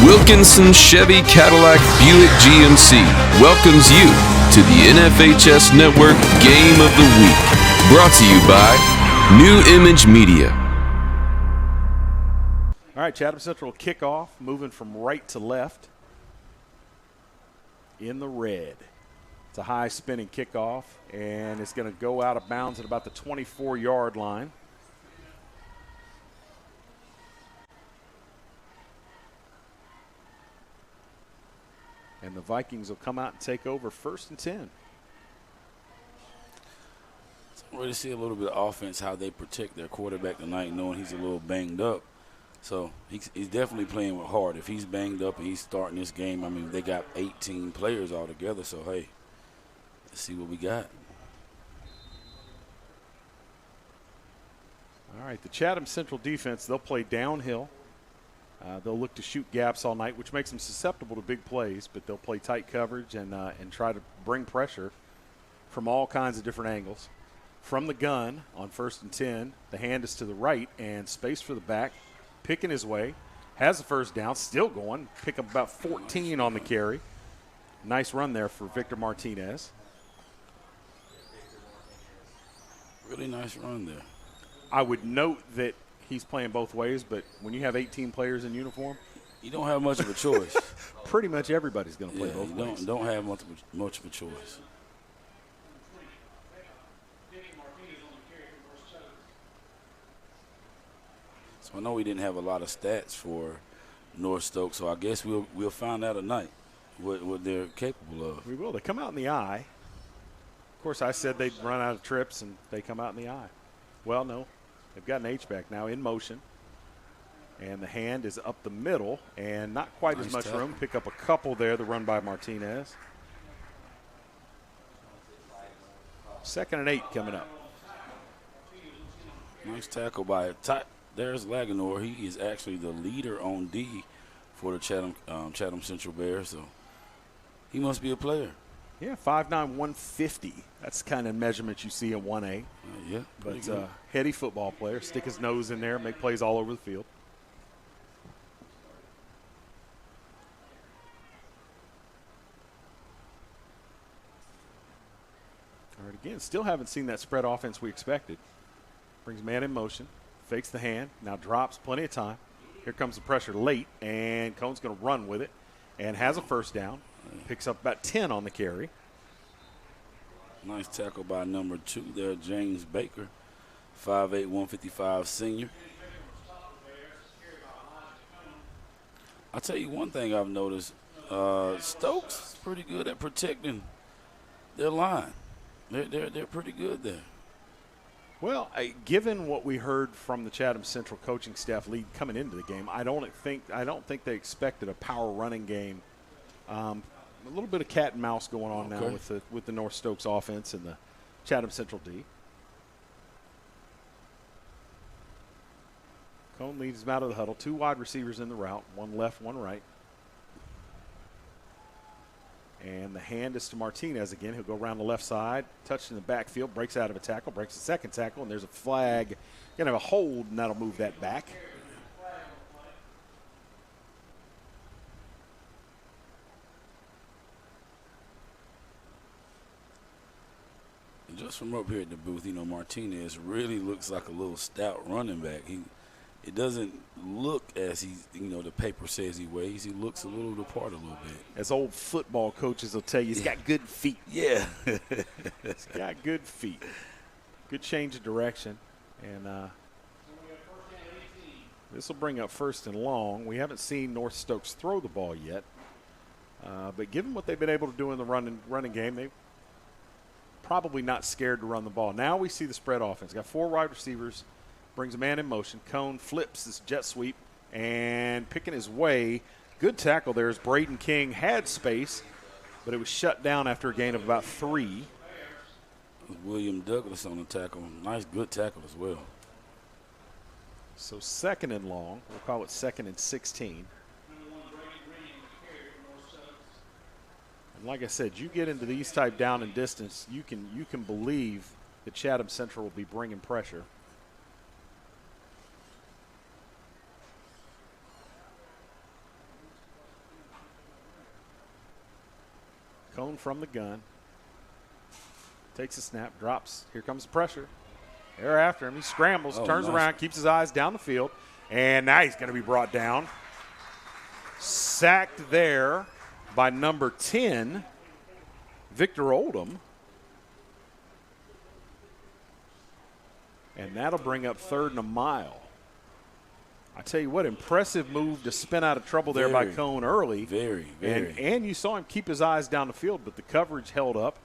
Wilkinson Chevy Cadillac Buick GMC welcomes you to the NFHS Network Game of the Week. Brought to you by New Image Media. All right, Chatham Central kickoff, moving from right to left in the red. It's a high spinning kickoff, and it's going to go out of bounds at about the 24-yard line. And the Vikings will come out and take over 1st and 10. I'm ready to see a little bit of offense, how they protect their quarterback tonight, knowing he's a little banged up. So he's definitely playing with heart. If he's banged up and he's starting this game, I mean, they got 18 players all together. So, hey, let's see what we got. All right, the Chatham Central defense, they'll play downhill. They'll look to shoot gaps all night, which makes them susceptible to big plays, but they'll play tight coverage and try to bring pressure from all kinds of different angles. From the gun on 1st and 10, the hand is to the right and space for the back, picking his way, has the first down, still going, pick up about 14 on the carry. Nice run there for Victor Martinez. Really nice run there. I would note that he's playing both ways, but when you have 18 players in uniform, you don't have much of a choice. Pretty much everybody's going to play both ways. You don't have much of a choice. So I know we didn't have a lot of stats for North Stokes, so I guess we'll find out tonight what they're capable of. We will. They come out in the eye. Of course, I said they'd run out of trips, and they come out in the eye. Well, no. They've got an H-back now in motion. And the hand is up the middle, and not quite as much room. Pick up a couple there, the run by Martinez. 2nd and 8 coming up. Nice tackle by there's Laganor. He is actually the leader on D for the Chatham Central Bears, so he must be a player. Yeah, 5'9", 150. That's the kind of measurement you see in 1A. Yeah, but heady football player. Stick his nose in there, make plays all over the field. All right, again, still haven't seen that spread offense we expected. Brings man in motion, fakes the hand, now drops, plenty of time. Here comes the pressure late, and Cohn's going to run with it and has a first down. Picks up about 10 on the carry. Nice tackle by number 2 there, James Baker, 5'8", 155 senior. I'll tell you one thing I've noticed. Stokes is pretty good at protecting their line. They're pretty good there. Well, given what we heard from the Chatham Central coaching staff lead coming into the game, I don't think they expected a power running game. A little bit of cat and mouse going on now with the North Stokes offense and the Chatham Central D. Cohn leads them out of the huddle. 2 wide receivers in the route, one left, one right. And the hand is to Martinez again. He'll go around the left side, touched in the backfield, breaks out of a tackle, breaks the second tackle, and there's a flag. Going to have a hold, and that'll move that back. Just from up here at the booth, Martinez really looks like a little stout running back. It doesn't look as the paper says he weighs. He looks a little apart a little bit. As old football coaches will tell you, he's got good feet. Yeah. He's got good feet. Good change of direction. And this will bring up 1st and long. We haven't seen North Stokes throw the ball yet. But given what they've been able to do in the running game, they probably not scared to run the ball. Now we see the spread offense. Got 4 wide receivers, brings a man in motion. Cohn flips this jet sweep and picking his way. Good tackle there as Braden King had space, but it was shut down after a gain of about 3. William Douglas on the tackle. Nice, good tackle as well. So 2nd and long. We'll call it 2nd and 16. And like I said, you get into these type down and distance, you can believe that Chatham Central will be bringing pressure. Cone from the gun. Takes a snap, drops. Here comes the pressure. They're after him. He scrambles, turns around, keeps his eyes down the field, and now he's going to be brought down. Sacked there by number 10, Victor Oldham. And that'll bring up 3rd and a mile. I tell you what, impressive move to spin out of trouble there by Cone early. Very. And you saw him keep his eyes down the field, but the coverage held up.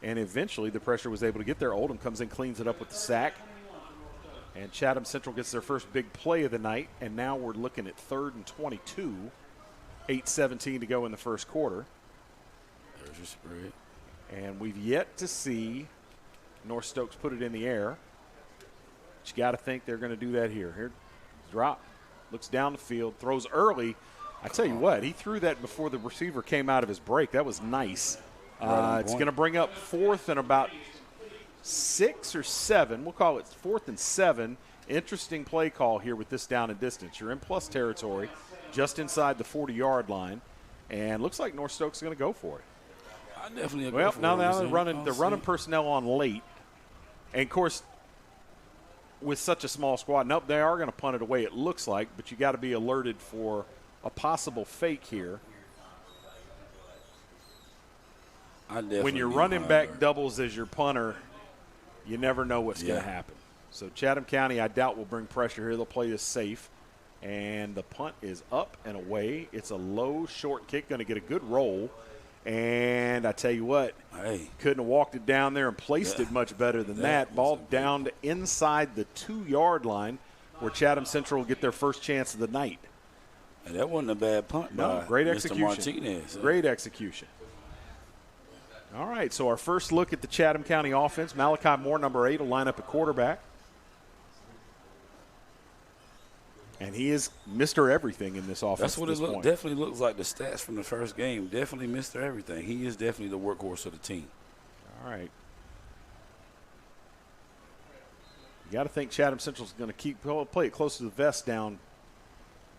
And eventually the pressure was able to get there. Oldham comes in, cleans it up with the sack. And Chatham Central gets their first big play of the night. And now we're looking at 3rd and 22. 8:17 to go in the first quarter. There's your spread. And we've yet to see North Stokes put it in the air. But you got to think they're going to do that here. Here, drop. Looks down the field. Throws early. I tell you what, he threw that before the receiver came out of his break. That was nice. It's going to bring up 4th and about 6 or 7. We'll call it 4th and 7. Interesting play call here with this down and distance. You're in plus territory, just inside the 40-yard line, and looks like North Stokes is going to go for it. I definitely agree. Well, now they're running personnel on late, and of course, with such a small squad, nope, they are going to punt it away. It looks like, but you got to be alerted for a possible fake here. When you're running back doubles as your punter, you never know what's going to happen. So Chatham County, I doubt, will bring pressure here. They'll play this safe. And the punt is up and away. It's a low, short kick, going to get a good roll. And I tell you what, couldn't have walked it down there and placed it much better than that. Ball down to inside the 2-yard line where Chatham Central will get their first chance of the night. And that wasn't a bad punt by great Mr. execution. Martinez. Great execution. All right, so our first look at the Chatham County offense. Malachi Moore, number 8, will line up at quarterback. And he is Mr. Everything in this offense. That's what it definitely looks like. The stats from the first game, definitely Mr. Everything. He is definitely the workhorse of the team. All right. You got to think Chatham Central's going to play it close to the vest down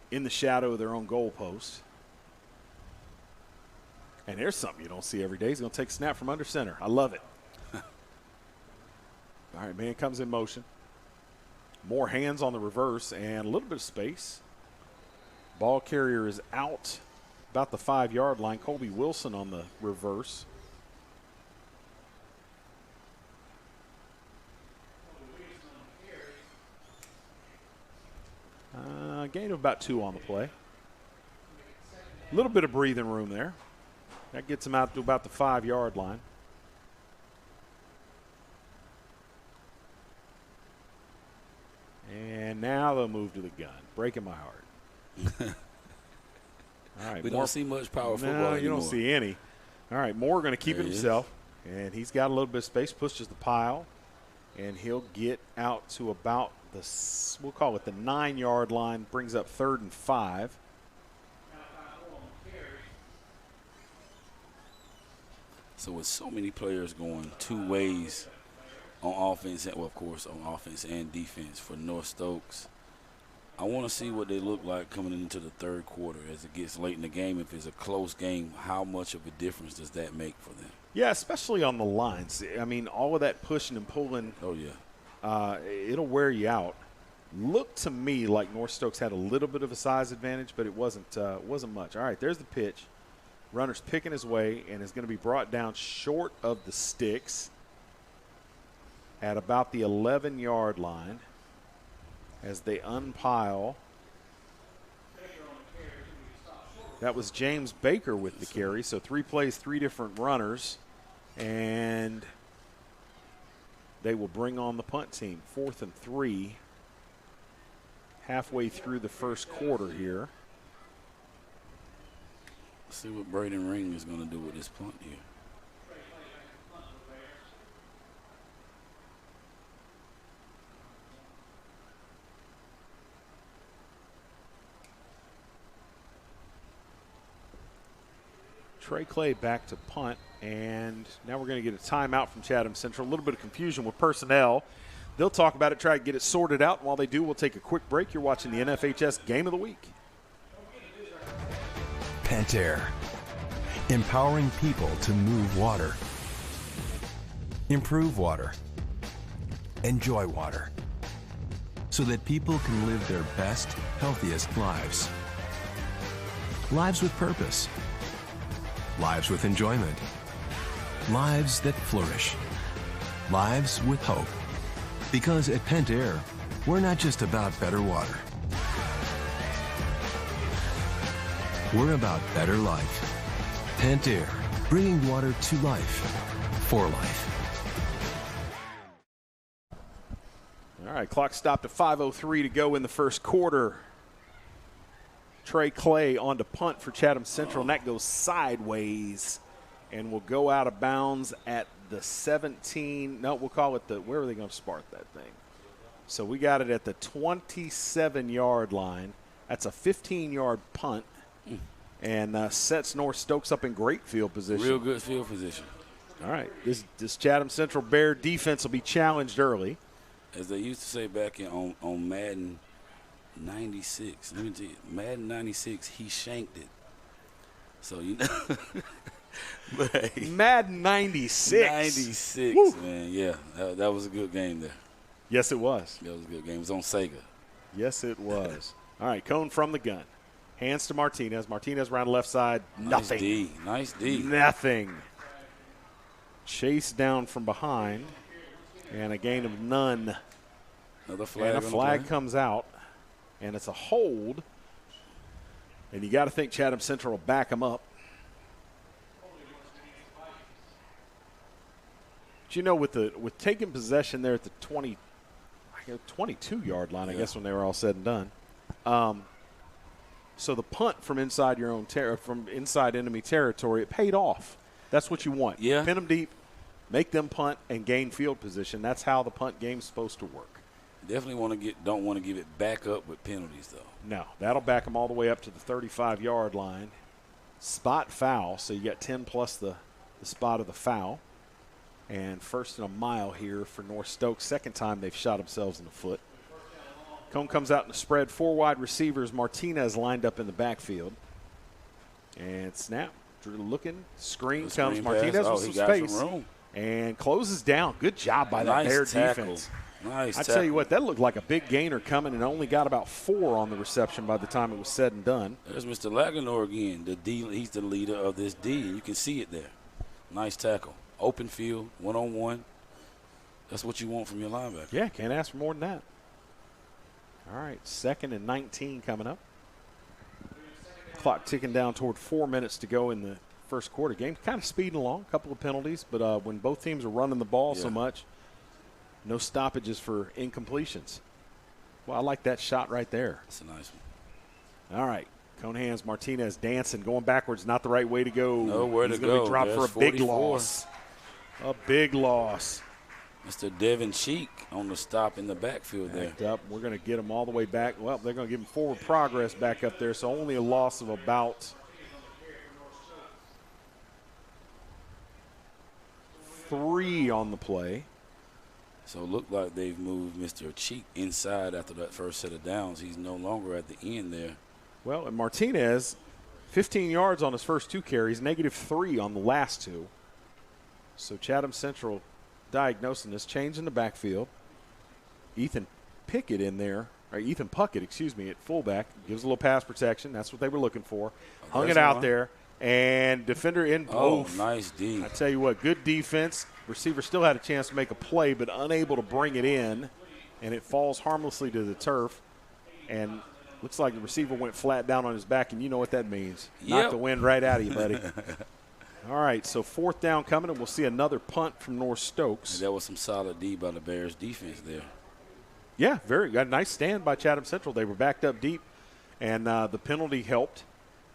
in the shadow of their own goal post. And there's something you don't see every day. He's going to take a snap from under center. I love it. All right, man comes in motion. More hands on the reverse and a little bit of space. Ball carrier is out about the 5-yard line. Colby Wilson on the reverse. Gain of about 2 on the play. A little bit of breathing room there. That gets him out to about the 5-yard line. And now they'll move to the gun. Breaking my heart. All right. We don't see much power football anymore. you don't see any. All right, Moore going to keep it himself. And he's got a little bit of space, pushes the pile. And he'll get out to about we'll call it the 9-yard line, brings up 3rd and 5. So with so many players going 2 ways on offense, well, of course, on offense and defense for North Stokes, I want to see what they look like coming into the 3rd quarter as it gets late in the game. If it's a close game, how much of a difference does that make for them? Yeah, especially on the lines. I mean, all of that pushing and pulling. Oh, yeah. It'll wear you out. Looked to me like North Stokes had a little bit of a size advantage, but it wasn't much. All right, there's the pitch. Runner's picking his way and is going to be brought down short of the sticks at about the 11-yard line as they unpile. That was James Baker with the carry, so 3 plays, 3 different runners, and they will bring on the punt team. 4th and 3, halfway through the first quarter here. Let's see what Braden Ring is going to do with this punt here. Trey Clay back to punt, and now we're going to get a timeout from Chatham Central. A little bit of confusion with personnel. They'll talk about it, try to get it sorted out, and while they do, we'll take a quick break. You're watching the NFHS Game of the Week. Pentair. empowering people to move water, improve water, enjoy water, so that people can live their best, healthiest lives. Lives with purpose. Lives with enjoyment. Lives that flourish. Lives with hope. Because at Pentair, we're not just about better water. We're about better life. Pentair, bringing water to life, for life. All right, clock stopped at 5:03 to go in the first quarter. Trey Clay on to punt for Chatham Central, and that goes sideways and will go out of bounds at the 17. No, we'll call it where are they going to start that thing? So we got it at the 27-yard line. That's a 15-yard punt. And sets North Stokes up in great field position. Real good field position. All right. This Chatham Central Bear defense will be challenged early. As they used to say back on Madden 96. Let me tell you, Madden 96, he shanked it. So, you know. But, Madden 96. 96, Woo. man. Yeah, that was a good game there. Yes, it was. That was a good game. It was on Sega. Yes, it was. All right, Cone from the gun. Hands to Martinez. Martinez around the left side. Nothing. Nice D. Nothing. Chase down from behind. And a gain of none. Another flag. And a flag comes out. And it's a hold. And you got to think Chatham Central will back them up. But you know, with taking possession there at the 22-yard line, I guess, when they were all said and done. So the punt from inside your own from inside enemy territory, it paid off. That's what you want. Yeah. Pin them deep, make them punt, and gain field position. That's how the punt game's supposed to work. Definitely don't want to give it back up with penalties, though. No, that'll back them all the way up to the 35-yard line. Spot foul, so you got 10 plus the spot of the foul. And first and a mile here for North Stokes. Second time they've shot themselves in the foot. Cone comes out in the spread. 4 wide receivers. Martinez lined up in the backfield. And snap. Drew looking. Screen comes. Martinez with some space. And closes down. Good job by that Bear defense. Nice I tell you what, that looked like a big gainer coming and only got about 4 on the reception by the time it was said and done. There's Mr. Laganor again. He's the leader of this D. You can see it there. Nice tackle. Open field, one-on-one. That's what you want from your linebacker. Yeah, can't ask for more than that. All right, 2nd and 19 coming up. Clock ticking down toward 4 minutes to go in the first quarter. Game kind of speeding along, a couple of penalties, but when both teams are running the ball so much, no stoppages for incompletions. Well, I like that shot right there. That's a nice one. All right, Cone hands, Martinez dancing, going backwards, not the right way to go. Nowhere to go. He's going to be dropped There's for a big 44. loss. A big loss. Mr. Devin Cheek on the stop in the backfield there. Backed up. We're going to get him all the way back. Well, they're going to give him forward progress back up there, so only a loss of about 3 on the play. So it looked like they've moved Mr. Cheek inside after that first set of downs. He's no longer at the end there. Well, and Martinez, 15 yards on his first 2 carries, -3 on the last 2. So Chatham Central diagnosing this, change in the backfield. Ethan Puckett at fullback, gives a little pass protection. That's what they were looking for. Hung it out there, and defender in both. Oh, nice D. I tell you what, good defense. Receiver still had a chance to make a play, but unable to bring it in, and it falls harmlessly to the turf. And looks like the receiver went flat down on his back, and you know what that means. Knock the wind right out of you, buddy. All right, so 4th down coming, and we'll see another punt from North Stokes. And that was some solid D by the Bears defense there. Yeah, got a nice stand by Chatham Central. They were backed up deep, and the penalty helped.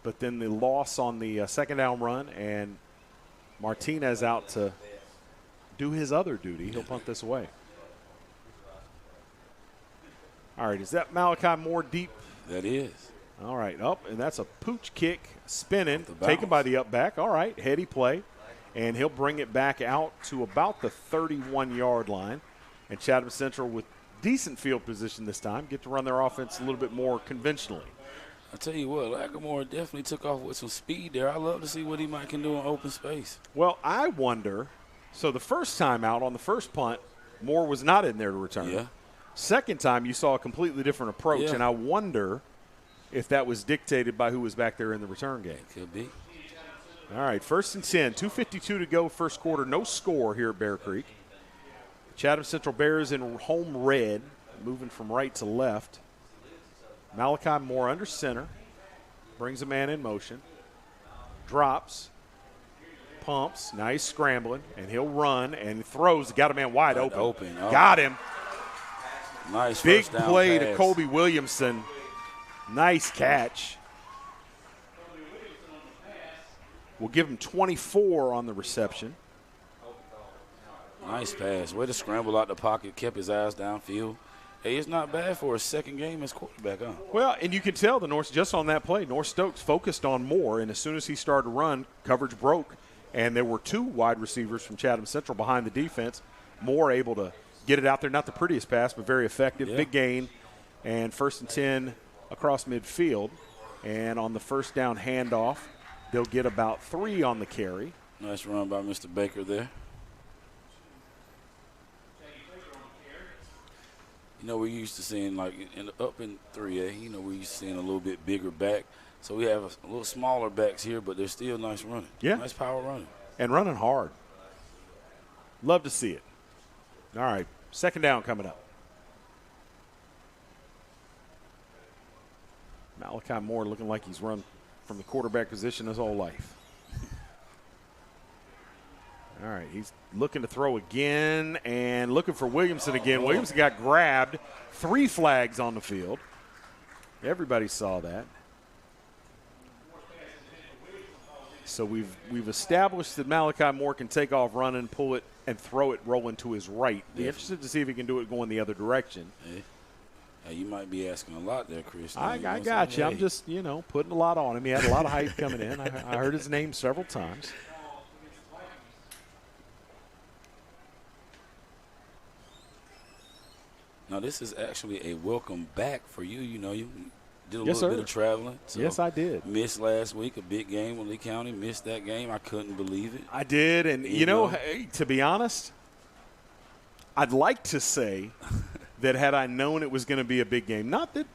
But then the loss on the 2nd down run, and Martinez out to do his other duty. He'll punt this away. All right, is that Malachi Moore deep? That is. All right, and that's a pooch kick, spinning, taken by the up back. All right, heady play, and he'll bring it back out to about the 31-yard line. And Chatham Central with decent field position this time, get to run their offense a little bit more conventionally. I tell you what, Lattimore definitely took off with some speed there. I love to see what he can do in open space. Well, I wonder. So the first time out on the first punt, Moore was not in there to return. Yeah. Second time, you saw a completely different approach, and I wonder if that was dictated by who was back there in the return game. It could be. All right, 1st and 10, 2:52 to go, first quarter. No score here at Bear Creek. Chatham Central Bears in home red, moving from right to left. Malachi Moore under center, brings a man in motion, drops, pumps, now he's scrambling, and he'll run and throws. Got a man wide open. Oh. Got him. Nice Big first down play pass. to Colby Williamson. Nice catch. We'll give him 24 on the reception. Nice pass. Way to scramble out the pocket, kept his eyes downfield. Hey, it's not bad for a second game as quarterback, huh? Well, and you can tell the North, just on that play, North Stokes focused on Moore, and as soon as he started to run, coverage broke, and there were 2 wide receivers from Chatham Central behind the defense. Moore able to get it out there, not the prettiest pass, but very effective, big gain, and 1st and 10 across midfield. And on the first down handoff, they'll get about 3 on the carry. Nice run by Mr. Baker there. You know, we're used to seeing, like, up in 3A, you know, we're used to seeing a little bit bigger back. So we have a little smaller backs here, but they're still nice running. Yeah. Nice power running. And running hard. Love to see it. All right, 2nd down coming up. Malachi Moore looking like he's run from the quarterback position his whole life. All right, he's looking to throw again and looking for Williamson again. Williamson got grabbed. 3 flags on the field. Everybody saw that. So we've established that Malachi Moore can take off running, pull it, and throw it rolling to his right. Be interested to see if he can do it going the other direction. Hey, you might be asking a lot there, Chris. I got you. I'm just, putting a lot on him. He had a lot of hype coming in. I heard his name several times. Now, this is actually a welcome back for you. You know, you did a Yes, little sir. bit of traveling. So Yes, I did. Missed last week, a big game with Lee County. Missed that game. I couldn't believe it. I did, and hey, to be honest, I'd like to say that had I known it was going to be a big game, not to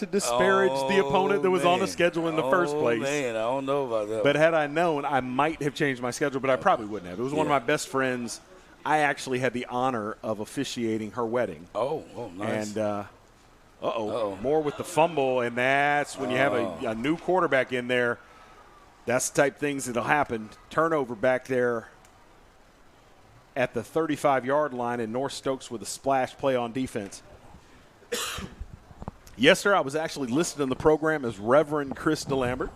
disparage the opponent that was on the schedule in the first place. Man, I don't know about that. But had I known, I might have changed my schedule, but I probably wouldn't have. It was one of my best friends. I actually had the honor of officiating her wedding. Oh, nice. And Moore with the fumble, and that's when you have a new quarterback in there. That's the type of things that'll happen. Turnover back there at the 35-yard line, and North Stokes with a splash play on defense. Yes, sir, I was actually listed in the program as Reverend Chris Delambert,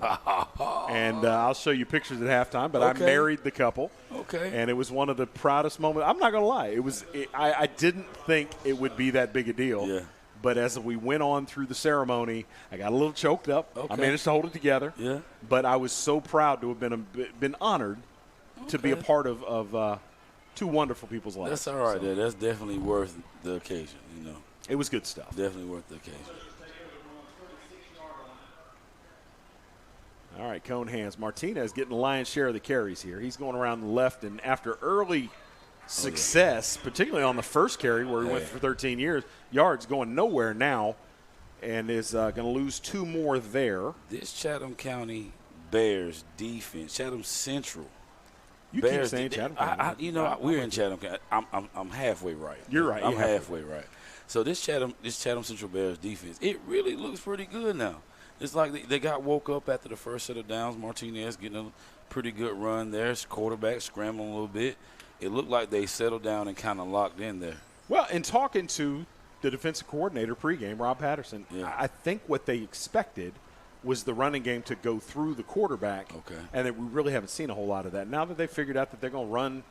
and I'll show you pictures at halftime, but I married the couple. Okay. And it was one of the proudest moments. I'm not going to lie. I didn't think it would be that big a deal. Yeah. But as we went on through the ceremony, I got a little choked up. Okay. I managed to hold it together. Yeah. But I was so proud to have been honored to be a part of 2 wonderful people's lives. That's all right there. That's definitely worth the occasion, It was good stuff. Definitely worth the occasion. All right, cone hands. Martinez getting the lion's share of the carries here. He's going around the left, and after early success, particularly on the first carry where he went for 13 yards, going nowhere now, and is going to lose 2 more there. This Chatham County Bears defense, Chatham Central. You Bears, keep saying Chatham County. We're in Chatham County. I'm halfway right. You're right. I'm halfway right. So this Chatham Central Bears defense, it really looks pretty good now. It's like they got woke up after the first set of downs. Martinez getting a pretty good run there. Quarterback scrambling a little bit. It looked like they settled down and kind of locked in there. Well, in talking to the defensive coordinator pregame, Rob Patterson, I think what they expected was the running game to go through the quarterback. Okay. And that we really haven't seen a whole lot of that. Now that they figured out that they're going to run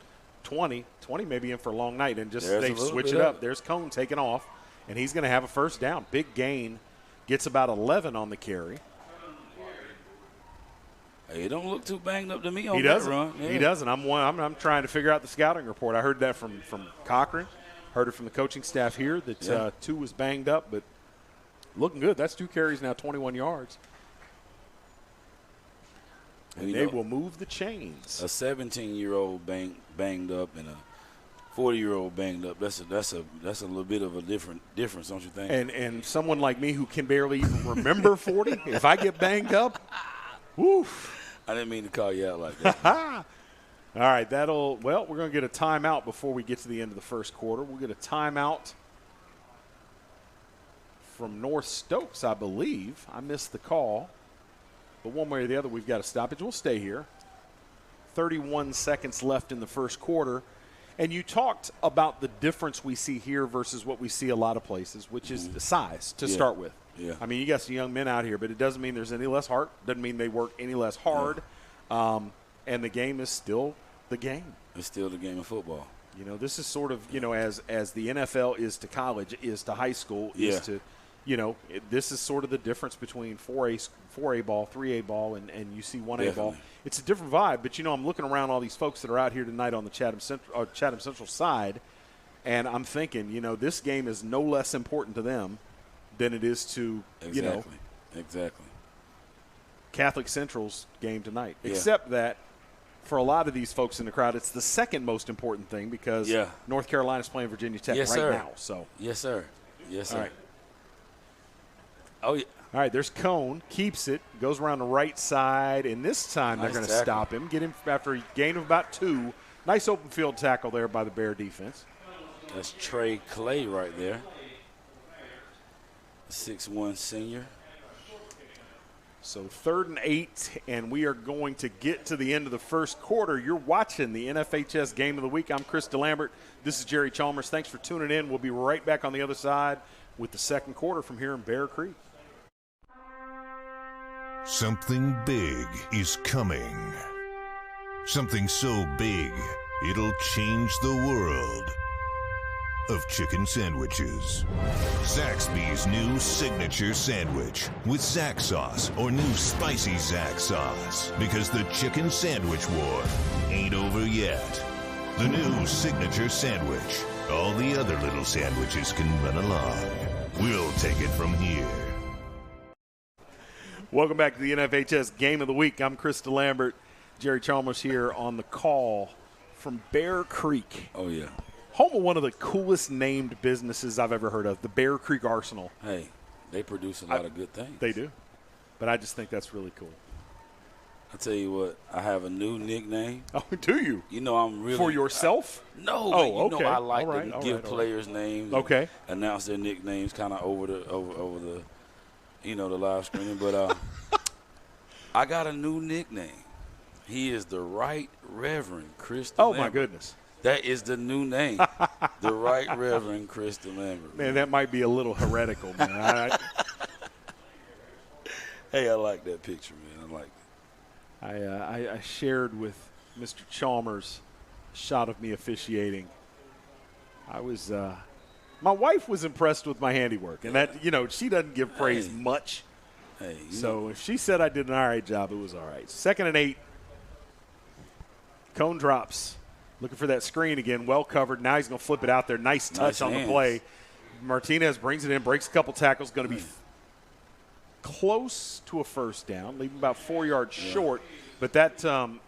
20 may be in for a long night, and just they switch it up. There's Cone taking off, and he's going to have a first down. Big gain. Gets about 11 on the carry. Hey, he don't look too banged up to me on He that doesn't. run. Yeah. He doesn't. I'm trying to figure out the scouting report. I heard that from Cochrane. Heard it from the coaching staff here that 2 was banged up, but looking good. That's 2 carries now, 21 yards. And they will move the chains. A 17-year-old banged up and a 40-year-old banged up. That's a little bit of a difference, don't you think? And someone like me who can barely even remember 40, if I get banged up, woof. I didn't mean to call you out like that. All right, we're going to get a timeout before we get to the end of the first quarter. We'll get a timeout from North Stokes, I believe. I missed the call. But one way or the other, we've got a stoppage. We'll stay here. 31 seconds left in the first quarter. And you talked about the difference we see here versus what we see a lot of places, which is the size to start with. Yeah. I mean, you got some young men out here, but it doesn't mean there's any less heart. Doesn't mean they work any less hard. Yeah. And the game is still the game. It's still the game of football. You know, this is sort of, as the NFL is to college, is to high school, is to – this is sort of the difference between 4A ball, 3A ball, and you see 1A ball. It's a different vibe. But, I'm looking around all these folks that are out here tonight on the Chatham Central side, and I'm thinking, this game is no less important to them than it is to, Exactly. Catholic Central's game tonight. Yeah. Except that for a lot of these folks in the crowd, it's the second most important thing because North Carolina's playing Virginia Tech now. So. Yes, sir. Yes, sir. All right. Oh, yeah. All right, there's Cone, keeps it, goes around the right side, and this time they're going to stop him, get him after a gain of about 2. Nice open field tackle there by the Bear defense. That's Trey Clay right there, 6'1" senior. So 3rd and 8, and we are going to get to the end of the first quarter. You're watching the NFHS Game of the Week. I'm Chris Delambert. This is Jerry Chalmers. Thanks for tuning in. We'll be right back on the other side with the second quarter from here in Bear Creek. Something big is coming. Something so big, it'll change the world of chicken sandwiches. Zaxby's new signature sandwich with Zax sauce or new spicy Zax sauce. Because the chicken sandwich war ain't over yet. The new signature sandwich. All the other little sandwiches can run along. We'll take it from here. Welcome back to the NFHS Game of the Week. I'm Chris Delambert. Jerry Chalmers here on the call from Bear Creek. Oh, yeah. Home of one of the coolest named businesses I've ever heard of, the Bear Creek Arsenal. Hey, they produce a lot of good things. They do. But I just think that's really cool. I tell you what, I have a new nickname. Oh, do you? I'm really – for yourself? No. Okay. I like to give players names. Okay. Announce their nicknames kind of over the the live streaming. But I got a new nickname. He is the Right Reverend Chris Delambert. Oh, my goodness. That is the new name. The Right Reverend Chris Delambert. Man, that might be a little heretical, man. Hey, I like that picture, man. I like it. I shared with Mr. Chalmers a shot of me officiating. I was my wife was impressed with my handiwork, and that she doesn't give praise much. Hey, so if she said I did an all right job, it was all right. 2nd and 8. Cone drops, looking for that screen again. Well covered. Now he's going to flip it out there. Nice touch on the play. Martinez brings it in, breaks a couple tackles. Going to be close to a first down, leaving about 4 yards short. But that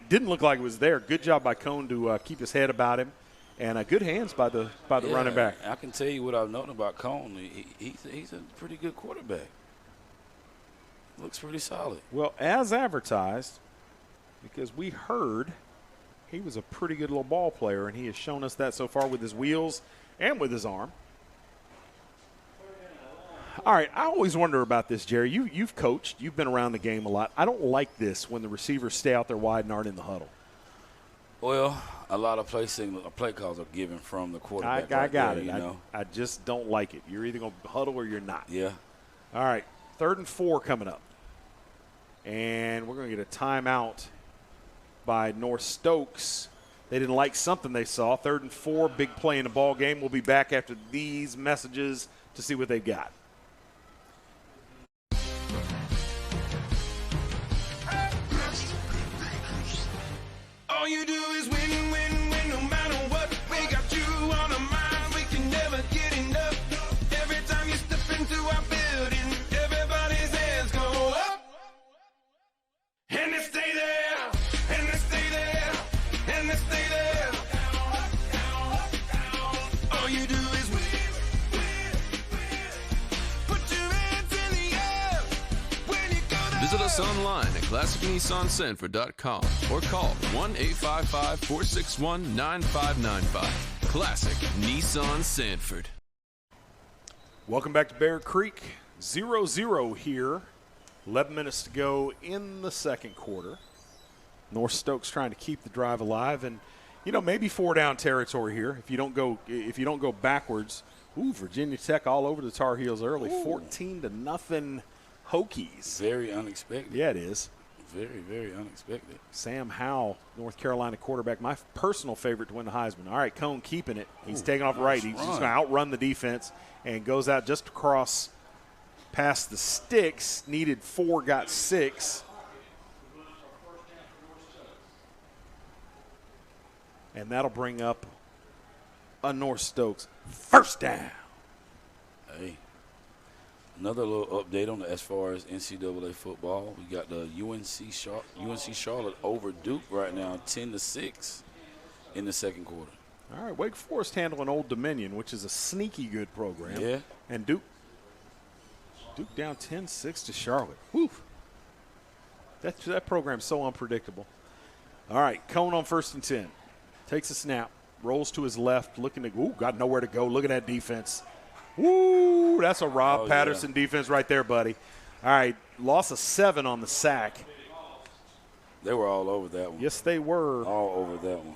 didn't look like it was there. Good job by Cone to keep his head about him, and good hands by the running back. I can tell you what I've known about Cone. He's a pretty good quarterback. Looks pretty solid. Well, as advertised, because we heard he was a pretty good little ball player, and he has shown us that so far with his wheels and with his arm. All right, I always wonder about this, Jerry. You've coached. You've been around the game a lot. I don't like this when the receivers stay out there wide and aren't in the huddle. Well, a lot of play calls are given from the quarterback. I got it. I just don't like it. You're either going to huddle or you're not. Yeah. All right, 3rd and 4 coming up. And we're going to get a timeout by North Stokes. They didn't like something they saw. 3rd and 4, big play in the ball game. We'll be back after these messages to see what they've got. All you do is win, win, win, no matter what. We got you on our mind, we can never get enough. Every time you step into our building, everybody's hands go up, and they stay there. Visit us online at ClassicNissanSanford.com or call 1-855-461-9595. Classic Nissan Sanford. Welcome back to Beark Creek. 0-0 here. 11 minutes to go in the second quarter. North Stokes trying to keep the drive alive, and maybe 4-down territory here if you don't go backwards. Ooh, Virginia Tech all over the Tar Heels early. 14-0 Hokies. Very unexpected. Yeah, it is. Very, very unexpected. Sam Howell, North Carolina quarterback, my personal favorite to win the Heisman. All right, Cone keeping it. He's taking off right. He's just going to outrun the defense and goes out just across past the sticks. Needed 4, got 6. And that'll bring up a North Stokes first down. Hey. Another little update on as far as NCAA football. We got the UNC Charlotte over Duke right now, 10-6 in the second quarter. All right, Wake Forest handling Old Dominion, which is a sneaky good program. Yeah. And Duke down 10-6 to Charlotte. Woo. That program's so unpredictable. All right, Cone on 1st and 10. Takes a snap, rolls to his left, got nowhere to go. Look at that defense. Woo, that's a Rob Patterson defense right there, buddy. All right, loss of 7 on the sack. They were all over that one. Yes, they were. All over that one.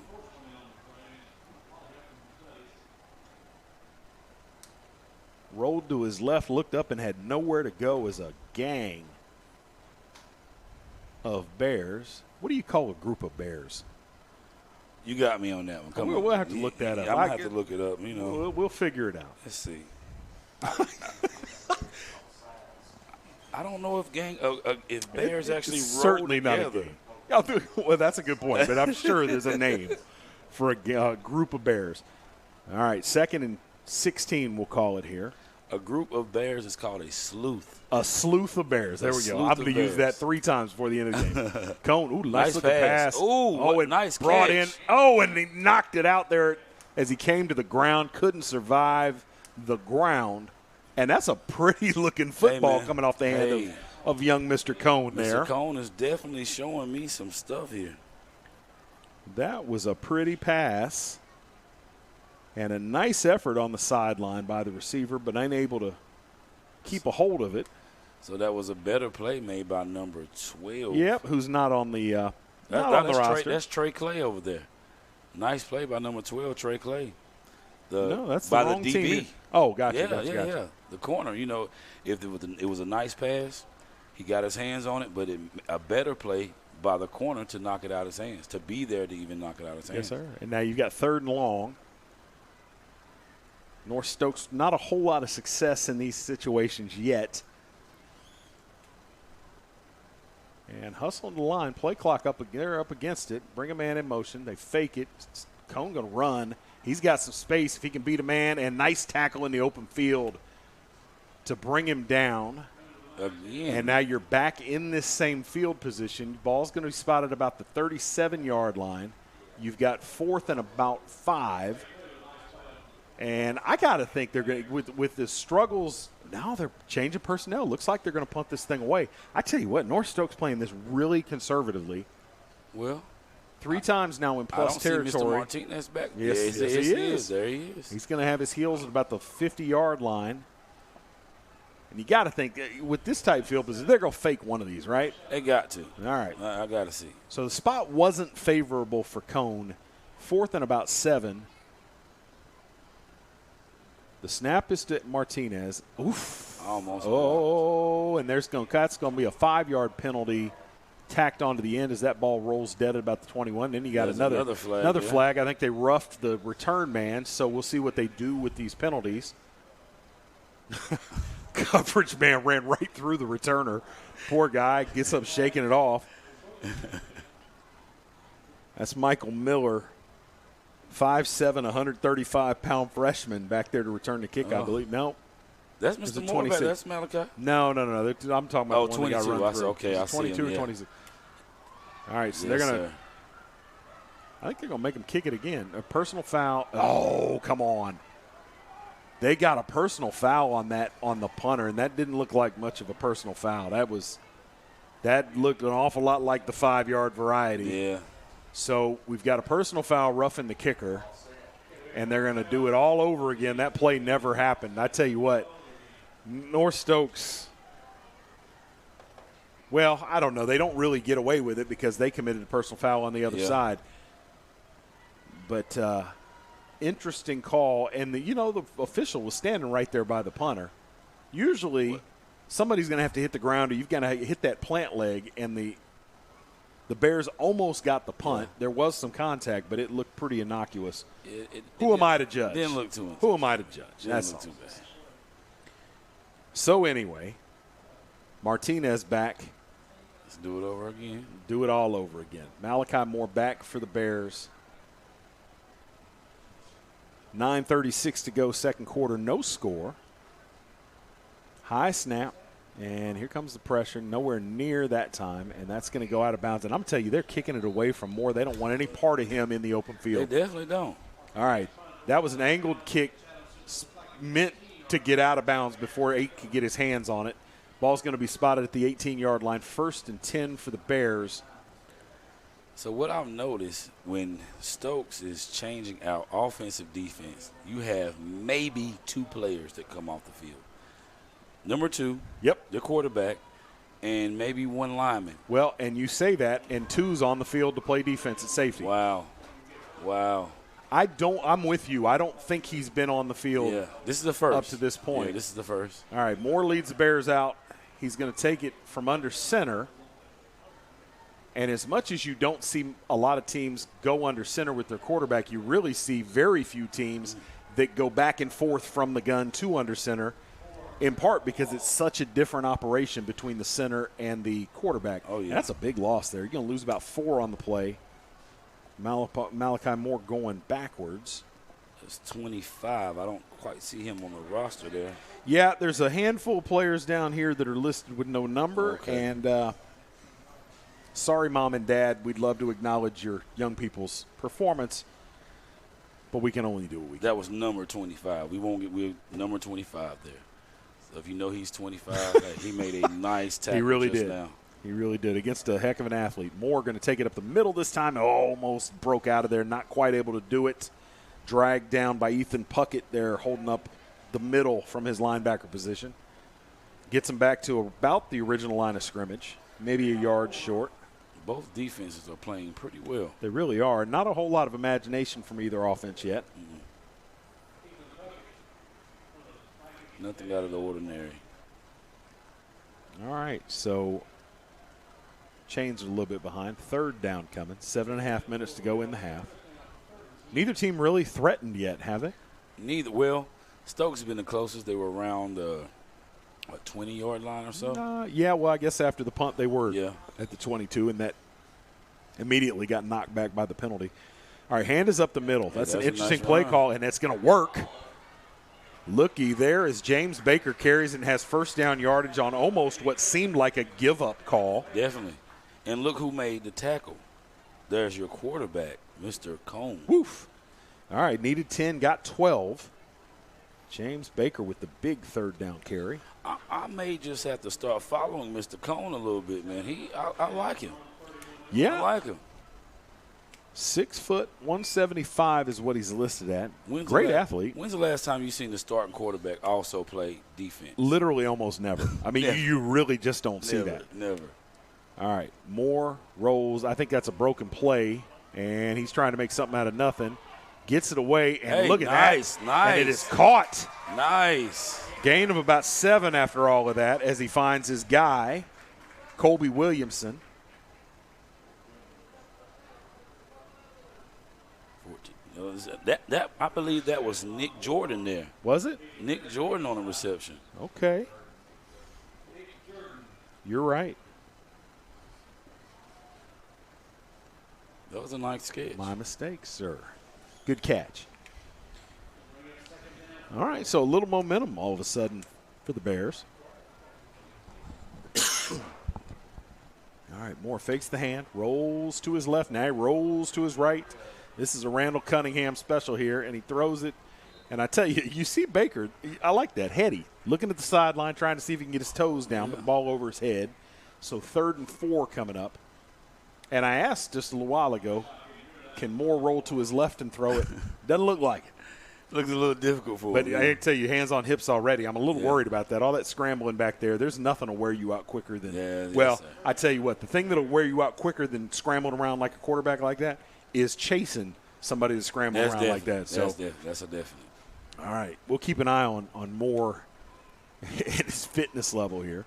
Rolled to his left, looked up, and had nowhere to go as a gang of Bears. What do you call a group of Bears? You got me on that one. Come on. We'll have to look that up. I'm going to have to look it up, We'll figure it out. Let's see. I don't know if Bears actually rolled certainly together. not a gang. Well, that's a good point, but I'm sure there's a name for a group of Bears. All right, 2nd and 16 we'll call it here. A group of Bears is called a sleuth. A sleuth of Bears. There we go. I'm going to use that 3 times before the end of the game. Cone, nice looking pass. Nice brought catch. in. And he knocked it out there as he came to the ground. Couldn't survive the ground. And that's a pretty looking football coming off the hand of young Mr. Cone there. Mr. Cone is definitely showing me some stuff here. That was a pretty pass. And a nice effort on the sideline by the receiver, but unable to keep a hold of it. So that was a better play made by number 12. Yep, who's not on the roster. That's Trey Clay over there. Nice play by number 12, Trey Clay. That's by the wrong DB. team. Oh, gotcha. Yeah. The corner, if it was a nice pass, he got his hands on it, but a better play by the corner to knock it out of his hands, to be there to even knock it out of his hands. Yes, sir. And now you've got 3rd and long. North Stokes, not a whole lot of success in these situations yet. And hustling the line, play clock they're up against it. Bring a man in motion. They fake it. Cone going to run. He's got some space if he can beat a man, and nice tackle in the open field to bring him down. Again. And now you're back in this same field position. Ball's going to be spotted about the 37-yard line. You've got 4th and about 5. And I got to think they're going to, with the struggles, now they're changing personnel. Looks like they're going to punt this thing away. I tell you what, North Stokes playing this really conservatively. Well, 3 times now in plus territory. I don't see Mr. Martinez back. Yes, he is. There he is. He's going to have his heels at about the 50-yard line. And you got to think, with this type field position, they're going to fake one of these, right? They got to. All right. I got to see. So the spot wasn't favorable for Cone. 4th and about 7. The snap is to Martinez. Oof. Almost. And that's going to be a 5-yard penalty tacked onto the end as that ball rolls dead at about the 21. Then you got another flag. I think they roughed the return man, so we'll see what they do with these penalties. Coverage man ran right through the returner. Poor guy gets up shaking it off. That's Michael Miller. 5'7", 135-pound freshman back there to return the kick, I believe. No. That's Mr. Moore back. That's Malachi. No. I'm talking about the one 22. that got run through. Okay, I see 22 him, or 26. All right, so they're going to – I think they're going to make him kick it again. A personal foul. Oh, come on. They got a personal foul on the punter, and that didn't look like much of a personal foul. That was That looked an awful lot like the 5-yard variety. Yeah. So we've got a personal foul roughing the kicker, and they're going to do it all over again. That play never happened. I tell you what, North Stokes, well, I don't know. They don't really get away with it because they committed a personal foul on the other side. But interesting call. And, the official was standing right there by the punter. Usually somebody's going to have to hit the ground or you've got to hit that plant leg, and the Bears almost got the punt. There was some contact, but it looked pretty innocuous. Who am I to judge? Didn't look too much. Who am I to judge? Didn't look too bad. So anyway, Martinez back. Let's do it over again. Do it all over again. Malachi Moore back for the Bears. 9:36 to go, second quarter, no score. High snap. And here comes the pressure, nowhere near that time, and that's going to go out of bounds. And I'm telling you, they're kicking it away from Moore. They don't want any part of him in the open field. They definitely don't. All right, that was an angled kick meant to get out of bounds before 8 could get his hands on it. Ball's going to be spotted at the 18-yard line, 1st and 10 for the Bears. So what I've noticed when Stokes is changing out offensive defense, you have maybe 2 players that come off the field. Number 2, the quarterback, and maybe 1 lineman. Well, and you say that, and 2's on the field to play defense at safety. Wow. I'm with you. I don't think he's been on the field. Yeah, this is the first. Up to this point. Yeah, this is the first. All right, Moore leads the Bears out. He's going to take it from under center. And as much as you don't see a lot of teams go under center with their quarterback, you really see very few teams that go back and forth from the gun to under center, in part because it's such a different operation between the center and the quarterback. Oh, yeah. And that's a big loss there. You're going to lose about 4 on the play. Malachi Moore going backwards. It's 25. I don't quite see him on the roster there. Yeah, there's a handful of players down here that are listed with no number. Okay. And sorry, Mom and Dad, we'd love to acknowledge your young people's performance, but we can only do what we can. That was number 25. We're number 25 there. So if you know he's 25, he made a nice tackle. He really just did. Now. He really did, against a heck of an athlete. Moore going to take it up the middle this time. Almost broke out of there, not quite able to do it. Dragged down by Ethan Puckett there, holding up the middle from his linebacker position. Gets him back to about the original line of scrimmage, maybe a yard short. Both defenses are playing pretty well. They really are. Not a whole lot of imagination from either offense yet. Mm-hmm. Nothing out of the ordinary. All right, so Chains are a little bit behind. 3rd down coming. 7.5 minutes to go in the half. Neither team really threatened yet, have they? Neither. Well, Stokes has been the closest. They were around 20-yard line or so. Yeah, well, I guess after the punt they were at the 22, and that immediately got knocked back by the penalty. All right, hand is up the middle. That's an interesting play call, and that's going to work. Looky there as James Baker carries and has 1st down yardage on almost what seemed like a give-up call. Definitely. And look who made the tackle. There's your quarterback, Mr. Cone. Woof. All right, needed 10, got 12. James Baker with the big 3rd down carry. I may just have to start following Mr. Cone a little bit, man. I like him. Yeah. I like him. 6 foot, 175 is what he's listed at. Great athlete. When's the last time you seen the starting quarterback also play defense? Literally almost never. I mean, you really just don't see that. Never. All right, Moore rolls. I think that's a broken play, and he's trying to make something out of nothing. Gets it away, and look at that. Nice. And it is caught. Nice. Gain of about 7 after all of that as he finds his guy, Colby Williamson. 14. That I believe that was Nick Jordan there. Was it? Nick Jordan on the reception. Okay. You're right. That was a nice catch. My mistake, sir. Good catch. All right, so a little momentum all of a sudden for the Bears. All right, Moore fakes the hand, rolls to his left. Now he rolls to his right. This is a Randall Cunningham special here, and he throws it. And I tell you, you see Baker, I like that, heady, looking at the sideline, trying to see if he can get his toes down, but the ball over his head. So 3rd and 4 coming up. And I asked just a little while ago, can Moore roll to his left and throw it? Doesn't look like it. Looks a little difficult for him. But I tell you, hands on hips already. I'm a little worried about that. All that scrambling back there, there's nothing to wear you out quicker than I tell you what, the thing that'll wear you out quicker than scrambling around like a quarterback like that is chasing somebody to scramble around like that. That's a definite. All right, we'll keep an eye on Moore and his fitness level here.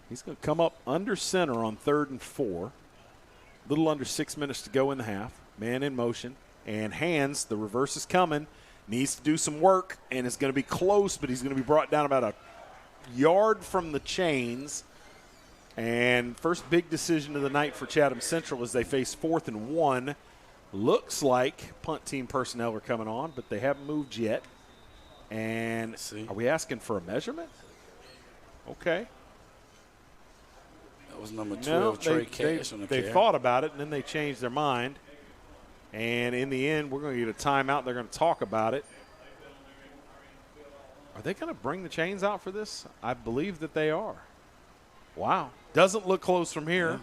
He's going to come up under center on 3rd and 4. A little under 6 minutes to go in the half. Man in motion. And hands, the reverse is coming. Needs to do some work, and it's going to be close, but he's going to be brought down about a yard from the chains. And first big decision of the night for Chatham Central as they face 4th and 1. Looks like punt team personnel are coming on, but they haven't moved yet. And are we asking for a measurement? Okay. That was number 12, Trey Cash on the They thought about it, and then they changed their mind. And in the end, we're going to get a timeout. They're going to talk about it. Are they going to bring the chains out for this? I believe that they are. Wow. Doesn't look close from here. Yeah.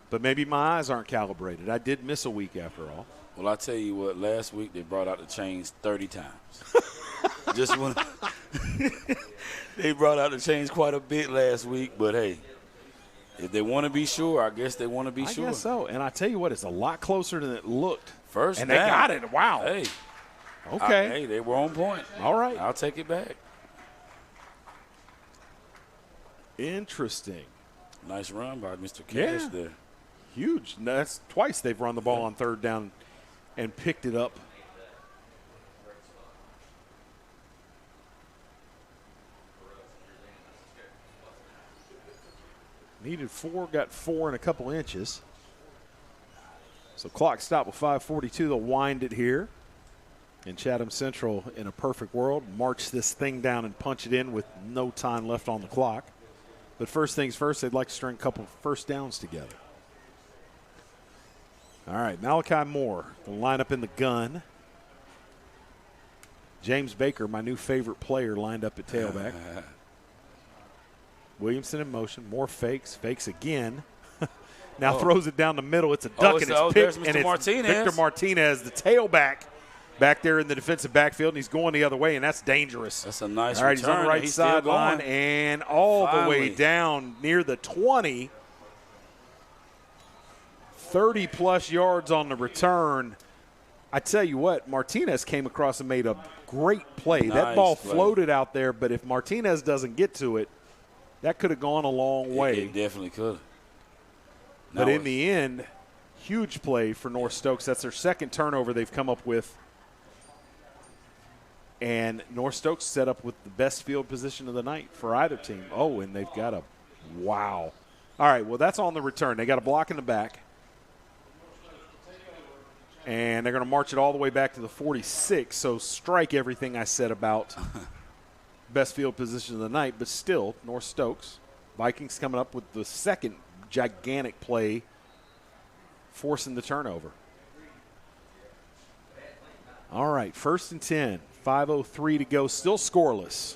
But maybe my eyes aren't calibrated. I did miss a week after all. Well, I tell you what, last week they brought out the chains 30 times. Just when they brought out the chains quite a bit last week, but hey, if they want to be sure, I guess they want to be sure. I guess so. And I tell you what, it's a lot closer than it looked. First and down. They got it. Wow. Hey. Okay. Hey, they were on point. All right. I'll take it back. Interesting. Nice run by Mr. Cash there. Huge. That's twice they've run the ball on 3rd down and picked it up. Needed 4, got 4 and a couple inches. So clock stop with 5:42. They'll wind it here. And Chatham Central, in a perfect world, march this thing down and punch it in with no time left on the clock. But first things first, they'd like to string a couple first downs together. All right, Malachi Moore will line up in the gun. James Baker, my new favorite player, lined up at tailback. Williamson in motion. Moore fakes again. Now throws it down the middle. It's a duck, and it's picked. And it's Victor Martinez, the tailback, back there in the defensive backfield, and he's going the other way, and that's dangerous. That's a nice return. All right, return. he's on the right sideline and all the way down near the 20. 30-plus yards on the return. I tell you what, Martinez came across and made a great play. Nice that ball play. floated out there, but if Martinez doesn't get to it, that could have gone a long way. It definitely could. But in the end, huge play for North Stokes. That's their second turnover they've come up with. And North Stokes set up with the best field position of the night for either team. Oh, and they've got wow. All right, well, that's on the return. They got a block in the back. And they're going to march it all the way back to the 46. So strike everything I said about best field position of the night. But still, North Stokes, Vikings coming up with the second gigantic play, forcing the turnover. All right, 1st and 10, 5:03 to go, still scoreless.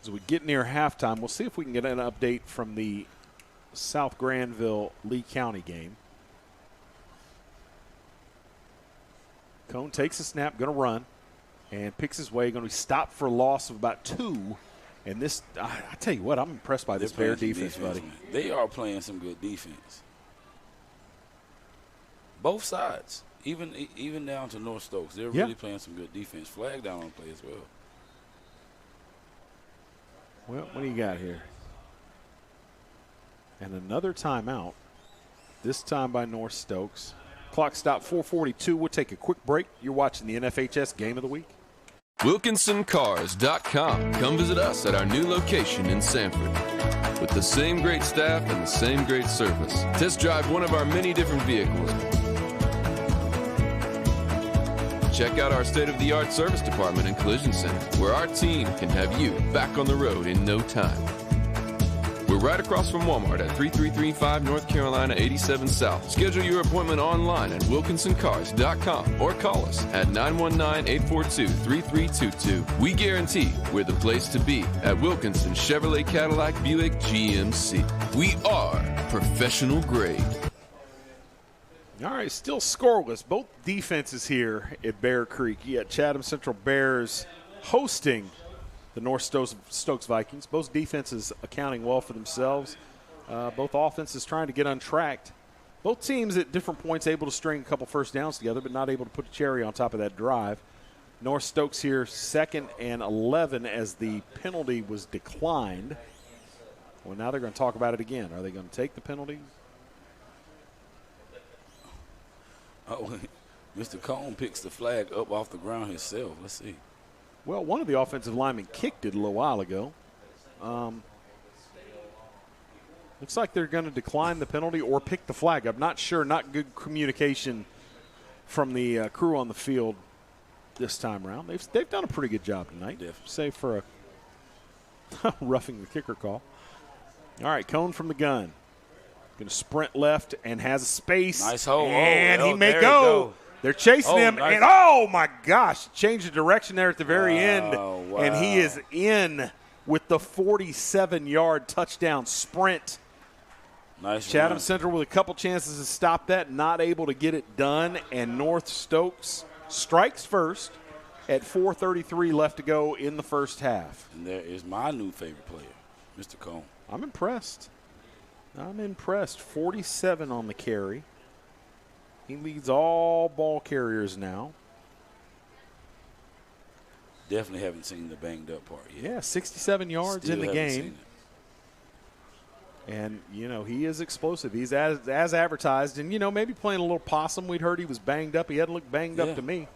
As we get near halftime, we'll see if we can get an update from the South Granville-Lee County game. Cone takes a snap, going to run, and picks his way, going to be stopped for a loss of about 2. And this, I tell you what, I'm impressed by this Bear defense, buddy. Man. They are playing some good defense. Both sides, even down to North Stokes, they're really playing some good defense. Flag down on play as well. Well, what do you got here? And another timeout, this time by North Stokes. Clock stop 4:42. We'll take a quick break. You're watching the NFHS Game of the Week. WilkinsonCars.com. Come visit us at our new location in Sanford. With the same great staff and the same great service. Test drive one of our many different vehicles. Check out our state-of-the-art service department and collision center, where our team can have you back on the road in no time. We're right across from Walmart at 3335 North Carolina 87 South. Schedule your appointment online at wilkinsoncars.com or call us at 919-842-3322. We guarantee we're the place to be at Wilkinson Chevrolet Cadillac Buick GMC. We are professional grade. All right, still scoreless. Both defenses here at Beark Creek. You got Chatham Central Bears hosting the North Stokes Vikings. Both defenses accounting well for themselves. Both offenses trying to get untracked. Both teams at different points able to string a couple first downs together, but not able to put a cherry on top of that drive. North Stokes here 2nd and 11 as the penalty was declined. Well, now they're going to talk about it again. Are they going to take the penalty? Oh, Mr. Cone picks the flag up off the ground himself. Let's see. Well, one of the offensive linemen kicked it a little while ago. Looks like they're going to decline the penalty or pick the flag. I'm not sure. Not good communication from the crew on the field this time around. They've done a pretty good job tonight, save for a roughing the kicker call. All right, Cone from the gun. Going to sprint left and has a space. Nice hole. And he may go. They're chasing him. Nice. And, oh, my gosh, changed the direction there at the very end. Wow. And he is in with the 47-yard touchdown sprint. Nice Chatham run. Central with a couple chances to stop that, not able to get it done. And North Stokes strikes first at 4:33 left to go in the first half. And there is my new favorite player, Mr. Cone. I'm impressed. 47 on the carry. He leads all ball carriers now. Definitely haven't seen the banged up part yet. Yeah, 67 yards Still in the haven't game. seen it. And, he is explosive. He's as advertised. And, maybe playing a little possum. We'd heard he was banged up. He hadn't looked banged up to me.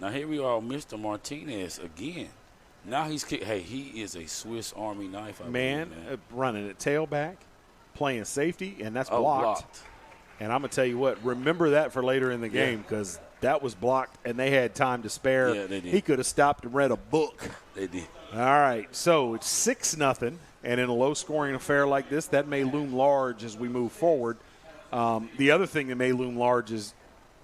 Now, here we are, Mr. Martinez again. Now he's kicked. Hey, he is a Swiss Army knife. Running at tailback, playing safety, and that's blocked. And I'm going to tell you what, remember that for later in the game because that was blocked and they had time to spare. Yeah, they did. He could have stopped and read a book. They did. All right, so it's 6-0, and in a low-scoring affair like this, that may loom large as we move forward. The other thing that may loom large is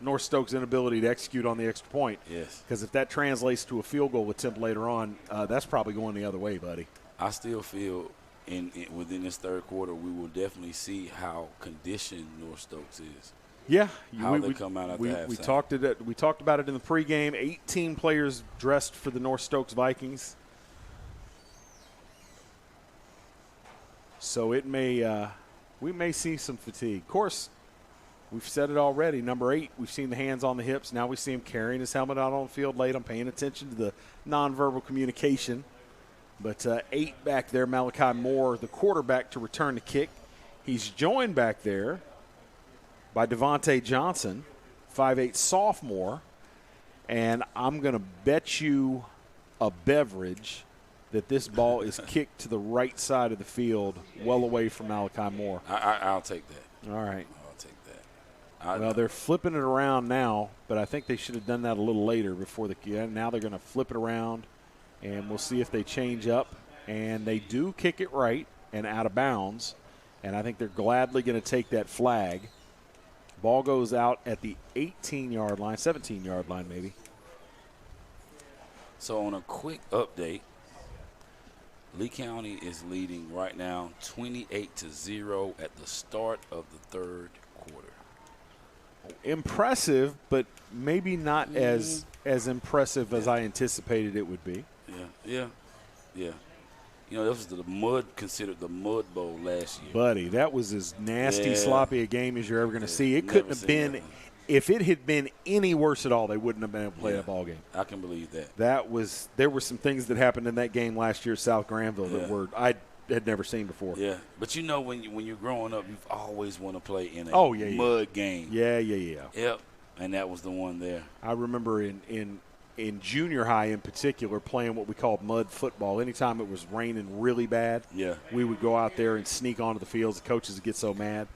North Stokes' inability to execute on the extra point. Yes. Because if that translates to a field goal attempt later on, that's probably going the other way, buddy. I still feel within this third quarter, we will definitely see how conditioned North Stokes is. Yeah, how they come out at the halftime. We talked about it in the pregame. 18 players dressed for the North Stokes Vikings. So it may we may see some fatigue. Of course, we've said it already. Number 8, we've seen the hands on the hips. Now we see him carrying his helmet out on the field late. I'm paying attention to the nonverbal communication. But 8 back there, Malachi Moore, the quarterback, to return the kick. He's joined back there by Devontae Johnson, 5'8" sophomore. And I'm going to bet you a beverage that this ball is kicked to the right side of the field, well away from Malachi Moore. I'll take that. All right. I'll take that. Well, they're flipping it around now, but I think they should have done that a little later before now they're going to flip it around, and we'll see if they change up. And they do kick it right and out of bounds, and I think they're gladly going to take that flag. Ball goes out at the 18-yard line, 17-yard line maybe. So on a quick update, Lee County is leading right now 28-0 at the start of the third quarter. Impressive, but maybe not as impressive as I anticipated it would be. Yeah. This was considered the Mud Bowl last year. Buddy, that was as nasty, sloppy a game as you're ever going to see. It couldn't have been – if it had been any worse at all, they wouldn't have been able to play that ball game. I can believe that. There were some things that happened in that game last year at South Granville that I had never seen before. Yeah, but when you're growing up, you've always want to play in a mud game. Yeah. Yep, and that was the one there. I remember in junior high in particular playing what we called mud football. Anytime it was raining really bad, we would go out there and sneak onto the fields. The coaches would get so mad.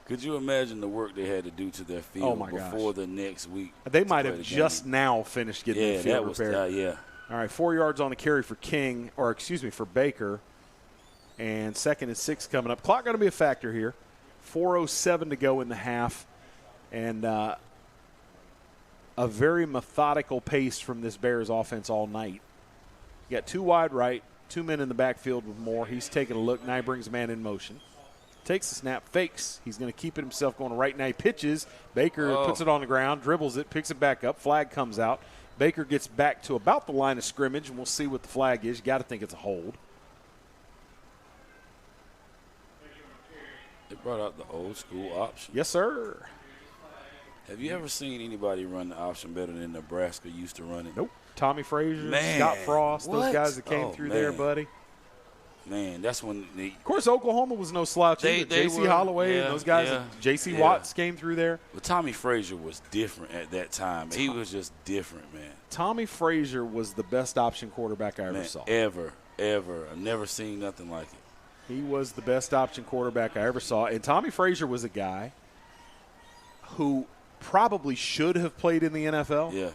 Could you imagine the work they had to do to their field before the next week? They might have just now finished getting the field repaired. Yeah. All right, 4 yards on the carry for for Baker. And 2nd and 6 coming up. Clock going to be a factor here. 4:07 to go in the half. And a very methodical pace from this Bears offense all night. You got 2 wide right, 2 men in the backfield with Moore. He's taking a look. Now he brings a man in motion. Takes the snap, fakes. He's going to keep it himself going right now. He pitches. Baker puts it on the ground, dribbles it, picks it back up. Flag comes out. Baker gets back to about the line of scrimmage, and we'll see what the flag is. You got to think it's a hold. They brought out the old school option. Yes, sir. Have you ever seen anybody run the option better than Nebraska used to run it? Nope. Tommy Frazier, Man, Scott Frost, those what? guys that came through there, buddy. Man, that's when Of course, Oklahoma was no slouch either. J.C. Holloway and those guys. J.C. Watts came through there. But Tommy Frazier was different at that time. He was just different, man. Tommy Frazier was the best option quarterback I ever saw. Ever. I've never seen nothing like it. He was the best option quarterback I ever saw. And Tommy Frazier was a guy who probably should have played in the NFL,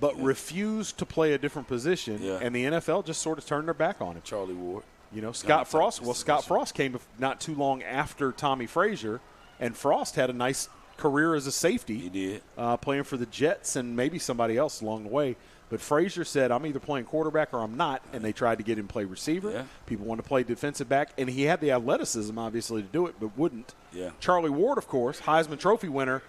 but refused to play a different position, and the NFL just sort of turned their back on him. Charlie Ward. You know, Scott Frost. Well, Scott Frost came not too long after Tommy Frazier, and Frost had a nice career as a safety. He did. Playing for the Jets and maybe somebody else along the way. But Frazier said, I'm either playing quarterback or I'm not, and they tried to get him to play receiver. Yeah. People wanted to play defensive back, and he had the athleticism, obviously, to do it, but wouldn't. Yeah. Charlie Ward, of course, Heisman Trophy winner.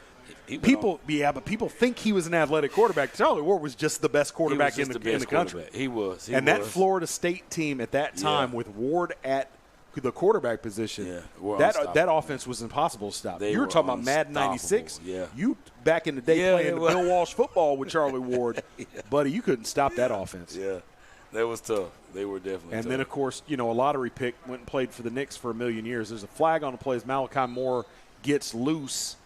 But people think he was an athletic quarterback. Charlie Ward was just the best quarterback in the country. He was. That Florida State team at that time with Ward at the quarterback position, that offense was impossible to stop. You were talking about Madden 96. Yeah. You back in the day playing the Bill Walsh football with Charlie Ward, buddy, you couldn't stop that offense. Yeah, that was tough. They were definitely tough. Then, of course, a lottery pick went and played for the Knicks for a million years. There's a flag on the play as Malachi Moore gets loose.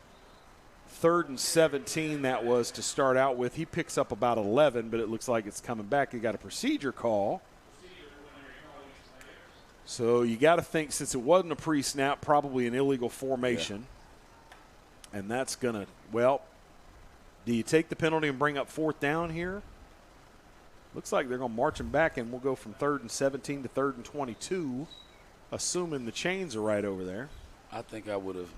3rd and 17 that was to start out with. He picks up about 11, but it looks like it's coming back. He got a procedure call. So you got to think, since it wasn't a pre-snap, probably an illegal formation. Yeah. And that's going to, do you take the penalty and bring up 4th down here? Looks like they're going to march him back, and we'll go from 3rd and 17 to 3rd and 22, assuming the chains are right over there. I think I would have.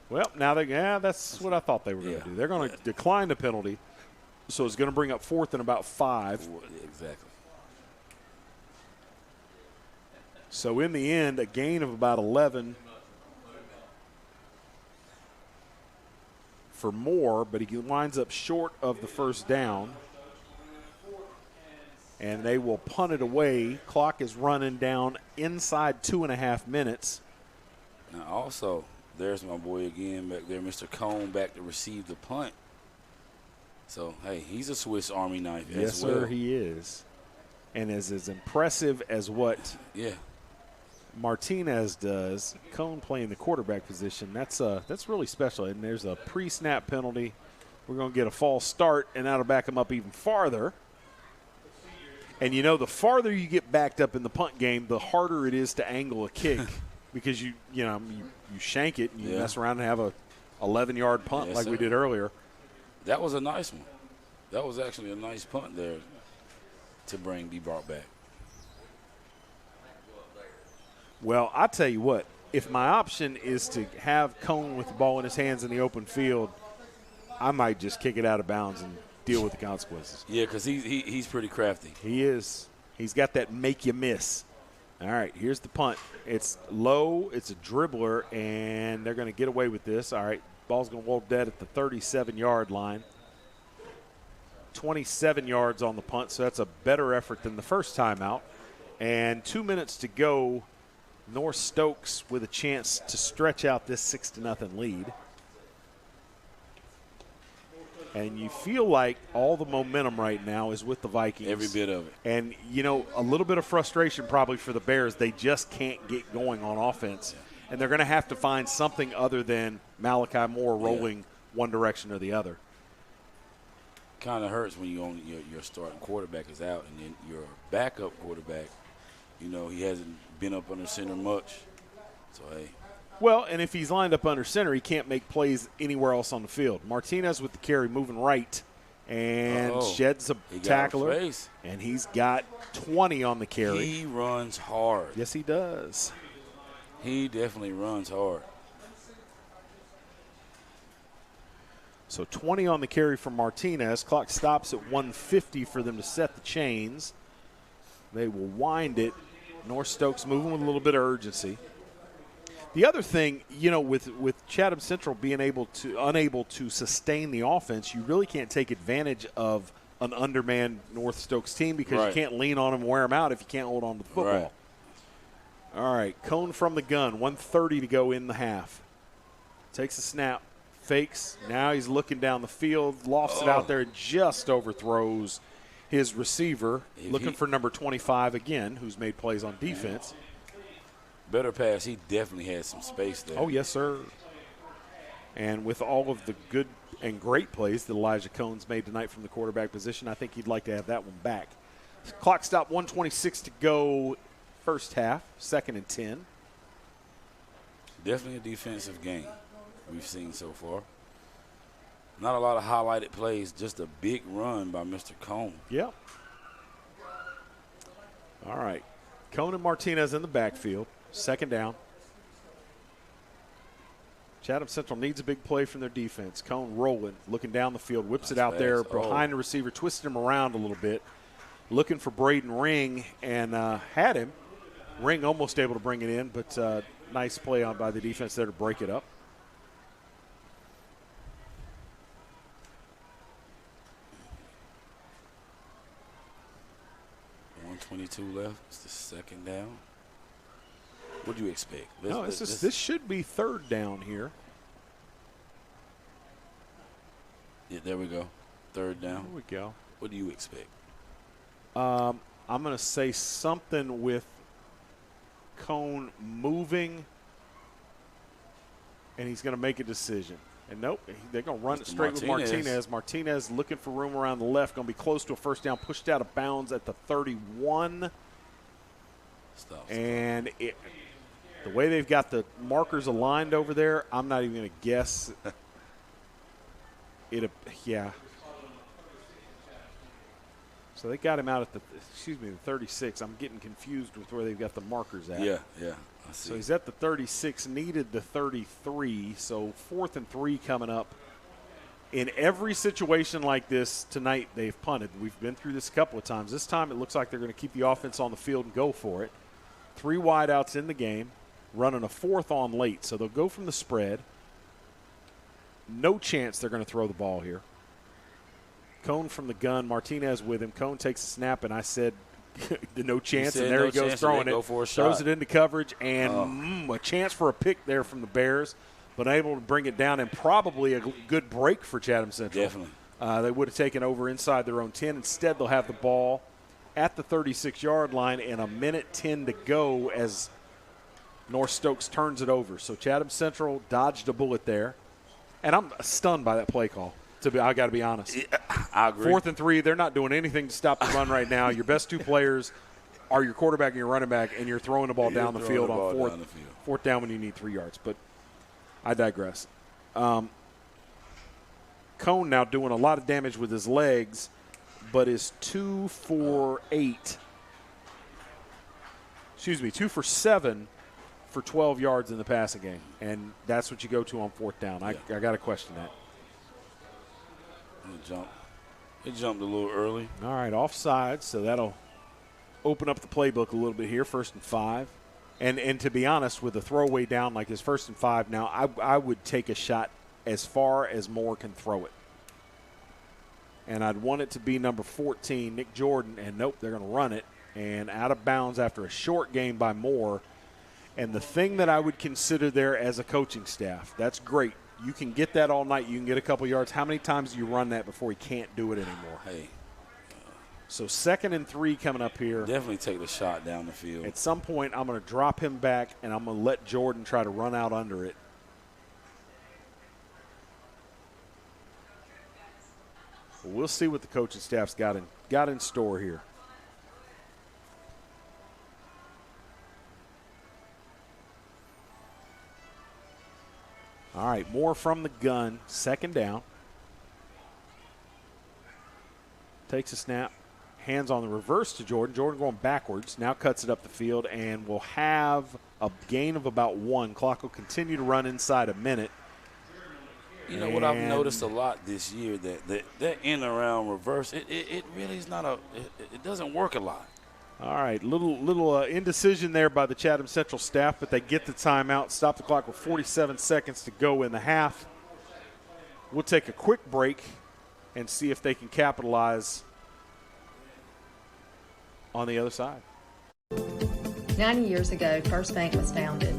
Well, now that's what I thought they were going to do. They're going to decline the penalty, so it's going to bring up 4th and about 5. Exactly. So in the end, a gain of about 11 for Moore, but he winds up short of the 1st down. And they will punt it away. Clock is running down inside 2.5 minutes. Now also, there's my boy again back there, Mr. Cone, back to receive the punt. So, hey, he's a Swiss Army knife as well. Yes, sir, he is. And is as impressive as what Martinez does. Cone playing the quarterback position, that's really special. And there's a pre-snap penalty. We're going to get a false start, and that'll back him up even farther. And, the farther you get backed up in the punt game, the harder it is to angle a kick because you shank it and you mess around and have a 11-yard punt like we did earlier. That was a nice one. That was actually a nice punt there to be brought back. Well, I tell you what, if my option is to have Cone with the ball in his hands in the open field, I might just kick it out of bounds and deal with the consequences. Yeah, because he's pretty crafty. He is. He's got that make you miss. All right, here's the punt. It's low. It's a dribbler, and they're going to get away with this. All right, ball's going to roll dead at the 37-yard line. 27 yards on the punt, so that's a better effort than the first time out. And 2 minutes to go. North Stokes with a chance to stretch out this 6-0 lead. And you feel like all the momentum right now is with the Vikings. Every bit of it. And, a little bit of frustration probably for the Bears. They just can't get going on offense. And they're going to have to find something other than Malachi Moore rolling one direction or the other. Kind of hurts when your starting quarterback is out and then your backup quarterback, he hasn't been up under center much. So, hey. Well, and if he's lined up under center, he can't make plays anywhere else on the field. Martinez with the carry moving right. and sheds a tackler. And he's got 20 on the carry. He runs hard. Yes, he does. He definitely runs hard. So 20 on the carry from Martinez. Clock stops at 1:50 for them to set the chains. They will wind it. North Stokes moving with a little bit of urgency. The other thing, with Chatham Central being unable to sustain the offense, you really can't take advantage of an undermanned North Stokes team because you can't lean on them and wear them out if you can't hold on to the football. Right. All right, Cone from the gun, 1:30 to go in the half. Takes a snap, fakes. Now he's looking down the field, lofts it out there, and just overthrows his receiver, looking for number 25 again, who's made plays on defense. Better pass. He definitely had some space there. Oh, yes, sir. And with all of the good and great plays that Elijah Cone's made tonight from the quarterback position, I think he'd like to have that one back. Clock stop, 1:26 to go first half, 2nd and 10. Definitely a defensive game we've seen so far. Not a lot of highlighted plays, just a big run by Mr. Cone. Yeah. All right. Cone and Martinez in the backfield. 2nd down. Chatham Central needs a big play from their defense. Cone rolling, looking down the field, whips it out there behind the receiver, twisted him around a little bit, looking for Braden Ring, and had him. Ring almost able to bring it in, but nice play on by the defense there to break it up. .22 left. It's the 2nd down. What do you expect? This should be 3rd down here. Yeah, there we go. 3rd down. There we go. What do you expect? I'm going to say something with Cone moving, and he's going to make a decision. And nope, they're going to run it straight with Martinez. Martinez looking for room around the left, going to be close to a first down, pushed out of bounds at the 31. And the way they've got the markers aligned over there, I'm not even going to guess. Yeah. So they got him out at the 36. I'm getting confused with where they've got the markers at. Yeah. I see. So he's at the 36, needed the 33. So 4th and 3 coming up. In every situation like this tonight, they've punted. We've been through this a couple of times. This time it looks like they're going to keep the offense on the field and go for it. 3 wideouts in the game, running a 4th on late. So they'll go from the spread. No chance they're going to throw the ball here. Cone from the gun, Martinez with him. Cone takes a snap, and I said no chance, and there he goes throwing it. Throws it into coverage, and a chance for a pick there from the Bears, but able to bring it down, and probably a good break for Chatham Central. Definitely. They would have taken over inside their own 10. Instead, they'll have the ball at the 36-yard line and 1:10 to go as North Stokes turns it over. So Chatham Central dodged a bullet there. And I'm stunned by that play call. I got to be honest. I agree. 4th and 3, they're not doing anything to stop the run right now. Your best 2 players are your quarterback and your running back, and you're throwing the ball down the field on 4th down when you need 3 yards. But I digress. Cone now doing a lot of damage with his legs, but is 2 for 7 for 12 yards in the passing game. And that's what you go to on 4th down. I got to question that. It jumped a little early. All right, offside, so that'll open up the playbook a little bit here, 1st and 5. And to be honest, with a throwaway down like this, 1st and 5, now I would take a shot as far as Moore can throw it. And I'd want it to be number 14, Nick Jordan, and nope, they're going to run it. And out of bounds after a short game by Moore. And the thing that I would consider there as a coaching staff, that's great. You can get that all night. You can get a couple yards. How many times do you run that before you can't do it anymore? Hey. So 2nd and 3 coming up here. Definitely take the shot down the field. At some point, I'm going to drop him back, and I'm going to let Jordan try to run out under it. We'll see what the coaching staff's got in store here. All right, Moore from the gun, 2nd down. Takes a snap. Hands on the reverse to Jordan. Jordan going backwards. Now cuts it up the field and will have a gain of about 1. Clock will continue to run inside a minute. You know what I've noticed a lot this year, that in around reverse, it really is not it doesn't work a lot. All right, little indecision there by the Chatham Central staff, but they get the timeout. Stop the clock with 47 seconds to go in the half. We'll take a quick break and see if they can capitalize on the other side. 90 years ago, First Bank was founded.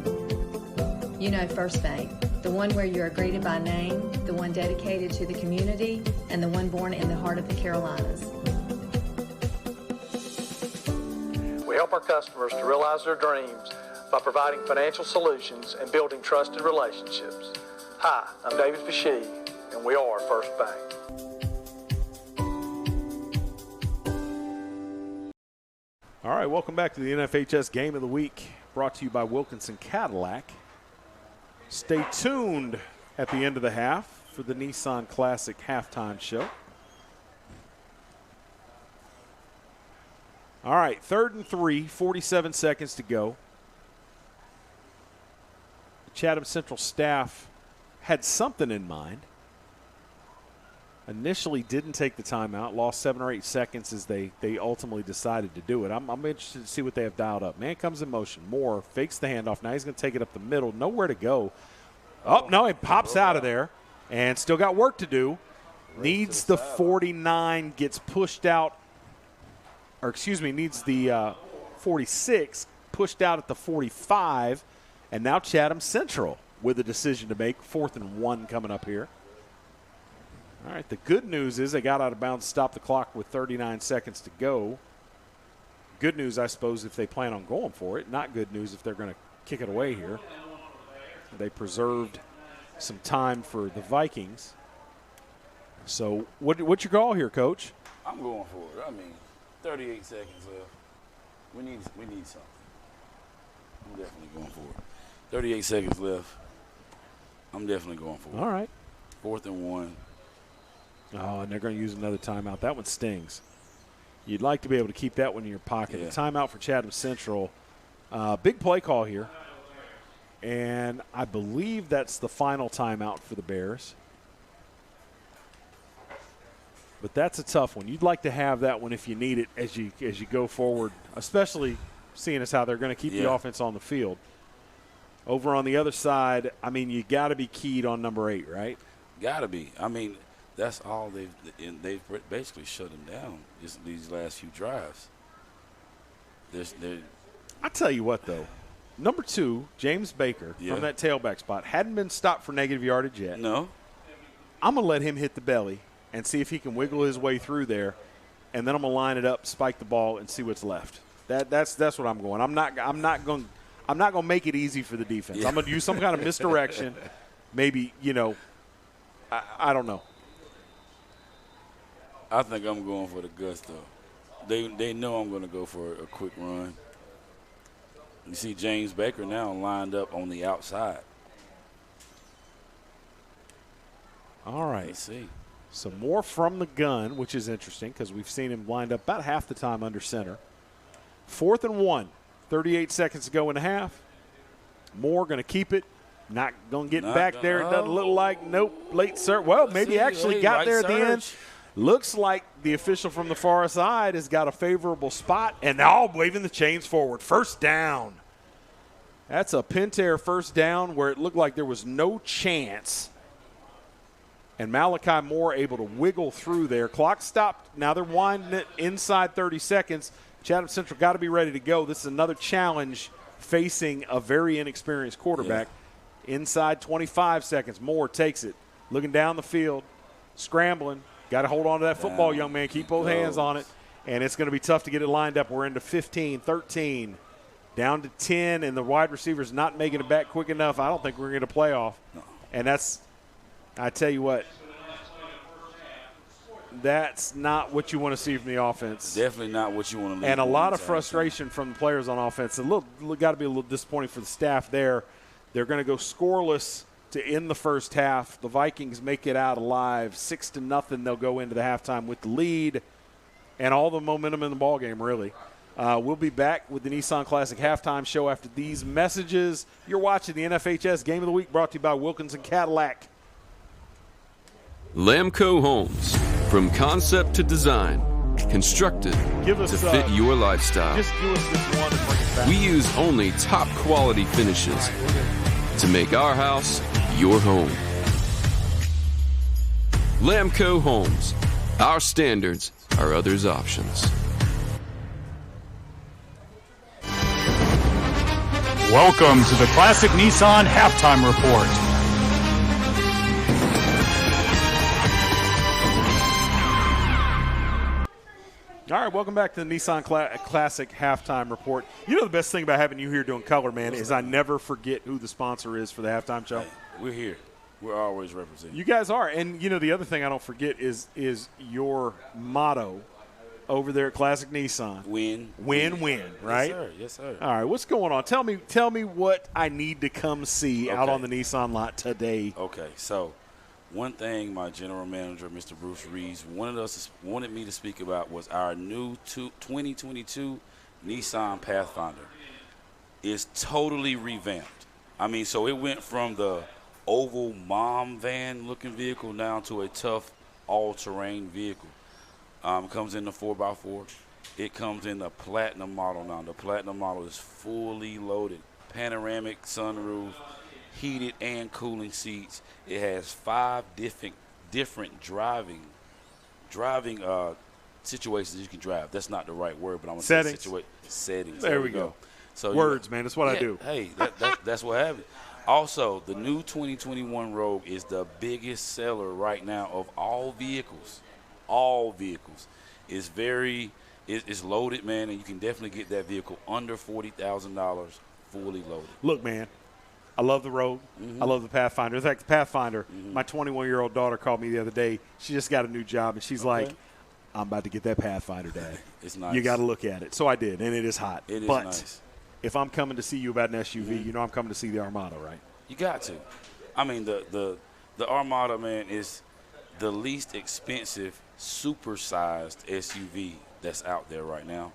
You know First Bank, the one where you are greeted by name, the one dedicated to the community, and the one born in the heart of the Carolinas. We help our customers to realize their dreams by providing financial solutions and building trusted relationships. Hi, I'm David Fashee, and we are First Bank. All right, welcome back to the NFHS Game of the Week, brought to you by Wilkinson Cadillac. Stay tuned at the end of the half for the Nissan Classic halftime show. All right, 3rd and 3, 47 seconds to go. The Chatham Central staff had something in mind. Initially didn't take the timeout, lost 7 or 8 seconds as they ultimately decided to do it. I'm interested to see what they have dialed up. Man comes in motion. Moore fakes the handoff. Now he's going to take it up the middle. Nowhere to go. Oh, no, he pops out of there and still got work to do. Needs the 49, gets pushed out. Or excuse me, needs the 46, pushed out at the 45. And now Chatham Central with a decision to make. 4th and 1 coming up here. All right, the good news is they got out of bounds, stopped the clock with 39 seconds to go. Good news, I suppose, if they plan on going for it. Not good news if they're going to kick it away here. They preserved some time for the Vikings. So what's your call here, Coach? I'm going for it. I mean, 38 seconds left. We need something. I'm definitely going for it. 38 seconds left. I'm definitely going for it. All right. 4th and 1. Oh, and they're going to use another timeout. That one stings. You'd like to be able to keep that one in your pocket. Yeah. A timeout for Chatham Central. Big play call here. And I believe that's the final timeout for the Bears. But that's a tough one. You'd like to have that one if you need it as you go forward, especially seeing as how they're going to keep the offense on the field. Over on the other side, I mean, you got to be keyed on number 8, right? Got to be. I mean, that's all they've basically shut him down these last few drives. I tell you what, though. Number 2, James Baker, from that tailback spot, hadn't been stopped for negative yardage yet. No. I'm going to let him hit the belly and see if he can wiggle his way through there, and then I'm going to line it up, spike the ball, and see what's left. That's what I'm going. I'm not going to make it easy for the defense. I'm going to use some kind of misdirection. Maybe, I don't know. I think I'm going for the gusto. They know I'm going to go for a quick run. You see James Baker now lined up on the outside. All right. Let's see. Some more from the gun, which is interesting because we've seen him lined up about half the time under center. 4th and 1, 38 seconds to go in the half. Moore going to keep it. Not going to get back there. It doesn't look like. Nope. Late surge. Well, maybe actually got there at the end. Looks like the official from the far side has got a favorable spot. And now waving the chains forward. First down. That's a Pentair first down where it looked like there was no chance. And Malachi Moore able to wiggle through there. Clock stopped. Now they're winding it inside 30 seconds. Chatham Central got to be ready to go. This is another challenge facing a very inexperienced quarterback. Inside 25 seconds. Moore takes it. Looking down the field. Scrambling. Got to hold on to that football, young man. Keep both hands on it. And it's going to be tough to get it lined up. We're into 15, 13, down to 10, and the wide receiver's not making it back quick enough. I don't think we're going to play off. No. And that's, I tell you what, that's not what you want to see from the offense. Definitely not what you want to leave. And a lot of frustration from the players on offense. Got to be a little disappointing for the staff there. They're going to go scoreless to end the first half. The Vikings make it out alive. 6-0, they'll go into the halftime with the lead. and all the momentum in the ball game, really. We'll be back with the Nissan Classic halftime show after these messages. You're watching the NFHS Game of the Week, brought to you by Wilkinson Cadillac. Lamco Homes, from concept to design, constructed to fit your lifestyle. Just give us this one and bring it back. We use only top quality finishes to make our house your home. Lamco Homes, our standards are others' options. Welcome to the Classic Nissan Halftime Report. All right, welcome back to the Nissan Classic Halftime Report. You know the best thing about having you here doing color, man, is I never forget who the sponsor is for the halftime show. Hey, we're here. We're always representing. You guys are. And, you know, the other thing I don't forget is your motto over there at Classic Nissan. Win, right? Yes, sir. Yes, sir. All right, what's going on? Tell me what I need to come see out on the Nissan lot today. Okay, so one thing my general manager, Mr. Bruce Reeves, wanted me to speak about was our new 2022 Nissan Pathfinder. It's totally revamped. I mean, so it went from the oval mom van looking vehicle now to a tough all-terrain vehicle. Comes in the 4x4. It comes in the Platinum model now. The Platinum model is fully loaded. Panoramic sunroof, heated and cooling seats. It has 5 different driving situations you can drive. That's not the right word, but I'm going to say settings. There we go. So words, man. That's what I do. Hey, that's what happens. Also, the new 2021 Rogue is the biggest seller right now of all vehicles. All vehicles. It's loaded, man, and you can definitely get that vehicle under $40,000 fully loaded. Look, man, I love the Rogue. I love the Pathfinder. In fact, the Pathfinder, my 21-year-old daughter called me the other day. She just got a new job, and she's like, I'm about to get that Pathfinder, Dad. It's nice. You got to look at it. So I did, and it is hot. It is but nice. If I'm coming to see you about an SUV, you know I'm coming to see the Armada, right? You got to. I mean, the Armada, man, is the least expensive supersized SUV that's out there right now.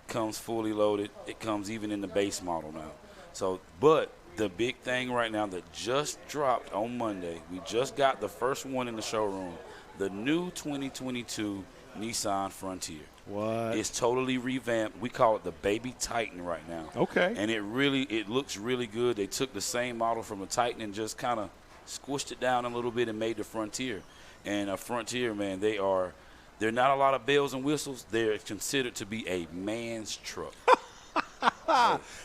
Comes fully loaded. It comes even in the base model now. So, but the big thing right now that just dropped on Monday, we just got the first one in the showroom, the new 2022 Nissan Frontier. What? It's totally revamped. We call it the Baby Titan right now. Okay. And it looks really good. They took the same model from the Titan and just kind of squished it down a little bit and made the Frontier. And a Frontier, man, they're not a lot of bells and whistles. They're considered to be a man's truck.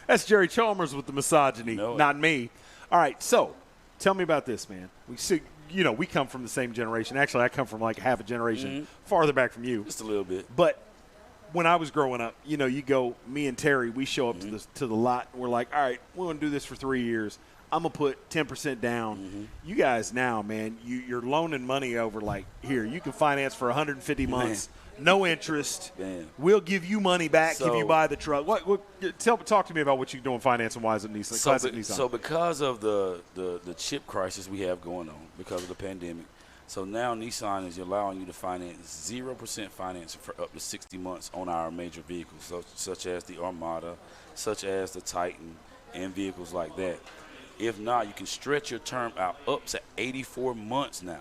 That's Jerry Chalmers with the misogyny, not me. All right, so tell me about this, man. We see, we come from the same generation. Actually, I come from like half a generation farther back from you. Just a little bit. But when I was growing up, you go, me and Terry, we show up to the lot, and we're like, all right, we're going to do this for 3 years. I'm going to put 10% down. You guys now, man, you're loaning money over like, here, you can finance for 150 months, no interest. Man. We'll give you money back if you buy the truck. Talk to me about what you're doing financing-wise at Nissan. Nissan. So because of the chip crisis we have going on, because of the pandemic, so now Nissan is allowing you to finance 0% financing for up to 60 months on our major vehicles, such as the Armada, such as the Titan, and vehicles like that. If not, you can stretch your term out up to 84 months now.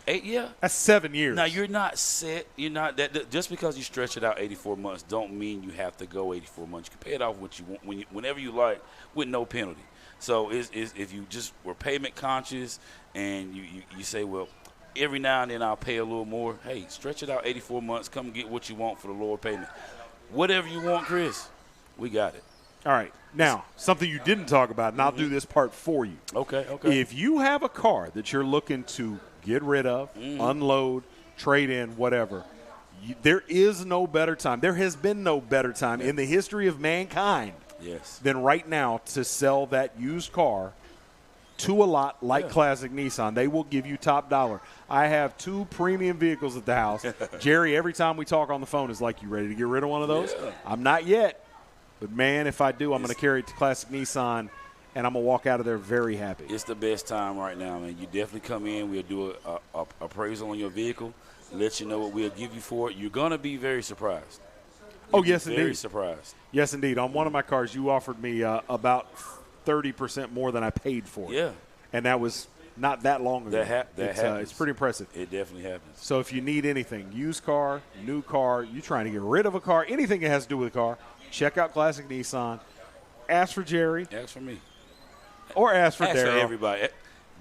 That's 7 years. Now, you're not set. You're not that. Just because you stretch it out 84 months don't mean you have to go 84 months. You can pay it off what you want, whenever you like, with no penalty. So if you just were payment conscious and you say, well, every now and then I'll pay a little more, hey, stretch it out 84 months. Come get what you want for the lower payment. Whatever you want, Chris, we got it. All right. Now, something you didn't talk about, and I'll do this part for you. Okay. If you have a car that you're looking to get rid of, unload, trade in, whatever, there is no better time. There has been no better time in the history of mankind than right now to sell that used car to a lot like Classic Nissan. They will give you top dollar. I have 2 premium vehicles at the house. Jerry, every time we talk on the phone, is like, you ready to get rid of one of those? Yeah. I'm not yet. But, man, if I do, I'm going to carry it to Classic Nissan, and I'm going to walk out of there very happy. It's the best time right now, man. You definitely come in. We'll do a appraisal on your vehicle, let you know what we'll give you for it. You're going to be very surprised. Yes, indeed. Very surprised. Yes, indeed. On one of my cars, you offered me about 30% more than I paid for it. Yeah. And that was not that long ago. It's pretty impressive. It definitely happens. So if you need anything, used car, new car, you're trying to get rid of a car, anything that has to do with a car, check out Classic Nissan. Ask for Jerry. Ask for me. Or ask for Daryl. Ask for everybody.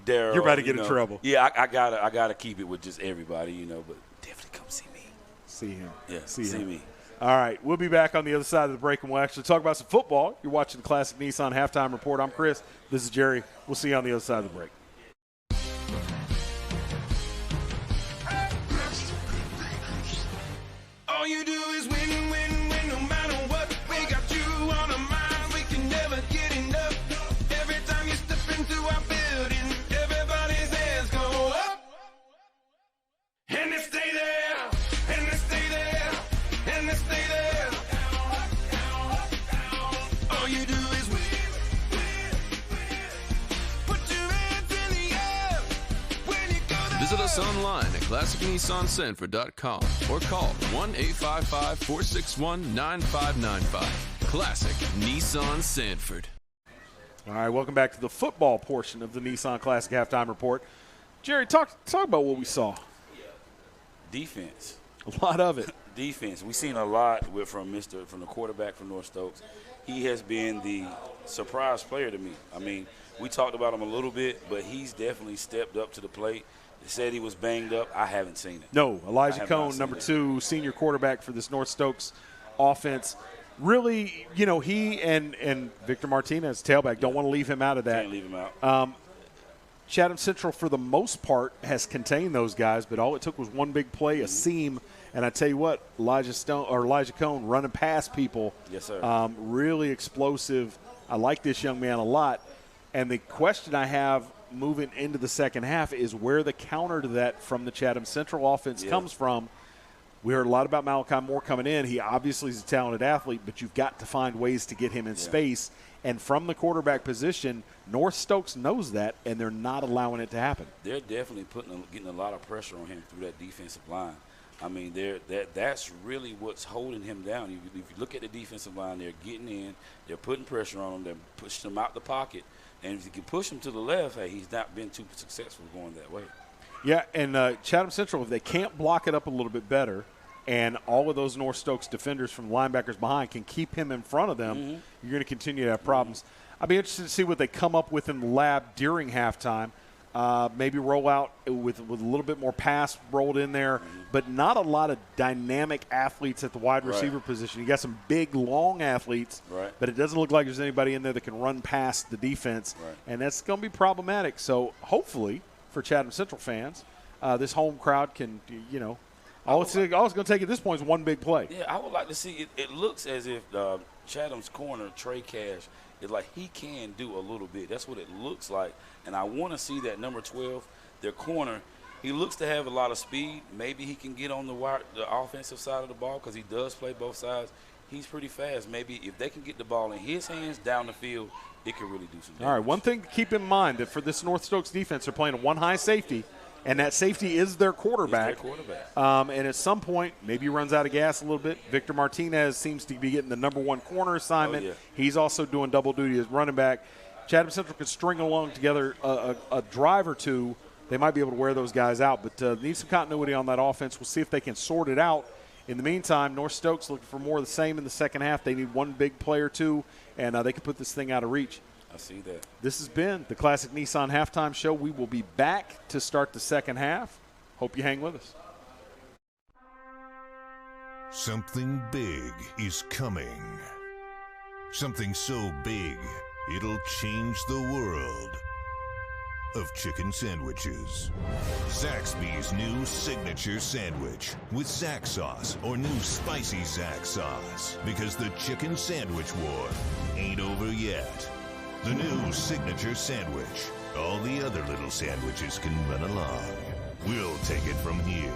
Daryl, you're about to get in trouble. Yeah, I gotta keep it with just everybody, but definitely come see me. See him. Yeah, see me. All right, we'll be back on the other side of the break, and we'll actually talk about some football. You're watching the Classic Nissan Halftime Report. I'm Chris. This is Jerry. We'll see you on the other side of the break. All you do is win, win, win, no matter what. We got you on our mind, we can never get enough. Every time you step into our building, everybody's hands go up. And they stay there, and they stay there, and they stay there. All you do is win, win, win. Put your hands in the air when you go there. Visit us online at ClassicNissanSanford.com or call 1-855-461-9595. Classic Nissan Sanford. All right, welcome back to the football portion of the Nissan Classic Halftime Report. Jerry, talk about what we saw. Defense. A lot of it. Defense. We've seen a lot from the quarterback from North Stokes. He has been the surprise player to me. I mean, we talked about him a little bit, but he's definitely stepped up to the plate. They said he was banged up. I haven't seen it. No, Elijah Cone, number 2, senior quarterback for this North Stokes offense. Really, he and Victor Martinez, tailback, don't want to leave him out of that. Can't leave him out. Chatham Central, for the most part, has contained those guys, but all it took was one big play, a seam, and I tell you what, Elijah Cone running past people. Yes, sir. Really explosive. I like this young man a lot. And the question I have moving into the second half is where the counter to that from the Chatham Central offense comes from. We heard a lot about Malachi Moore coming in. He obviously is a talented athlete, but you've got to find ways to get him in space. And from the quarterback position, North Stokes knows that, and they're not allowing it to happen. They're definitely getting a lot of pressure on him through that defensive line. I mean, that's really what's holding him down. If you look at the defensive line, they're getting in, they're putting pressure on him, they're pushing him out the pocket. And if you can push him to the left, he's not been too successful going that way. Yeah, and Chatham Central, if they can't block it up a little bit better, and all of those North Stokes defenders from linebackers behind can keep him in front of them, you're going to continue to have problems. I'd be interested to see what they come up with in the lab during halftime. Maybe roll out with a little bit more pass rolled in there, but not a lot of dynamic athletes at the wide receiver position. You got some big, long athletes, but it doesn't look like there's anybody in there that can run past the defense, and that's going to be problematic. So hopefully for Chatham Central fans, this home crowd can, all it's going to take at this point is one big play. Yeah, I would like to see it. It looks as if Chatham's corner, Trey Cash, is like he can do a little bit. That's what it looks like. And I want to see that number 12, their corner. He looks to have a lot of speed. Maybe he can get on the offensive side of the ball because he does play both sides. He's pretty fast. Maybe if they can get the ball in his hands down the field, it could really do some damage. All right, one thing to keep in mind that for this North Stokes defense, they're playing a one high safety, and that safety is their quarterback. And at some point, maybe he runs out of gas a little bit. Victor Martinez seems to be getting the number 1 corner assignment. He's also doing double duty as running back. Chatham Central could string along together a drive or two. They might be able to wear those guys out, but need some continuity on that offense. We'll see if they can sort it out. In the meantime, North Stokes looking for more of the same in the second half. They need one big play or two, and they can put this thing out of reach. I see that. This has been the Classic Nissan Halftime Show. We will be back to start the second half. Hope you hang with us. Something big is coming. Something so big, it'll change the world of chicken sandwiches. Zaxby's new signature sandwich with Zax sauce or new spicy Zax sauce, because the chicken sandwich war ain't over yet. The new signature sandwich. All the other little sandwiches can run along. We'll take it from here.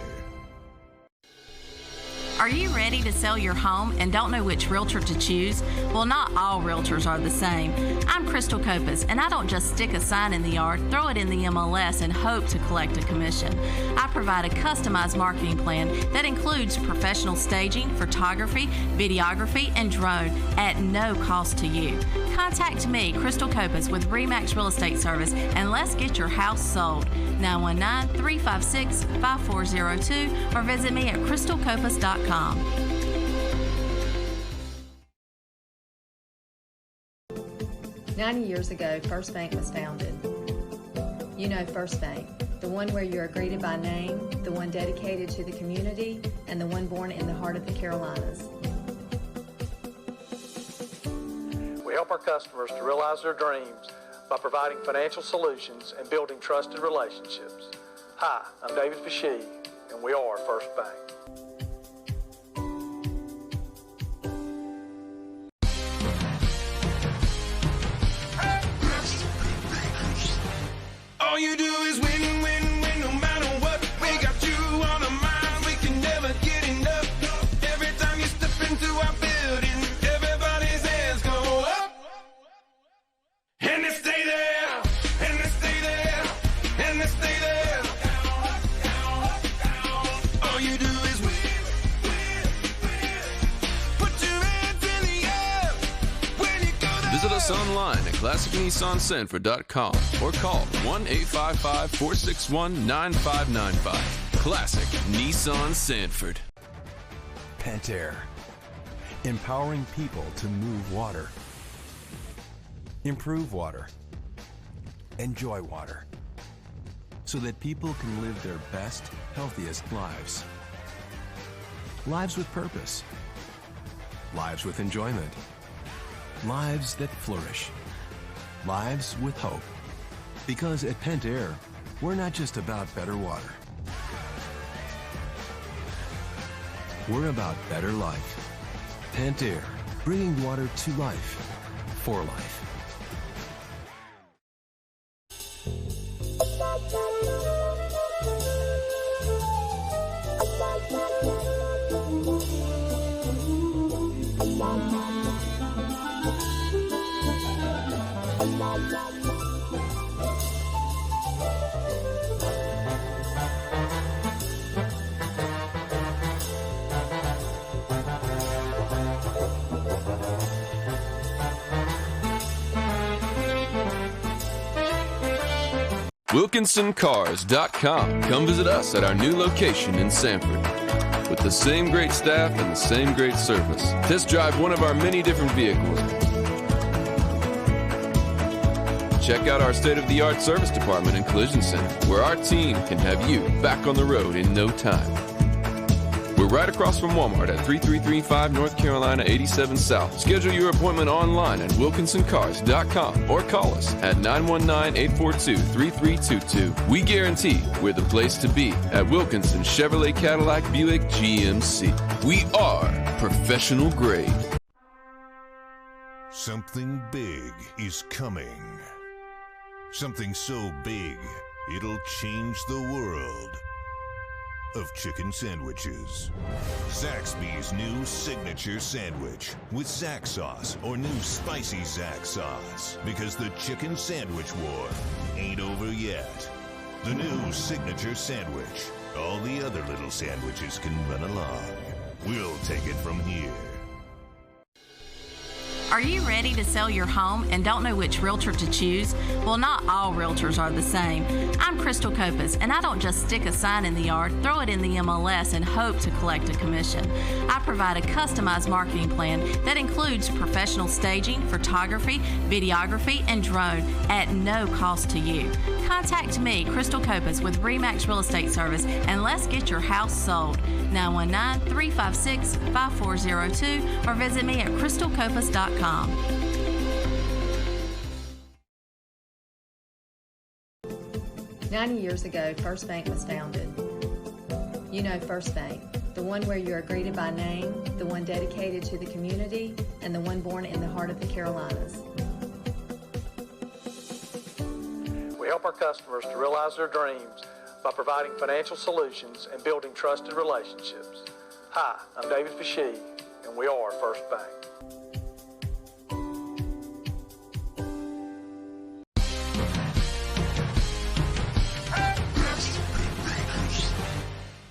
Are you ready to sell your home and don't know which realtor to choose? Well, not all realtors are the same. I'm Crystal Copas, and I don't just stick a sign in the yard, throw it in the MLS, and hope to collect a commission. I provide a customized marketing plan that includes professional staging, photography, videography, and drone at no cost to you. Contact me, Crystal Copas, with RE/MAX Real Estate Service, and let's get your house sold. 919-356-5402 or visit me at crystalcopas.com. 90 years ago, First Bank was founded. You know First Bank, the one where you are greeted by name, the one dedicated to the community, and the one born in the heart of the Carolinas. We help our customers to realize their dreams by providing financial solutions and building trusted relationships. Hi, I'm David Fashee, and we are First Bank. All you do is win, win, win, no matter what. We got you on our minds, we can never get enough. Every time you step into our building, everybody's hands go up. And they stay there, and they stay there, and they stay there. All you do is win, win, win. Put your hands in the air when you go to Visit us online at ClassicNissanSanford.com or call 1-855-461-9595. Classic Nissan Sanford. Pentair. Empowering people to move water. Improve water. Enjoy water. So that people can live their best, healthiest lives. Lives with purpose. Lives with enjoyment. Lives that flourish. Lives with hope. Because at Pentair, we're not just about better water. We're about better life. Pentair, bringing water to life, for life. WilkinsonCars.com. Come visit us at our new location in Sanford. With the same great staff and the same great service. Test drive one of our many different vehicles. Check out our state-of-the-art service department and collision center, where our team can have you back on the road in no time. We're right across from Walmart at 3335 North Carolina 87 South. Schedule your appointment online at WilkinsonCars.com or call us at 919-842-3322. We guarantee we're the place to be at Wilkinson Chevrolet Cadillac Buick GMC. We are professional grade. Something big is coming. Something so big, it'll change the world of chicken sandwiches. Zaxby's new signature sandwich with Zax sauce or new spicy Zax sauce, because the chicken sandwich war ain't over yet. The new signature sandwich. All the other little sandwiches can run along. We'll take it from here. Are you ready to sell your home and don't know which realtor to choose? Well, not all realtors are the same. I'm Crystal Copas, and I don't just stick a sign in the yard, throw it in the MLS, and hope to collect a commission. I provide a customized marketing plan that includes professional staging, photography, videography, and drone at no cost to you. Contact me, Crystal Copas, with RE/MAX Real Estate Service, and let's get your house sold. 919-356-5402 or visit me at crystalcopas.com. 90 years ago, First Bank was founded. You know First Bank, the one where you are greeted by name, the one dedicated to the community, and the one born in the heart of the Carolinas. We help our customers to realize their dreams by providing financial solutions and building trusted relationships. Hi, I'm David Fashee, and we are First Bank.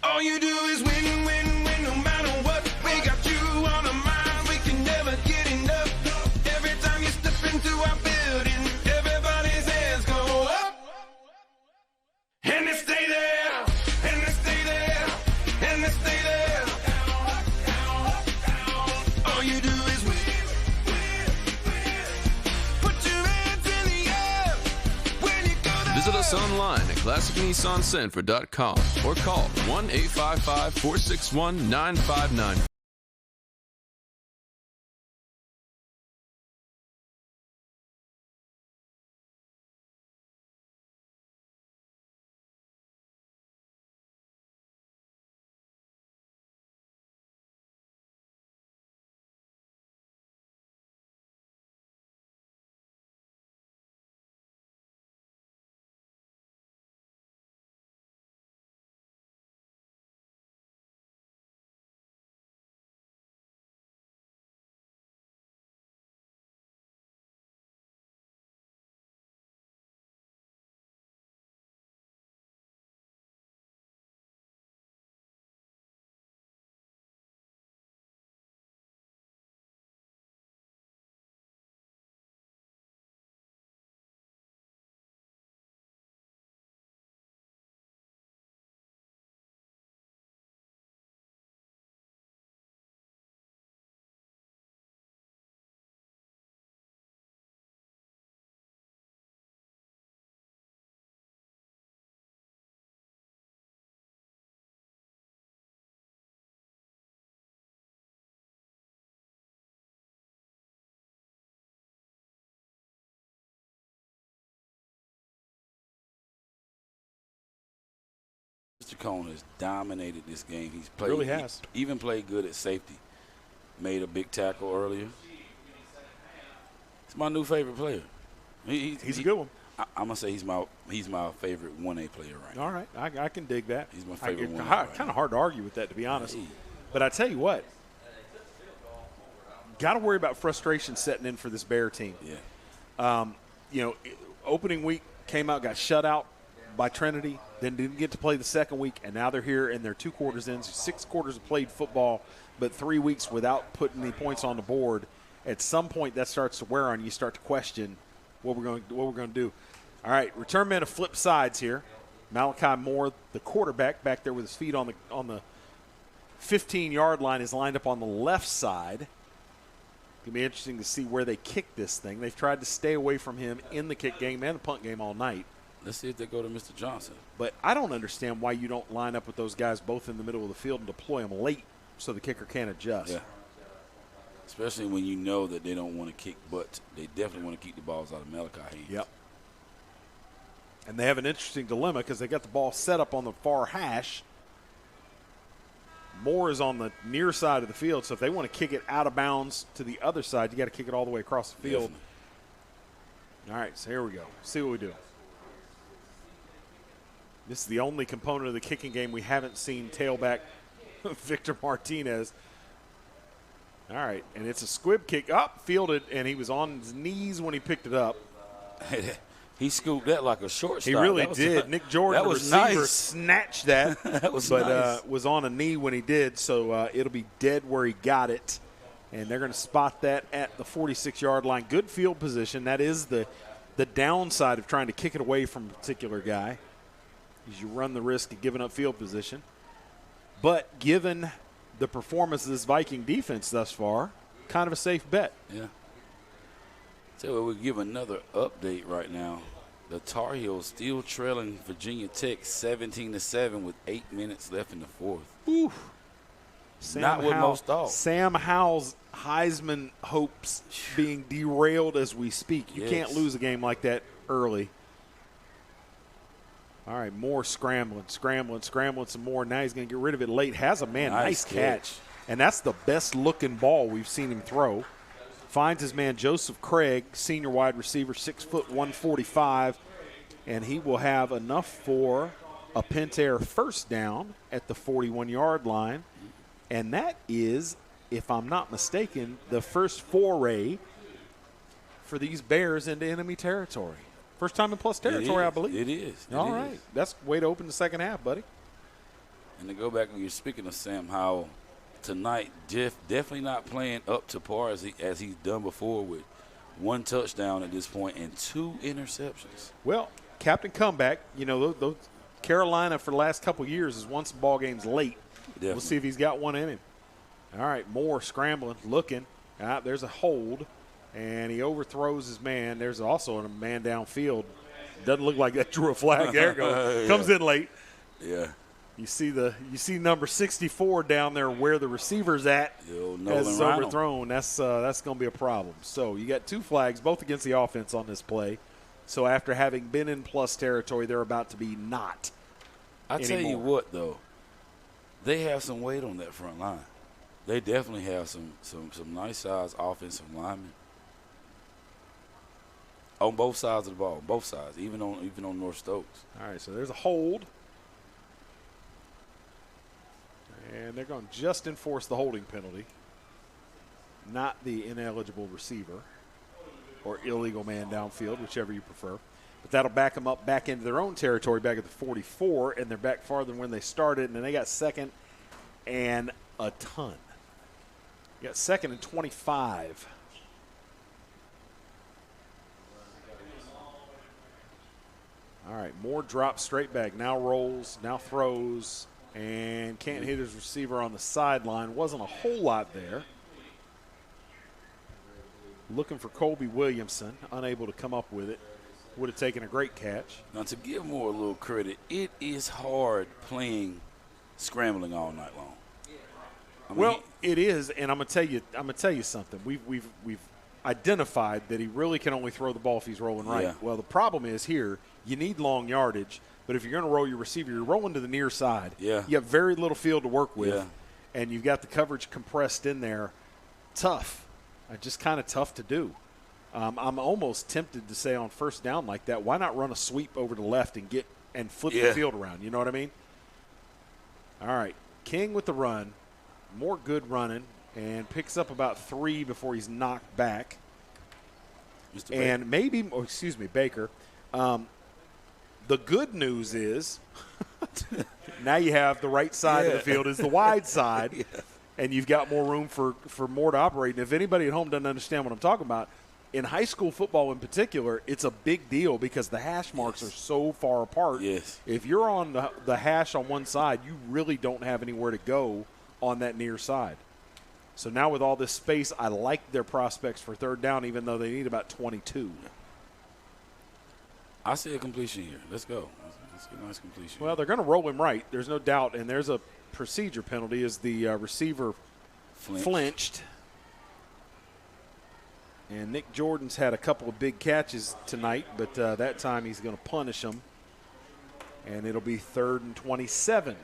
All you do is win, win, win, no matter what. We got you on our mind, we can never get enough. Every time you step into our building, everybody's hands go up. And they stay there, and they stay there, and they stay there. All you do is win, win, win. Put your hands in the air when you go there. Visit us online at ClassicNissanCentral.com or call 1-855-461-9595. Mr. Cone has dominated this game. He's played, Really has. Even played good at safety. Made a big tackle earlier. He's my new favorite player. He's a good one. I'm gonna say he's my favorite 1A player right now. All right, I can dig that. He's my favorite one. Kind of hard to argue with that, to be honest. But I tell you what, got to worry about frustration setting in for this Bear team. Yeah. Opening week came out, got shut out by Trinity, then didn't get to play the second week, and now they're here and they're 2 quarters in, 6 quarters of played football, but 3 weeks without putting any points on the board. At some point, that starts to wear on you. You start to question what we're going to do. All right, return man of flip sides here. Malachi Moore, the quarterback, back there with his feet on the 15-yard line, is lined up on the left side. It'll be interesting to see where they kick this thing. They've tried to stay away from him in the kick game and the punt game all night. Let's see if they go to Mr. Johnson. But I don't understand why you don't line up with those guys both in the middle of the field and deploy them late so the kicker can't adjust. Yeah. Especially when you know that they don't want to kick, but they definitely want to keep the balls out of Malachi's hands. Yep. And they have an interesting dilemma because they got the ball set up on the far hash. Moore is on the near side of the field, so if they want to kick it out of bounds to the other side, you got to kick it all the way across the field. Definitely. All right, so here we go. See what we do. This is the only component of the kicking game we haven't seen tailback Victor Martinez. All right, and it's a squib kick up, fielded, and he was on his knees when he picked it up. He scooped that like a shortstop. He really did. Nick Jordan, the receiver, snatched that, that was but nice. Was on a knee when he did, so it'll be dead where he got it. And they're going to spot that at the 46-yard line. Good field position. That is the downside of trying to kick it away from a particular guy, is you run the risk of giving up field position. But given the performance of this Viking defense thus far, kind of a safe bet. Yeah. So we'll give another update right now. The Tar Heels still trailing Virginia Tech 17-7 with 8 minutes left in the fourth. Ooh. Not what most thought. Sam Howell's Heisman hopes being derailed as we speak. You can't lose a game like that early. All right, Moore scrambling some more. Now he's going to get rid of it late. Has a man. Nice catch. And that's the best-looking ball we've seen him throw. Finds his man Joseph Craig, senior wide receiver, 6 foot 145, and he will have enough for a Pentair first down at the 41-yard line. And that is, if I'm not mistaken, the first foray for these Bears into enemy territory. First time in plus territory, I believe. It is. All right. That's way to open the second half, buddy. And to go back when you're speaking of Sam Howell, tonight, Jeff definitely not playing up to par as he's done before with 1 touchdown at this point and 2 interceptions. Well, Captain Comeback, those Carolina for the last couple years has won some ball games late. Definitely. We'll see if he's got one in him. All right, Moore scrambling, looking. There's a hold, and he overthrows his man. There's also a man downfield. Doesn't look like that drew a flag. There it goes. Yeah. Comes in late. Yeah. You see number 64 down there where the receiver's at as it's overthrown. That's going to be a problem. So you got 2 flags, both against the offense on this play. So after having been in plus territory, they're about to be not anymore. Tell you what, though, they have some weight on that front line. They definitely have some nice size offensive linemen on both sides of the ball, both sides, even on North Stokes. All right, so there's a hold. And they're going to just enforce the holding penalty, not the ineligible receiver or illegal man downfield, whichever you prefer. But that'll back them up back into their own territory back at the 44, and they're back farther than when they started, and then they got second and a ton. You got second and 25. All right, Moore drops straight back, now rolls, now throws, and can't hit his receiver on the sideline. Wasn't a whole lot there. Looking for Colby Williamson, unable to come up with it. Would have taken a great catch. Now, to give Moore a little credit, it is hard playing scrambling all night long. It is, and I'm gonna tell you something. We've identified that he really can only throw the ball if he's rolling right. Yeah. Well, the problem is here, you need long yardage, but if you're going to roll your receiver, you're rolling to the near side. Yeah. You have very little field to work with, Yeah. and you've got the coverage compressed in there. Tough. Just kind of tough to do. I'm almost tempted to say on first down like that, why not run a sweep over to the left and flip the field around? You know what I mean? All right. King with the run. More good running, and picks up about 3 before he's knocked back. And Baker. The good news is now you have the right side of the field is the wide side, and you've got more room for Moore to operate. And if anybody at home doesn't understand what I'm talking about, in high school football in particular, it's a big deal because the hash marks are so far apart. Yes. If you're on the hash on one side, you really don't have anywhere to go on that near side. So now with all this space, I like their prospects for third down, even though they need about 22. I see a completion here. Let's go. Let's get a nice completion. Well, they're going to roll him right. There's no doubt. And there's a procedure penalty as the receiver flinched. And Nick Jordan's had a couple of big catches tonight, but that time he's going to punish them. And it'll be 3rd and 27.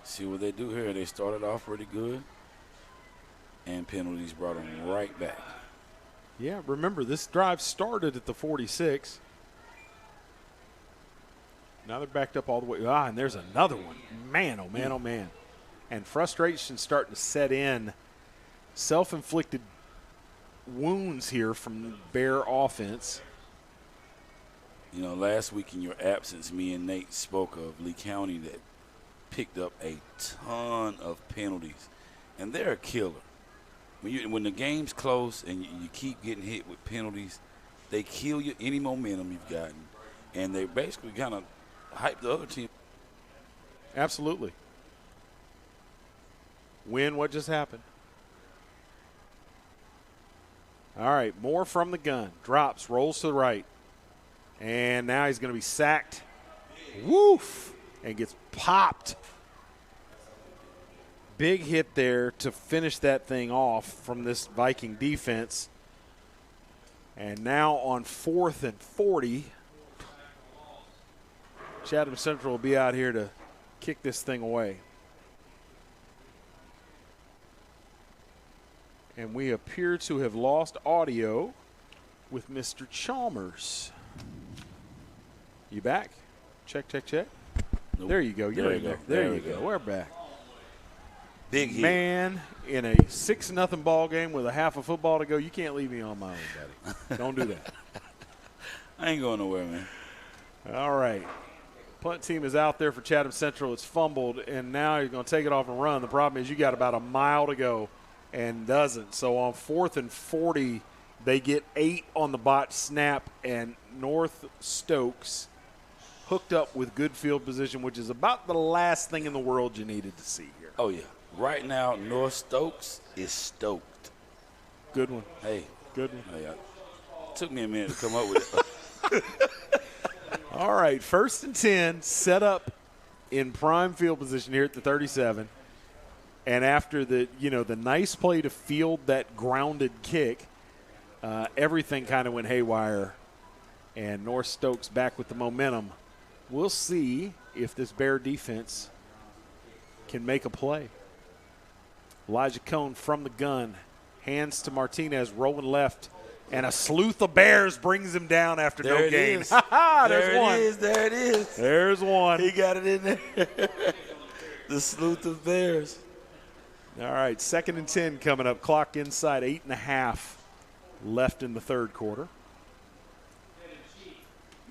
See what they do here. They started off pretty good, and penalties brought them right back. Yeah, remember, this drive started at the 46. Now they're backed up all the way. And there's another one. Man, oh, man, oh, man. And frustration starting to set in. Self-inflicted wounds here from the Bear offense. You know, last week in your absence, me and Nate spoke of Lee County that picked up a ton of penalties, and they're a killer. When the game's close and you keep getting hit with penalties, they kill you any momentum you've gotten, and they basically kind of hype the other team. Absolutely. What just happened? All right, Moore from the gun. Drops, rolls to the right. And now he's going to be sacked. Woof! And gets popped. Big hit there to finish that thing off from this Viking defense. And now on 4th and 40, Chatham Central will be out here to kick this thing away. And we appear to have lost audio with Mr. Chalmers. You back? Check, check, check. Nope. There you go. You're in go. there. There you go. We're back. Big hit. Man, in a 6-0 ball game with a half of football to go, you can't leave me on my own, buddy. Don't do that. I ain't going nowhere, man. All right. Punt team is out there for Chatham Central. It's fumbled, and now you're going to take it off and run. The problem is you got about a mile to go and doesn't. So on 4th and 40, they get 8 on the botch snap, and North Stokes hooked up with good field position, which is about the last thing in the world you needed to see here. Oh, yeah. Right now, North Stokes is stoked. Good one. Hey. Good one. Hey, took me a minute to come up with it. All right, 1st and 10, set up in prime field position here at the 37. And after the nice play to field that grounded kick, everything kind of went haywire. And North Stokes back with the momentum. We'll see if this Bear defense can make a play. Elijah Cone from the gun, hands to Martinez, rolling left, and a sleuth of Bears brings him down after no gain. There's one. There it is. There's one. He got it in there. The sleuth of Bears. All right, 2nd and 10 coming up. Clock inside 8.5 left in the third quarter.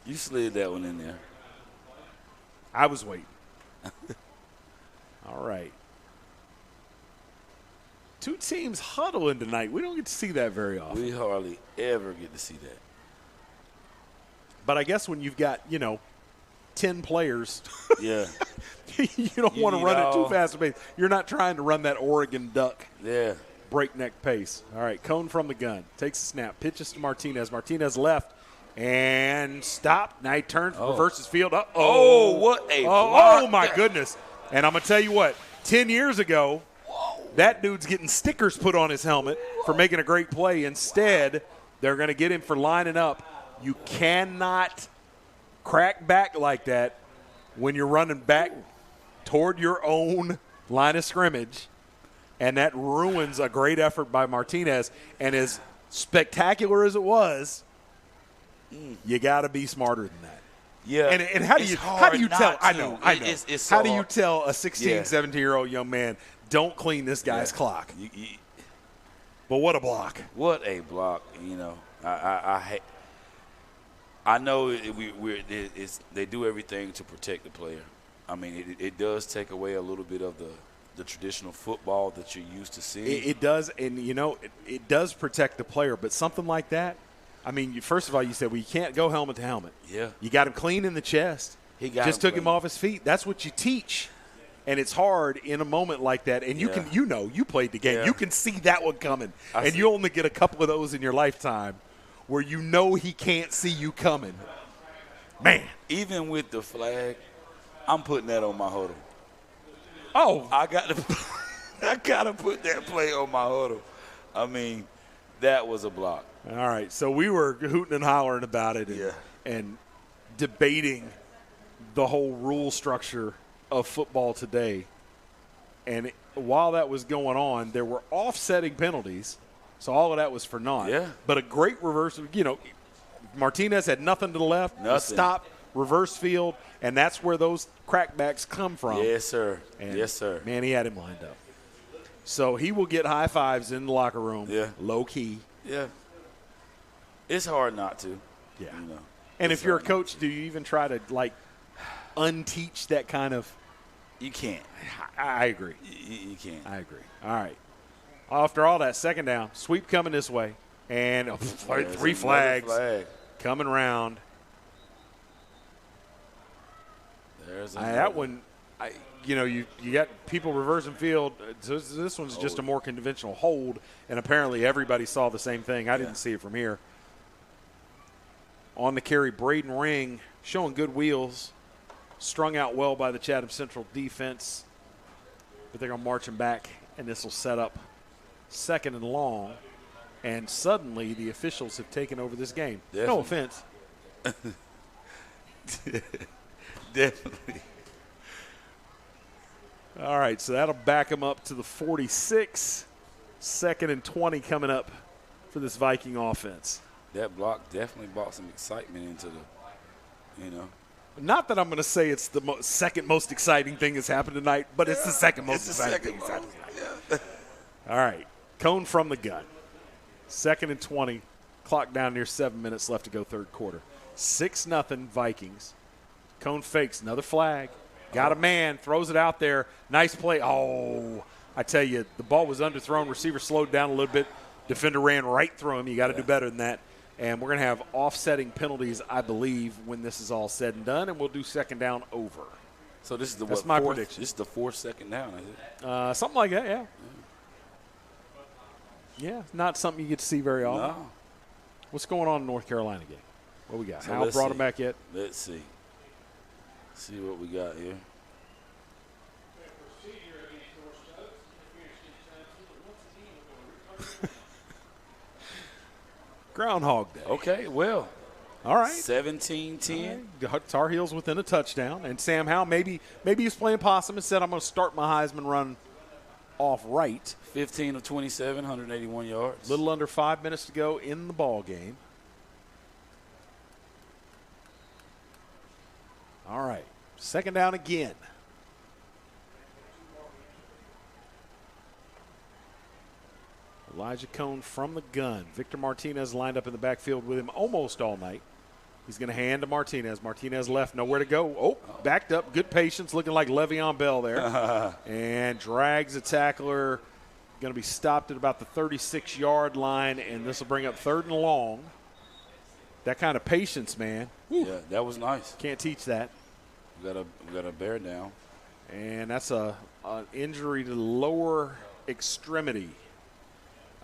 You slid that one in there. I was waiting. All right. 2 teams huddling tonight. We don't get to see that very often. We hardly ever get to see that. But I guess when you've got, 10 players, Yeah. you don't want to need run it all- too fast. You're not trying to run that Oregon Duck Yeah. breakneck pace. All right, Cone from the gun. Takes a snap. Pitches to Martinez. Martinez left and stopped. Now he turns, reverses field. Oh, what a block. Oh, my goodness. And I'm going to tell you what, 10 years ago, that dude's getting stickers put on his helmet for making a great play. Instead, they're going to get him for lining up. You cannot crack back like that when you're running back toward your own line of scrimmage, and that ruins a great effort by Martinez. And as spectacular as it was, you got to be smarter than that. Yeah. And how do you tell? I know. It's so how do you hard. tell a 16, 17-year-old young man, don't clean this guy's clock? But what a block. What a block. I know they do everything to protect the player. I mean, it does take away a little bit of the traditional football that you're used to seeing. It does, and, it does protect the player. But something like that, I mean, first of all, you said, well, you can't go helmet to helmet. Yeah. You got him clean in the chest. He got Just him took him clean. off his feet. That's what you teach. And it's hard in a moment like that. And you played the game. Yeah. You can see that one coming. I And see. you only get a couple of those in your lifetime where he can't see you coming. Man. Even with the flag, I'm putting that on my huddle. Oh. I got to put that play on my huddle. I mean, that was a block. All right. So we were hooting and hollering about it and debating the whole rule structure of football today. And while that was going on, there were offsetting penalties. So all of that was for naught. Yeah. But a great reverse. Martinez had nothing to the left. Nothing. Stop, reverse field, and that's where those crackbacks come from. Yes, sir. And, yes, sir. Man, he had him lined up. So he will get high fives in the locker room. Yeah. Low key. Yeah. It's hard not to. Yeah. It's And if you're a hard not coach, do you even try to unteach that kind of? You can't. I agree. You can't. I agree. All right. After all that, second down, sweep coming this way, and There's 3 another flags flag. coming round. There's That one, you got people reversing field. So this one's just a more conventional hold, and apparently everybody saw the same thing. I didn't see it from here. On the carry, Braden Ring showing good wheels, strung out well by the Chatham Central defense. But they're going to march him back, and this will set up 2nd and long. And suddenly the officials have taken over this game. Definitely. No offense. Definitely. All right, so that'll back him up to the 46. 2nd and 20 coming up for this Viking offense. That block definitely brought some excitement into Not that I'm going to say it's the second most exciting thing that's happened tonight, but it's the second most exciting thing that's happened tonight. All right, cone from the gun. 2nd and 20. Clock down near 7 minutes left to go third quarter. 6-0 Vikings. Cone fakes, another flag. Got a man, throws it out there. Nice play. Oh, I tell you, the ball was underthrown. Receiver slowed down a little bit. Defender ran right through him. You got to do better than that. And we're going to have offsetting penalties, I believe, when this is all said and done, and we'll do second down over. So this is That's my prediction. This is the 4th second down, is it? Something like that, yeah. Yeah, not something you get to see very often. No. What's going on in North Carolina game? What we got? So Hal brought him back yet? Let's see. See what we got here. Groundhog Day. Okay, well. All right. 17-10. Right. Tar Heels within a touchdown. And Sam Howell, maybe he's playing possum and said, I'm going to start my Heisman run off right. 15 of 27, 181 yards. Little under 5 minutes to go in the ball game. All right. Second down again. Elijah Cone from the gun. Victor Martinez lined up in the backfield with him almost all night. He's going to hand to Martinez. Martinez left, nowhere to go. Oh, backed up. Good patience, looking like Le'Veon Bell there. And drags a tackler. Going to be stopped at about the 36-yard line, and this will bring up 3rd and long. That kind of patience, man. Whew. Yeah, that was nice. Can't teach that. We got a bear down. And that's an injury to the lower extremity.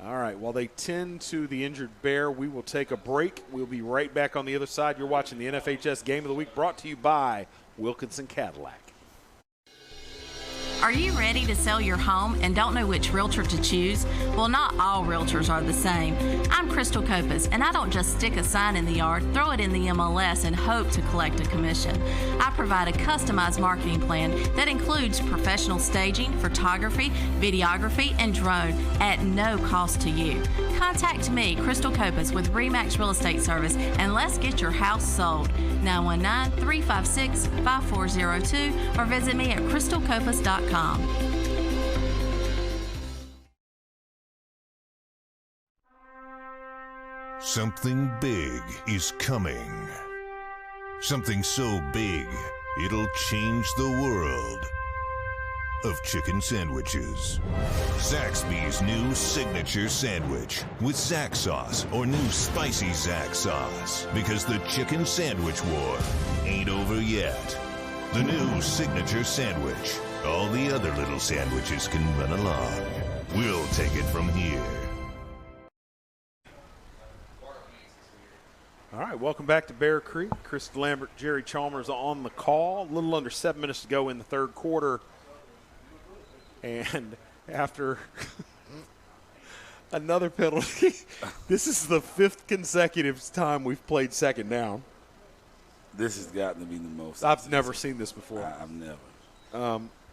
All right, while they tend to the injured bear, we will take a break. We'll be right back on the other side. You're watching the NFHS Game of the Week, brought to you by Wilkinson Cadillac. Are you ready to sell your home and don't know which realtor to choose? Well, not all realtors are the same. I'm Crystal Copas, and I don't just stick a sign in the yard, throw it in the MLS, and hope to collect a commission. I provide a customized marketing plan that includes professional staging, photography, videography, and drone at no cost to you. Contact me, Crystal Copas, with RE/MAX Real Estate Service, and let's get your house sold. 919-356-5402 or visit me at crystalcopas.com. Something big is coming. Something so big, it'll change the world of chicken sandwiches. Zaxby's new signature sandwich with Zax sauce or new spicy Zax sauce, because the chicken sandwich war ain't over yet. The new signature sandwich. All the other little sandwiches can run along. We'll take it from here. All right, welcome back to Beark Creek. Chris Delambert, Jerry Chalmers on the call. A little under 7 minutes to go in the third quarter. And after another penalty, this is the 5th consecutive time we've played second down. This has gotten to be the most. I've never seen this before. I've never.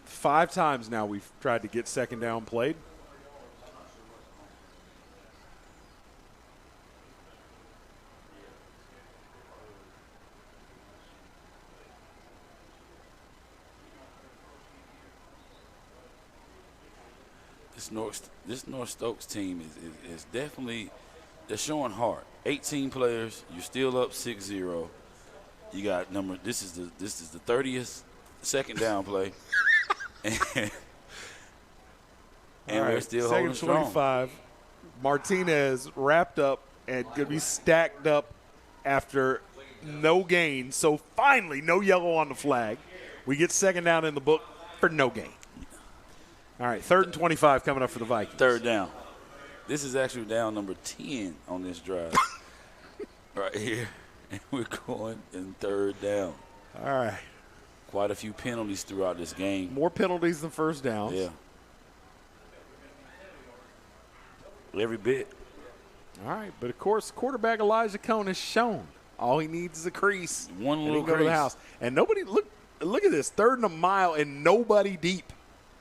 5 times now we've tried to get second down played. This North Stokes team is definitely, they're showing heart. 18 players, you're still up 6-0. You got this is the 30th second down play. and we're still holding strong. 25. Martinez wrapped up and going to be stacked up after no gain. So finally, no yellow on the flag. We get second down in the book for no gain. All right, 3rd and 25 coming up for the Vikings. Third down. This is actually down number 10 on this drive. Right here. And we're going in 3rd down. All right. Quite a few penalties throughout this game. More penalties than first downs. Yeah. Every bit. All right, but of course, quarterback Elijah Cone has shown all he needs is a crease. One little crease. Go to the house. And nobody, look at this, 3rd and a mile and nobody deep.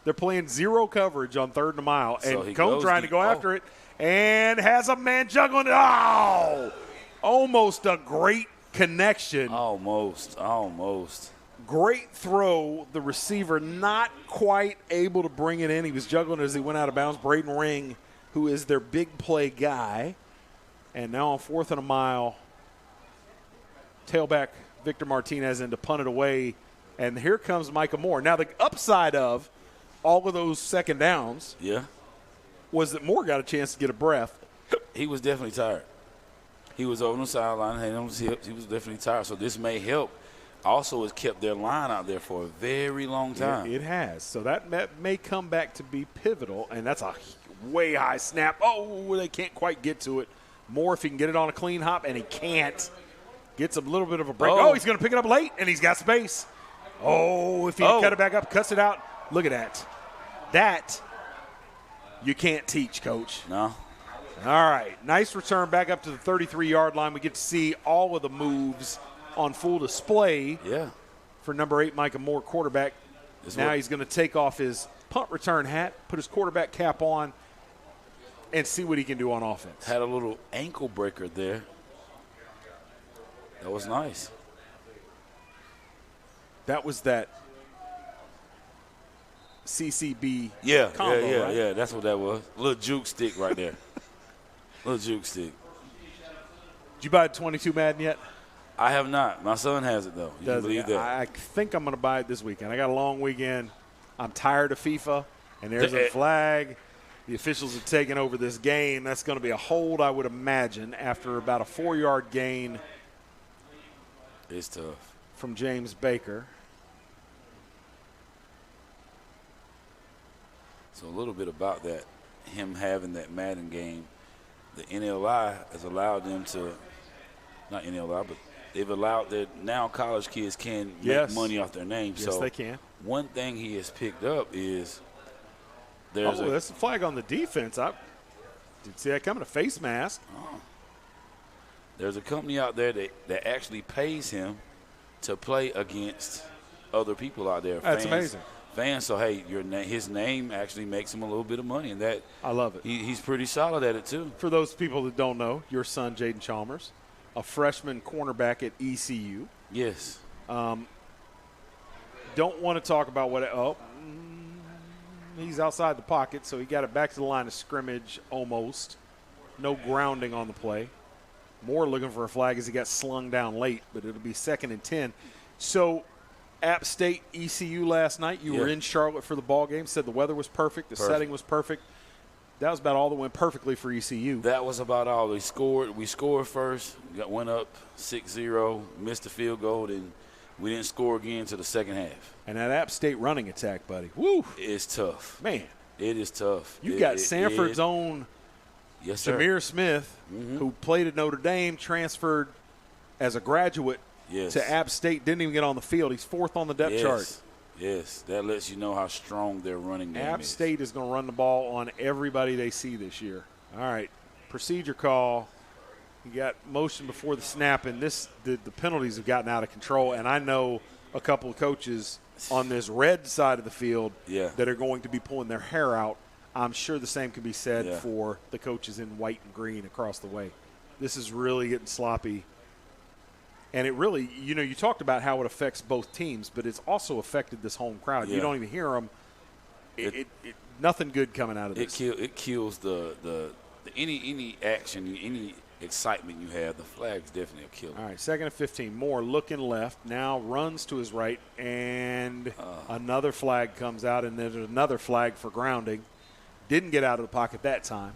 They're playing zero coverage on 3rd and a mile. So and Cone trying to go after it and has a man juggling it. Oh! Almost a great connection. Almost. Great throw. The receiver not quite able to bring it in. He was juggling as he went out of bounds. Braden Ring, who is their big play guy. And now on 4th and a mile, tailback Victor Martinez in to punt it away. And here comes Micah Moore. Now the upside of all of those second downs was that Moore got a chance to get a breath. He was definitely tired. He was over on the sideline, hand on his hips. He was definitely tired. So this may help. Also, it's kept their line out there for a very long time. It has. So that may come back to be pivotal, and that's a way high snap. Oh, they can't quite get to it. Moore, if he can get it on a clean hop, and he can't, gets a little bit of a break. Oh, he's going to pick it up late, and he's got space. Oh, if he cut it back up, cuts it out. Look at that. That you can't teach, Coach. No. All right. Nice return back up to the 33-yard line. We get to see all of the moves on full display for number 8, Micah Moore, quarterback. Now he's going to take off his punt return hat, put his quarterback cap on, and see what he can do on offense. Had a little ankle breaker there. That was nice. That was that CCB combo, right? Yeah. That's what that was. A little juke stick right there. Little juke stick. Did you buy 22 Madden yet? I have not. My son has it, though. You can believe that. I think I'm going to buy it this weekend. I got a long weekend. I'm tired of FIFA, and there's a flag. The officials have taken over this game. That's going to be a hold, I would imagine, after about a 4-yard gain. It's tough. From James Baker. So a little bit about that, him having that Madden game. The NLI has allowed them to, not NLI, but they've allowed that now college kids can make money off their name. Yes, they can. One thing he has picked up is there's that's a flag on the defense. I didn't see that coming, a face mask. There's a company out there that actually pays him to play against other people out there. That's amazing. Fans, so hey, his name actually makes him a little bit of money, and that I love it. He's pretty solid at it too. For those people that don't know, your son Jaden Chalmers, a freshman cornerback at ECU. Yes. Don't want to talk about what. He's outside the pocket, so he got it back to the line of scrimmage almost. No grounding on the play. Moore looking for a flag as he got slung down late, but it'll be 2nd and 10. So. App State ECU last night. You were in Charlotte for the ball game. Said the weather was perfect. The setting was perfect. That was about all that went perfectly for ECU. That was about all. We scored first. Went up 6-0. Missed the field goal, and we didn't score again until the second half. And that App State running attack, buddy. Woo! It's tough. Man. It is tough. You got Sanford's own Jameer Smith, who played at Notre Dame, transferred as a graduate to App State, didn't even get on the field. He's 4th on the depth chart. Yes, that lets you know how strong their running game is. App State is going to run the ball on everybody they see this year. All right, procedure call. You got motion before the snap, and the penalties have gotten out of control. And I know a couple of coaches on this red side of the field that are going to be pulling their hair out. I'm sure the same can be said for the coaches in white and green across the way. This is really getting sloppy. And it really, you talked about how it affects both teams, but it's also affected this home crowd. You don't even hear them. Nothing good coming out of this. It kills the any action, any excitement you have. The flag's definitely a killer. All right, 2nd and 15. Moore looking left, now runs to his right, and another flag comes out, and there's another flag for grounding. Didn't get out of the pocket that time.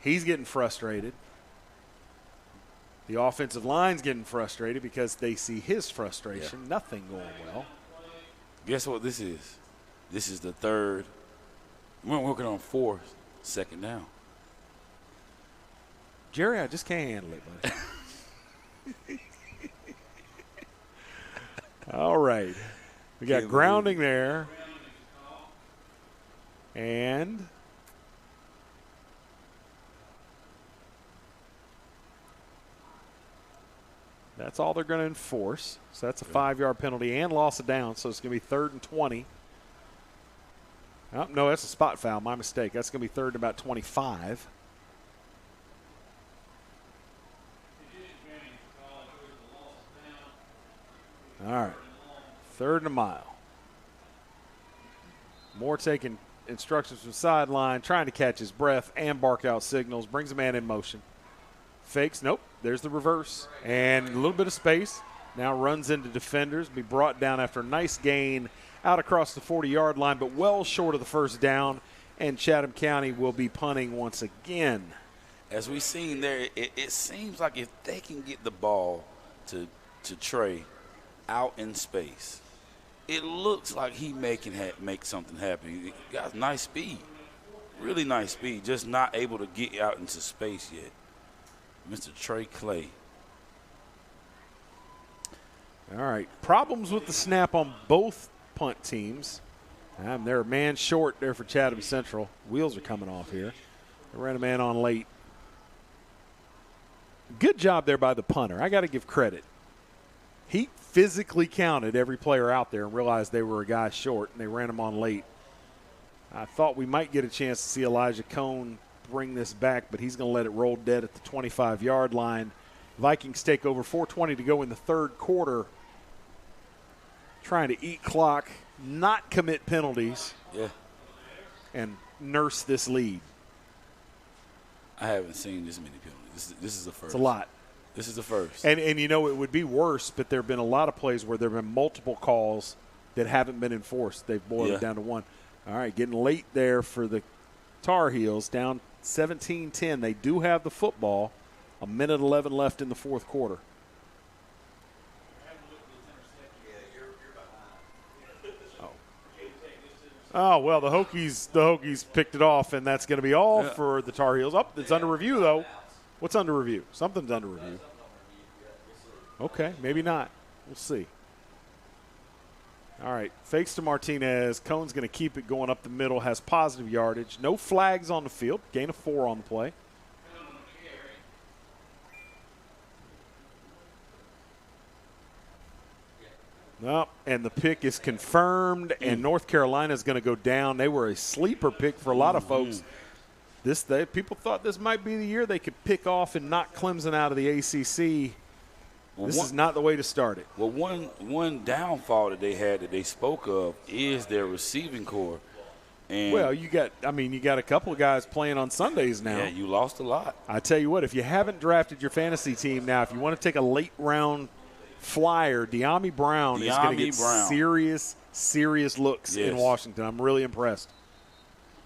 He's getting frustrated. The offensive line's getting frustrated because they see his frustration. Yeah. Nothing going well. Guess what this is? This is the 3rd. We're working on 4th, 2nd down. Jerry, I just can't handle it, buddy. All right. We got grounding there. And that's all they're going to enforce. So that's a 5-yard penalty and loss of down. So it's going to be 3rd and 20. Oh, no, that's a spot foul. My mistake. That's going to be 3rd and about 25. All right. 3rd and a mile. Moore taking instructions from sideline, trying to catch his breath and bark out signals. Brings a man in motion. Fakes. Nope. There's the reverse. And a little bit of space. Now runs into defenders. Be brought down after a nice gain out across the 40-yard line, but well short of the first down. And Chatham County will be punting once again. As we've seen there, it seems like if they can get the ball to Trey out in space, it looks like he make something happen. He got nice speed, really nice speed, just not able to get out into space yet. Mr. Trey Clay. All right. Problems with the snap on both punt teams. They're a man short there for Chatham Central. Wheels are coming off here. They ran a man on late. Good job there by the punter. I got to give credit. He physically counted every player out there and realized they were a guy short, and they ran him on late. I thought we might get a chance to see Elijah Cone bring this back, but he's going to let it roll dead at the 25-yard line. Vikings take over, 4:20 to go in the 3rd quarter. Trying to eat clock, not commit penalties, and nurse this lead. I haven't seen this many penalties. This is the first. It's a lot. This is the first. And you know, it would be worse, but there have been a lot of plays where there have been multiple calls that haven't been enforced. They've boiled it down to one. All right, getting late there for the Tar Heels, down 17-10. They do have the football. 1:11 left in the 4th quarter. Oh, well, the Hokies picked it off, and that's going to be all for the Tar Heels. Oh, it's under review, though. What's under review? Something's under review. Okay, maybe not. We'll see. All right, fakes to Martinez. Cone's going to keep it going up the middle, has positive yardage. No flags on the field. Gain of 4 on the play. No, and the pick is confirmed, and North Carolina is going to go down. They were a sleeper pick for a lot of folks. People thought this might be the year they could pick off and knock Clemson out of the ACC. This is not the way to start it. Well, one downfall that they had that they spoke of is their receiving core. And well, you got a couple of guys playing on Sundays now. Yeah, you lost a lot. I tell you what, if you haven't drafted your fantasy team now, if you want to take a late round flyer, De'Ami Brown is going to get serious looks in Washington. I'm really impressed.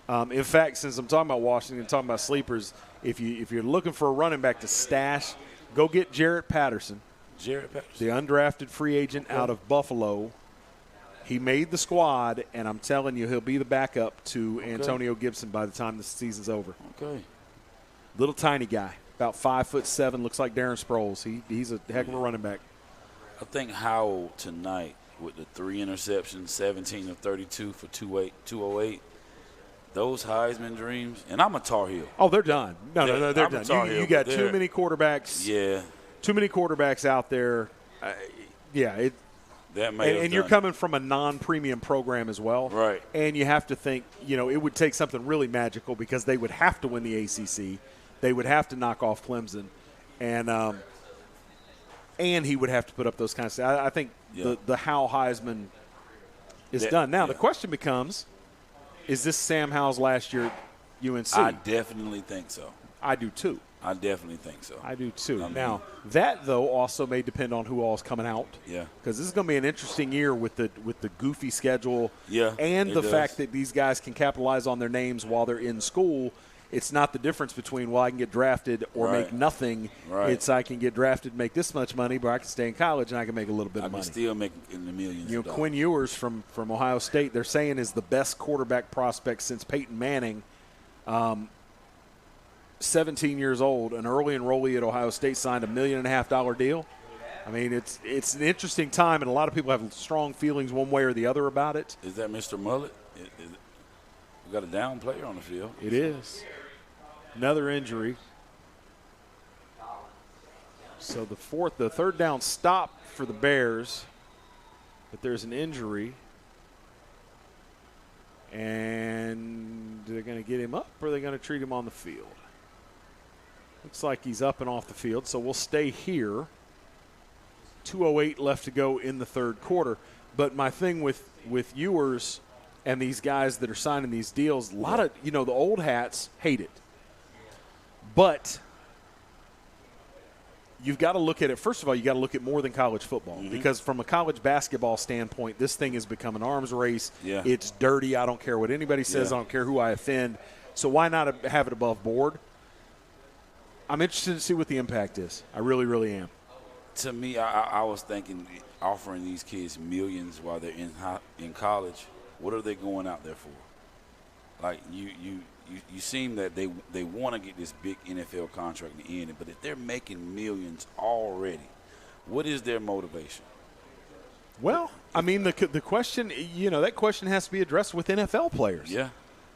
In fact, since I'm talking about Washington, talking about sleepers, if you're looking for a running back to stash, go get Jarrett Patterson. The undrafted free agent out of Buffalo. He made the squad, and I'm telling you, he'll be the backup to Antonio Gibson by the time the season's over. Okay. Little tiny guy, about 5'7", looks like Darren Sproles. He's a heck of a running back. I think Howell tonight with the 3 interceptions, 17 of 32 for 208. Those Heisman dreams, and I'm a Tar Heel. Oh, they're done. No, they're done. You got too many quarterbacks. Yeah. Too many quarterbacks out there. That may and you're coming from a non-premium program as well. Right. And you have to think, it would take something really magical because they would have to win the ACC. They would have to knock off Clemson. And he would have to put up those kinds of stats. I think the Howell Heisman is done. Now, the question becomes, is this Sam Howell's last year at UNC? I definitely think so. I do too. I definitely think so. I do too. Now, that, though, also may depend on who all is coming out. Yeah. Because this is going to be an interesting year with the goofy schedule. Yeah. And the fact that these guys can capitalize on their names while they're in school. It's not the difference between, I can get drafted or make nothing. Right. It's I can get drafted and make this much money, but I can stay in college and I can make a little bit of money. I can still make in the millions. Quinn Ewers from Ohio State, they're saying is the best quarterback prospect since Peyton Manning. 17 years old, an early enrollee at Ohio State, signed $1.5 million deal. I mean, it's an interesting time, and a lot of people have strong feelings one way or the other about it. Is that Mr. Mullet? We got a down player on the field. It is. Another injury. So the third down stop for the Bears, but there's an injury. And they're going to get him up, or are they going to treat him on the field? Looks like he's up and off the field, so we'll stay here. 2:08 left to go in the third quarter. But my thing with Ewers and these guys that are signing these deals, a lot of, the old hats hate it. But you've got to look at it. First of all, you got to look at more than college football, because from a college basketball standpoint, this thing has become an arms race. Yeah. It's dirty. I don't care what anybody says. I don't care who I offend. So why not have it above board? I'm interested to see what the impact is. I really, really am. To me, I was thinking offering these kids millions while they're in college. What are they going out there for? Like you seem that they want to get this big NFL contract in the end, but if they're making millions already, what is their motivation? Well, I mean, the question, that question has to be addressed with NFL players. Yeah.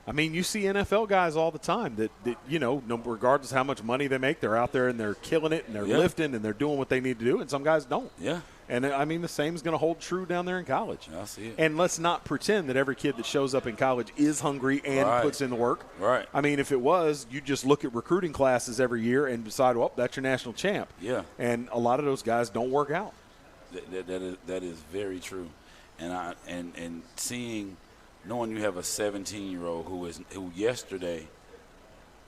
I mean, you see NFL guys all the time that regardless of how much money they make, they're out there and they're killing it and they're lifting and they're doing what they need to do, and some guys don't. Yeah. And, I mean, the same is going to hold true down there in college. I see it. And let's not pretend that every kid that shows up in college is hungry and puts in the work. Right. I mean, if it was, you just look at recruiting classes every year and decide, well, that's your national champ. Yeah. And a lot of those guys don't work out. That is very true. And seeing – knowing you have a 17-year-old who yesterday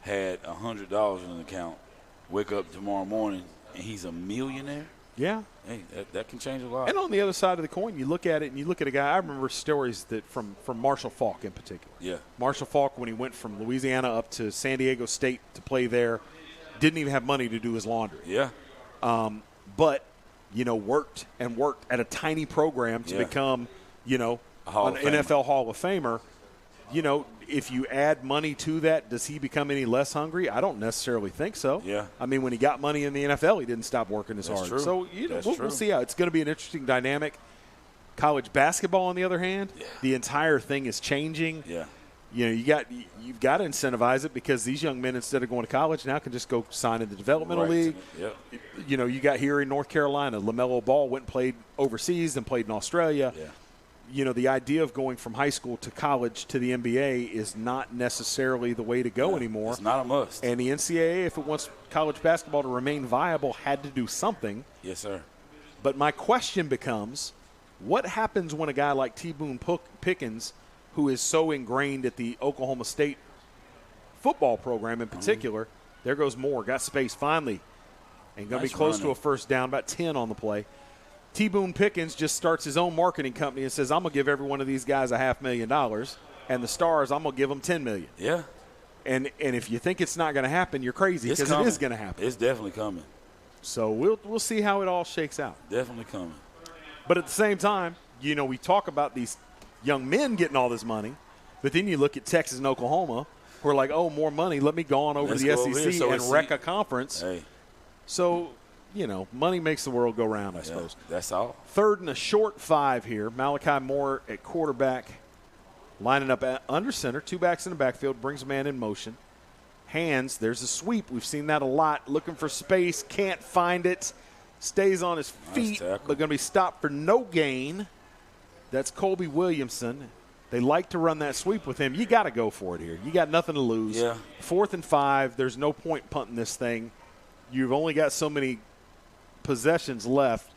had $100 in an account, wake up tomorrow morning and he's a millionaire. Yeah. Hey, that can change a lot. And on the other side of the coin, you look at it and you look at a guy. I remember stories that from Marshall Faulk in particular. Yeah. Marshall Faulk, when he went from Louisiana up to San Diego State to play there, didn't even have money to do his laundry. Yeah. But worked at a tiny program to become an NFL Hall of Famer. If you add money to that, does he become any less hungry? I don't necessarily think so. Yeah. I mean, when he got money in the NFL, he didn't stop working as hard. True. So, we'll see how it's going to be an interesting dynamic. College basketball, on the other hand, the entire thing is changing. Yeah. You've got to incentivize it, because these young men, instead of going to college, now can just go sign in the developmental league. Yep. You got here in North Carolina, LaMelo Ball went and played overseas and played in Australia. Yeah. The idea of going from high school to college to the NBA is not necessarily the way to go anymore. It's not a must. And the NCAA, if it wants college basketball to remain viable, had to do something. Yes, sir. But my question becomes, what happens when a guy like T. Boone Pickens, who is so ingrained at the Oklahoma State football program in particular, there goes Moore, got space finally, and going to be close to a first down, about 10 on the play. T. Boone Pickens just starts his own marketing company and says, I'm going to give every one of these guys $500,000, and the stars, I'm going to give them $10 million. Yeah. And if you think it's not going to happen, you're crazy, because it is going to happen. It's definitely coming. So we'll see how it all shakes out. Definitely coming. But at the same time, we talk about these young men getting all this money, but then you look at Texas and Oklahoma, who are like, oh, more money, let me go on over to the SEC and wreck a conference. Hey. So – money makes the world go round, I suppose. That's all. Third and a short 5 here. Malachi Moore at quarterback, lining up under center. 2 backs in the backfield, brings a man in motion. Hands, there's a sweep. We've seen that a lot. Looking for space, can't find it. Stays on his feet, but going to be stopped for no gain. That's Colby Williamson. They like to run that sweep with him. You got to go for it here. You got nothing to lose. Yeah. 4th and 5. There's no point punting this thing. You've only got so many possessions left.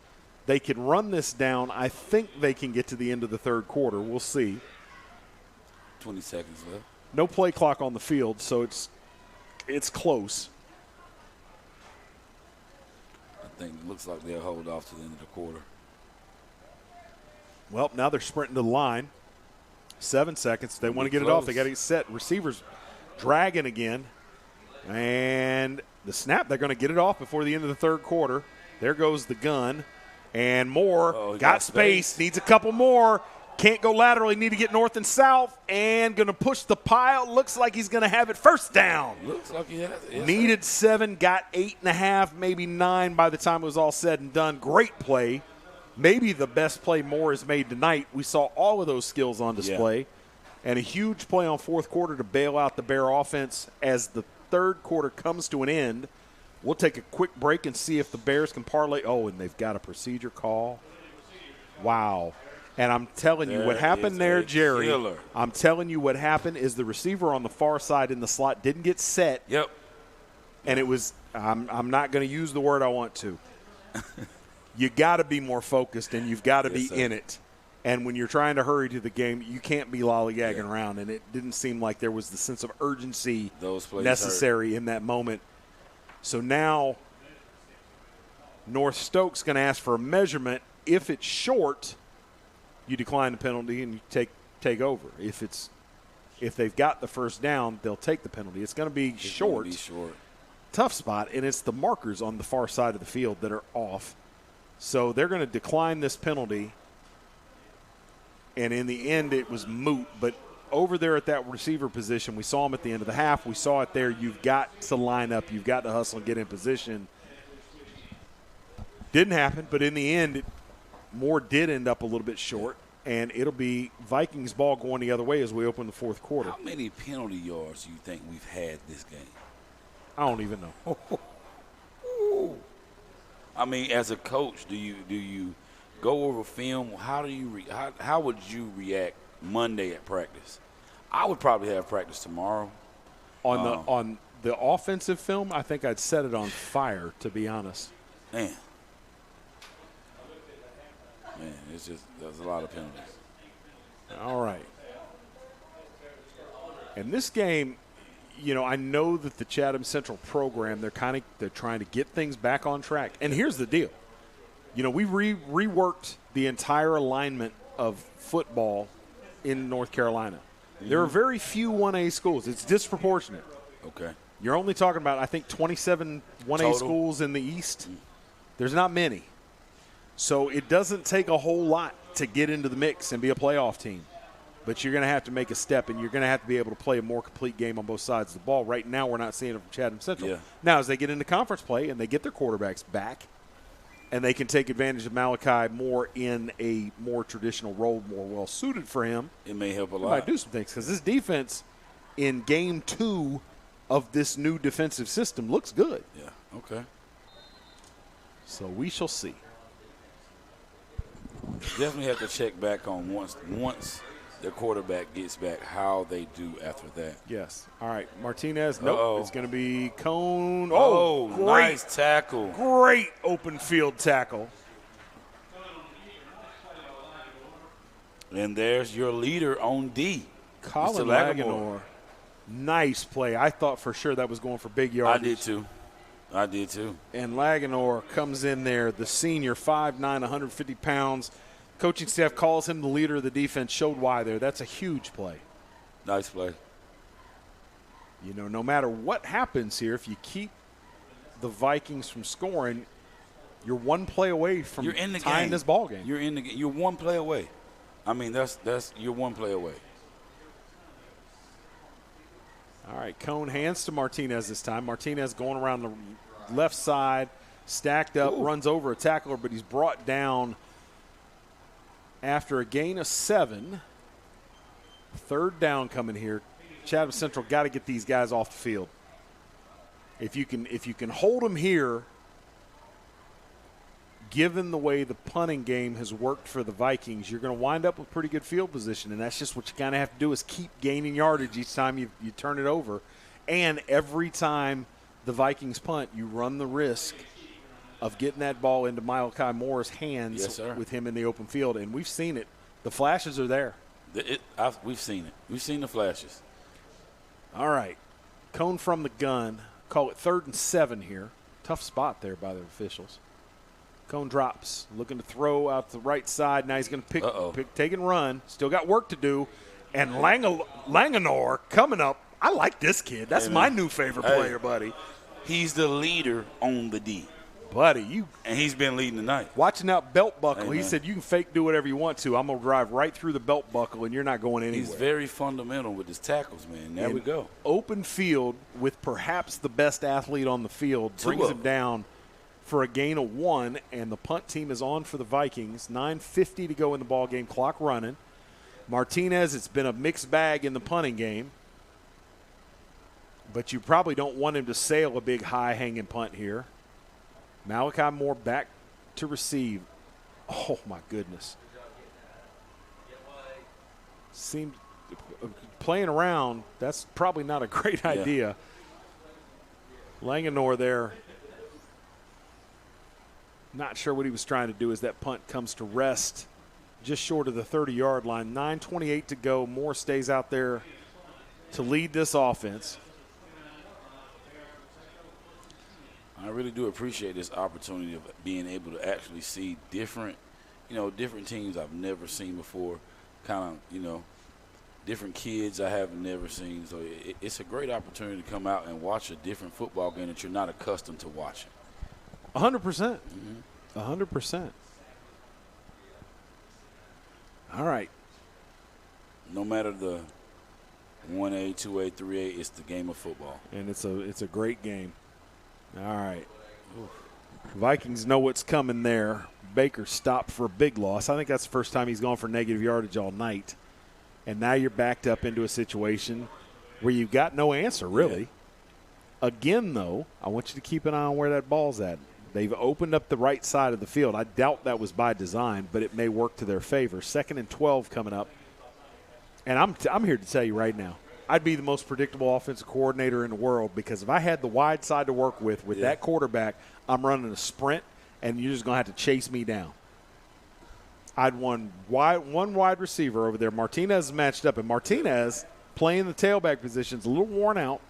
They can run this down. I think they can get to the end of the third quarter. We'll see. 20 seconds left. No play clock on the field, so it's close. I think it looks like they'll hold off to the end of the quarter. Well, now they're sprinting to the line. 7 seconds. They want to get it off. They got to get set. Receivers dragging again. And the snap, they're going to get it off before the end of the third quarter. There goes the gun. And Moore got space. Needs a couple more. Can't go laterally. Need to get north and south. And going to push the pile. Looks like he's going to have it first down. Looks like he has it. Needed 7. Got 8.5, maybe 9 by the time it was all said and done. Great play. Maybe the best play Moore has made tonight. We saw all of those skills on display. Yeah. And a huge play on fourth quarter to bail out the Bear offense as the third quarter comes to an end. We'll take a quick break and see if the Bears can parlay. Oh, and they've got a procedure call. Wow. And I'm telling you what happened there, Jerry. Killer. I'm telling you what happened is the receiver on the far side in the slot didn't get set. Yep. And it was I'm not going to use the word I want to. you got to be more focused and you've got to Yes, be sir. in it. And when you're trying to hurry to the game, you can't be lollygagging around. And it didn't seem like there was the sense of urgency Those plays necessary in that moment. So now North Stokes going to ask for a measurement. If it's short, you decline the penalty and you take over. If they've got the first down, they'll take the penalty. It's going to be short. Be short. Tough spot, and it's the markers on the far side of the field that are off. So they're going to decline this penalty. And in the end, it was moot. But over there at that receiver position, we saw him at the end of the half. We saw it there. You've got to line up. You've got to hustle and get in position. Didn't happen, but in the end, Moore did end up a little bit short. And it'll be Vikings ball going the other way as we open the fourth quarter. How many penalty yards do you think we've had this game? I don't even know. I mean, as a coach, do you go over film? How do you how would you react Monday at practice? I would probably have practice tomorrow. On the offensive film, I think I'd set it on fire, to be honest. Man, it's just there's a lot of penalties. All right. And this game, I know that the Chatham Central program, they're trying to get things back on track. And here's the deal. We reworked the entire alignment of football in North Carolina. Mm-hmm. There are very few 1A schools. It's disproportionate. Okay. You're only talking about, I think, 27 1A Total. schools in the East. There's not many. So it doesn't take a whole lot to get into the mix and be a playoff team. But you're going to have to make a step, and you're going to have to be able to play a more complete game on both sides of the ball. Right now, we're not seeing it from Chatham Central. Yeah. Now, as they get into conference play and they get their quarterbacks back, and they can take advantage of Malachi Moore in a more traditional role, more well-suited for him, It may help a they lot. might do some things. Because this defense in game 2 of this new defensive system looks good. Yeah, okay. So we shall see. Definitely have to check back on once the quarterback gets back how they do after that. Yes. All right. Martinez. Nope. Uh-oh. It's going to be Cone. Oh, great. nice tackle. Great open field tackle. And there's your leader on D. Colin Mr. Laganor. Nice play. I thought for sure that was going for big yardage. I did too. And Laganor comes in there, the senior, 5'9", 150 pounds. Coaching staff calls him the leader of the defense, showed why there. That's a huge play. Nice play. No matter what happens here, if you keep the Vikings from scoring, you're one play away from You're in the tying game. this ball game. You're in the game. You're one play away. I mean, you're one play away. All right, Cone hands to Martinez this time. Martinez going around the left side, stacked up, runs over a tackler, but he's brought down after a gain of 7. Third down coming here. Chatham Central got to get these guys off the field. If you can hold them here, given the way the punting game has worked for the Vikings, you're going to wind up with pretty good field position, and that's just what you kind of have to do is keep gaining yardage each time you turn it over. And every time the Vikings punt, you run the risk of getting that ball into Malachi Moore's hands. Yes, sir. With him in the open field, and we've seen it. The flashes are there. We've seen it. We've seen the flashes. All right. Cone from the gun. Call it 3rd and 7 here. Tough spot there by the officials. Cone drops, looking to throw out the right side. Now he's going to pick, take and run. Still got work to do. And Laganor coming up. I like this kid. That's my new favorite player, buddy. He's the leader on the D. Buddy, and he's been leading tonight. Watching out belt buckle. Hey, he said, you can fake do whatever you want to. I'm going to drive right through the belt buckle, and you're not going anywhere. He's very fundamental with his tackles, man. There we go. Open field with perhaps the best athlete on the field. Brings him down for a gain of 1, and the punt team is on for the Vikings. 9:50 to go in the ball game. Clock running. Martinez, it's been a mixed bag in the punting game, but you probably don't want him to sail a big high-hanging punt here. Malachi Moore back to receive. Oh, my goodness. Seemed playing around, that's probably not a great idea. Laganor there. Not sure what he was trying to do as that punt comes to rest just short of the 30-yard line. 9:28 to go. Moore stays out there to lead this offense. I really do appreciate this opportunity of being able to actually see different teams I've never seen before, kind of, different kids I have never seen. So it's a great opportunity to come out and watch a different football game that you're not accustomed to watching. 100%. 100%. All right. No matter the 1A, 2A, 3A, it's the game of football. And it's a great game. All right. Vikings know what's coming there. Baker stopped for a big loss. I think that's the first time he's gone for negative yardage all night. And now you're backed up into a situation where you've got no answer, really. Yeah. Again, though, I want you to keep an eye on where that ball's at. They've opened up the right side of the field. I doubt that was by design, but it may work to their favor. 2nd and 12 coming up. And I'm here to tell you right now, I'd be the most predictable offensive coordinator in the world, because if I had the wide side to work with that quarterback, I'm running a sprint, and you're just going to have to chase me down. I'd one wide receiver over there. Martinez is matched up, and Martinez playing the tailback position is a little worn out.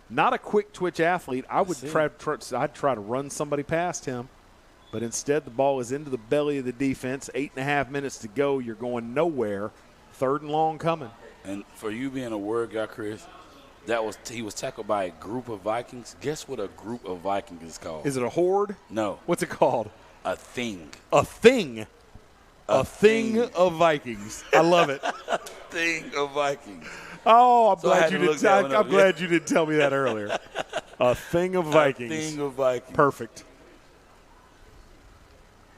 Not a quick twitch athlete. I'd try to run somebody past him, but instead the ball is into the belly of the defense. 8.5 minutes to go. You're going nowhere. 3rd and long coming. And for you being a word guy, Chris, he was tackled by a group of Vikings. Guess what a group of Vikings is called? Is it a horde? No. What's it called? A thing. A thing. A thing of Vikings. I love it. A thing of Vikings. Oh, I'm glad you didn't tell me that earlier. A thing of Vikings. A thing of Vikings. Perfect.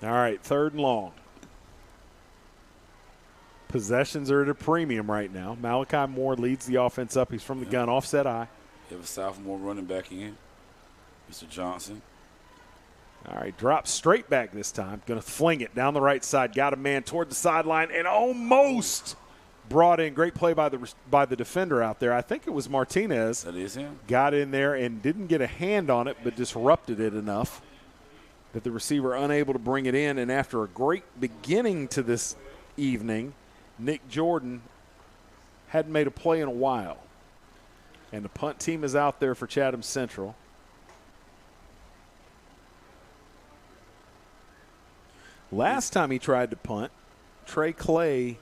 All right, 3rd and long. Possessions are at a premium right now. Malachi Moore leads the offense up. He's from the gun, offset eye. You have a sophomore running back in, Mr. Johnson. All right, drops straight back this time. Going to fling it down the right side. Got a man toward the sideline and almost brought in. Great play by the defender out there. I think it was Martinez. That is him. Got in there and didn't get a hand on it, but disrupted it enough that the receiver unable to bring it in. And after a great beginning to this evening, Nick Jordan hadn't made a play in a while. And the punt team is out there for Chatham Central. Last time he tried to punt, Trey Clay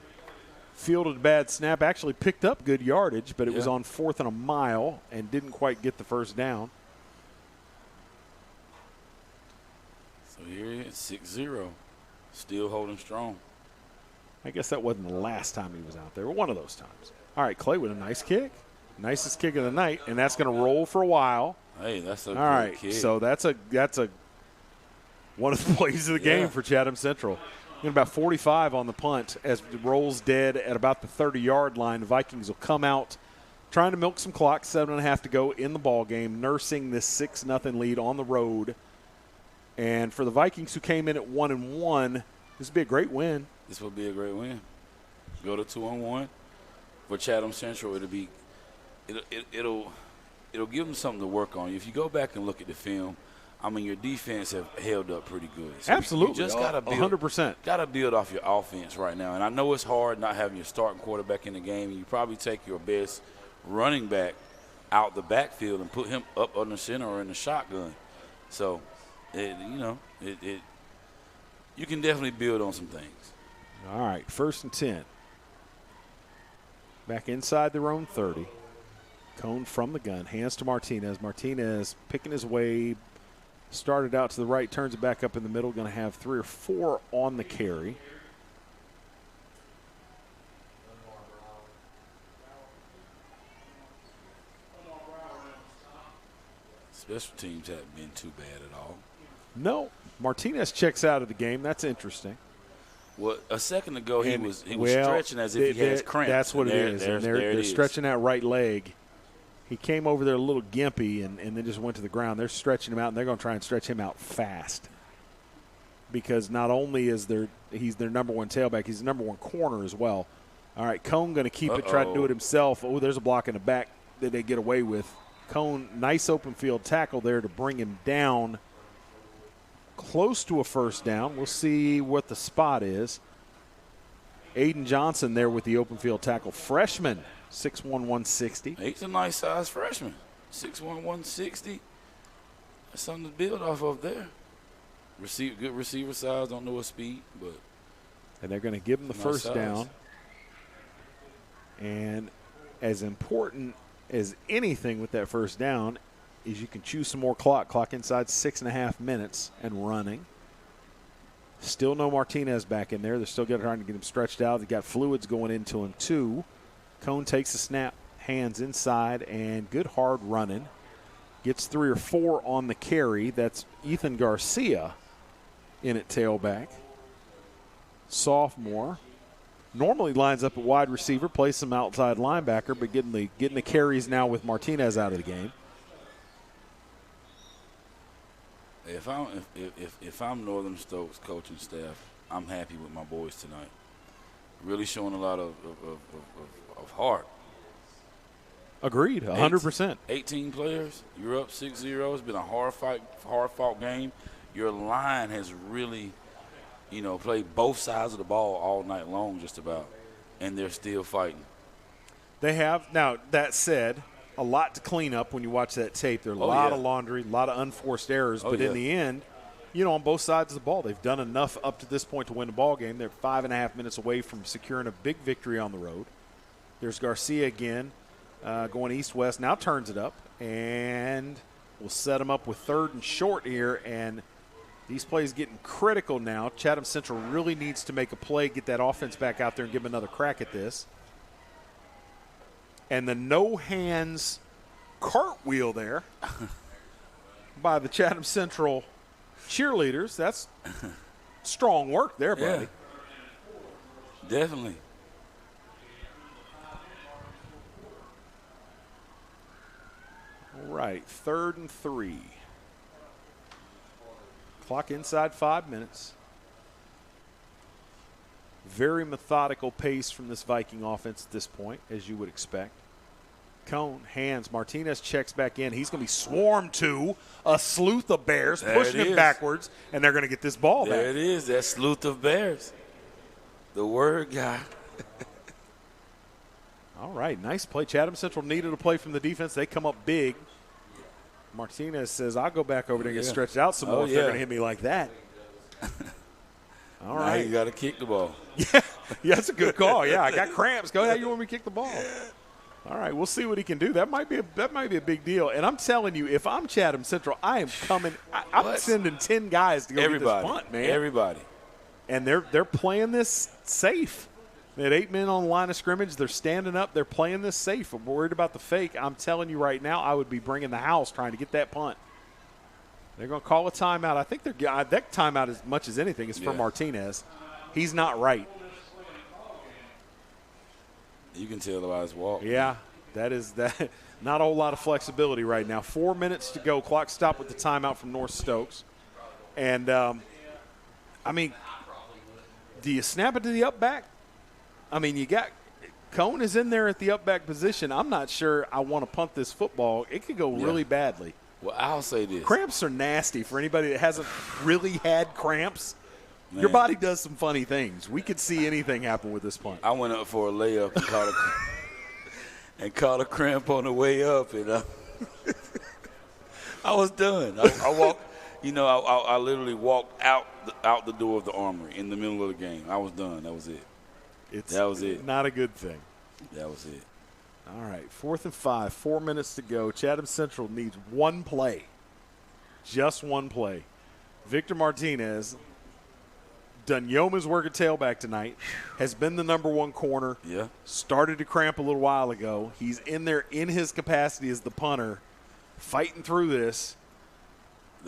fielded a bad snap, actually picked up good yardage, but it was on 4th and a mile and didn't quite get the first down. So here it is, 6-0, still holding strong. I guess that wasn't the last time he was out there, but one of those times. All right, Clay with a nice kick. Nicest kick of the night, and that's going to roll for a while. Hey, that's a good kick. So that's one of the plays of the game for Chatham Central. In about 45 on the punt as it rolls dead at about the 30-yard line. The Vikings will come out trying to milk some clock, 7.5 to go in the ball game, nursing this 6-0 lead on the road. And for the Vikings who came in at 1-1, this would be a great win. This will be a great win. Go to 2-1. For Chatham Central, it'll give them something to work on. If you go back and look at the film, I mean, your defense have held up pretty good. So Absolutely. You just got to build 100%. Got to build off your offense right now. And I know it's hard not having your starting quarterback in the game. You probably take your best running back out the backfield and put him up on the center or in the shotgun. So, you can definitely build on some things. All right, 1st and 10. Back inside their own 30. Cone from the gun, hands to Martinez. Martinez picking his way, started out to the right, turns it back up in the middle. Going to have 3 or 4 on the carry. Special teams haven't been too bad at all. No, Martinez checks out of the game. That's interesting. Well, a second ago he was stretching as if he has cramps. That's what it is. And they're stretching that right leg. He came over there a little gimpy and then just went to the ground. They're stretching him out, and they're going to try and stretch him out fast. Because not only is he's their number one tailback, he's the number one corner as well. All right, Cone going to keep it, try to do it himself. Oh, there's a block in the back that they get away with. Cone, nice open field tackle there to bring him down. close to a first down. We'll see what the spot is. Aiden Johnson there with the open field tackle. Freshman, 6'1", 160. He's a nice size freshman. 6'1", 160. That's something to build off of there. Good receiver size, don't know his speed, but. And they're going to give him the first down. And as important as anything with that first down is you can choose some more clock. Clock inside 6.5 minutes and running. Still no Martinez back in there. They're still trying to get him stretched out. They got fluids going into him too. Cone takes a snap, hands inside, and good hard running. Gets 3 or 4 on the carry. That's Ethan Garcia in at tailback. Sophomore. Normally lines up at wide receiver, plays some outside linebacker, but getting the carries now with Martinez out of the game. If I'm Northern Stokes coaching staff, I'm happy with my boys tonight. Really showing a lot of heart. Agreed, 100%. 18 players, you're up 6-0. It's been a hard-fought game. Your line has really, played both sides of the ball all night long just about, and they're still fighting. They have. Now, that said, a lot to clean up when you watch that tape. There's a lot of laundry, a lot of unforced errors, but in the end, on both sides of the ball, they've done enough up to this point to win the ball game. They're 5.5 minutes away from securing a big victory on the road. There's Garcia again. Going east-west, now turns it up, and we'll set them up with 3rd and short here, and these plays getting critical now. Chatham Central really needs to make a play, get that offense back out there and give them another crack at this. And the no-hands cartwheel there by the Chatham Central cheerleaders, that's strong work there, buddy. Yeah, definitely. All right, 3rd and 3. Clock inside 5 minutes. Very methodical pace from this Viking offense at this point, as you would expect. Cone, hands. Martinez checks back in. He's going to be swarmed to a sleuth of Bears, pushing him backwards, and they're going to get this ball back. There it is, that sleuth of Bears. The word guy. All right, nice play. Chatham Central needed a play from the defense. They come up big. Martinez says, I'll go back over there and get stretched out some more if they're going to hit me like that. All right. Now you got to kick the ball. Yeah, that's a good call. Yeah, I got cramps. Go ahead. You want me to kick the ball? All right, we'll see what he can do. That might be a big deal. And I'm telling you, if I'm Chatham Central, I am coming. I'm sending 10 guys to go get this punt, man. Everybody. And they're playing this safe. They had 8 men on the line of scrimmage. They're standing up. They're playing this safe. I'm worried about the fake. I'm telling you right now, I would be bringing the house trying to get that punt. They're going to call a timeout. I think that timeout, as much as anything, is for Martinez. He's not right. You can tell by his walk. Yeah, that. Not a whole lot of flexibility right now. 4 minutes to go. Clock stopped with the timeout from North Stokes. And, do you snap it to the up back? You got Cone is in there at the up back position. I'm not sure I want to punt this football. It could go really badly. Well, I'll say this. Cramps are nasty for anybody that hasn't really had cramps. Man. Your body does some funny things. We could see anything happen with this punt. I went up for a layup and caught a cramp on the way up, and I was done. I walked. I literally walked out the door of the Armory in the middle of the game. I was done. That was it. That was it. Not a good thing. That was it. All right, 4th and 5, 4 minutes to go. Chatham Central needs one play, just one play. Victor Martinez done yeoman's work at tailback tonight, has been the number 1 corner. Yeah. Started to cramp a little while ago. He's in there in his capacity as the punter, fighting through this.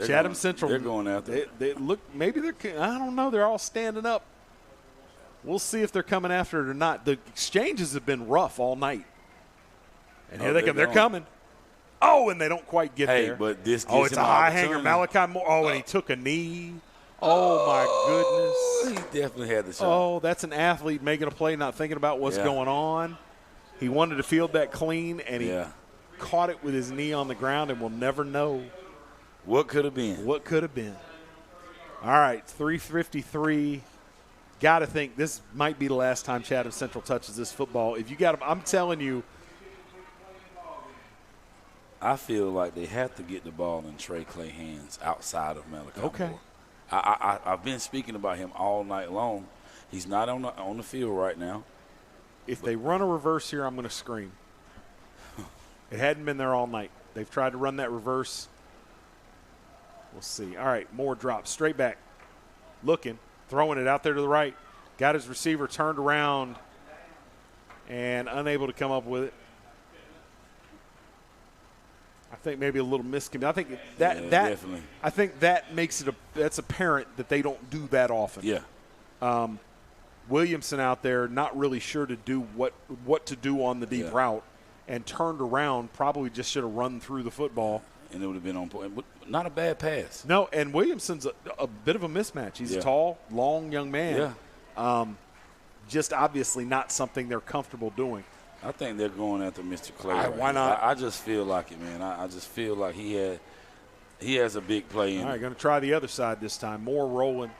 Chatham Central. They're going after it. They look. Maybe I don't know. They're all standing up. We'll see if they're coming after it or not. The exchanges have been rough all night. And here they come. They're coming. Oh, and they don't quite get there. But this gives it's a high hanger. Malachi Moore. Oh, and he took a knee. Oh, my goodness. He definitely had the shot. Oh, that's an athlete making a play, not thinking about what's going on. He wanted to field that clean, and he caught it with his knee on the ground, and we'll never know. What could have been. What could have been. All right, 3:53. Got to think this might be the last time Chatham Central touches this football. If you got them, I'm telling you. I feel like they have to get the ball in Trey Clay hands outside of Malachi Okay. Moore. I've been speaking about him all night long. He's not on the field right now. If they run a reverse here, I'm going to scream. It hadn't been there all night. They've tried to run that reverse. We'll see. All right, Moore drops straight back, looking, throwing it out there to the right. Got his receiver turned around and unable to come up with it. I think maybe a little miscommunication. I think that definitely. I think that makes it that's apparent that they don't do that often. Yeah. Williamson out there not really sure to do what to do on the deep route, and turned around, probably just should have run through the football. And it would have been on point. Not a bad pass. No, and Williamson's a bit of a mismatch. He's a tall, long young man. Yeah. Just obviously not something they're comfortable doing. I think they're going after Mr. Clay. Why not? I just feel like it, man. I just feel like he has a big play in All right, him. going to try the other side this time. Moore rolling.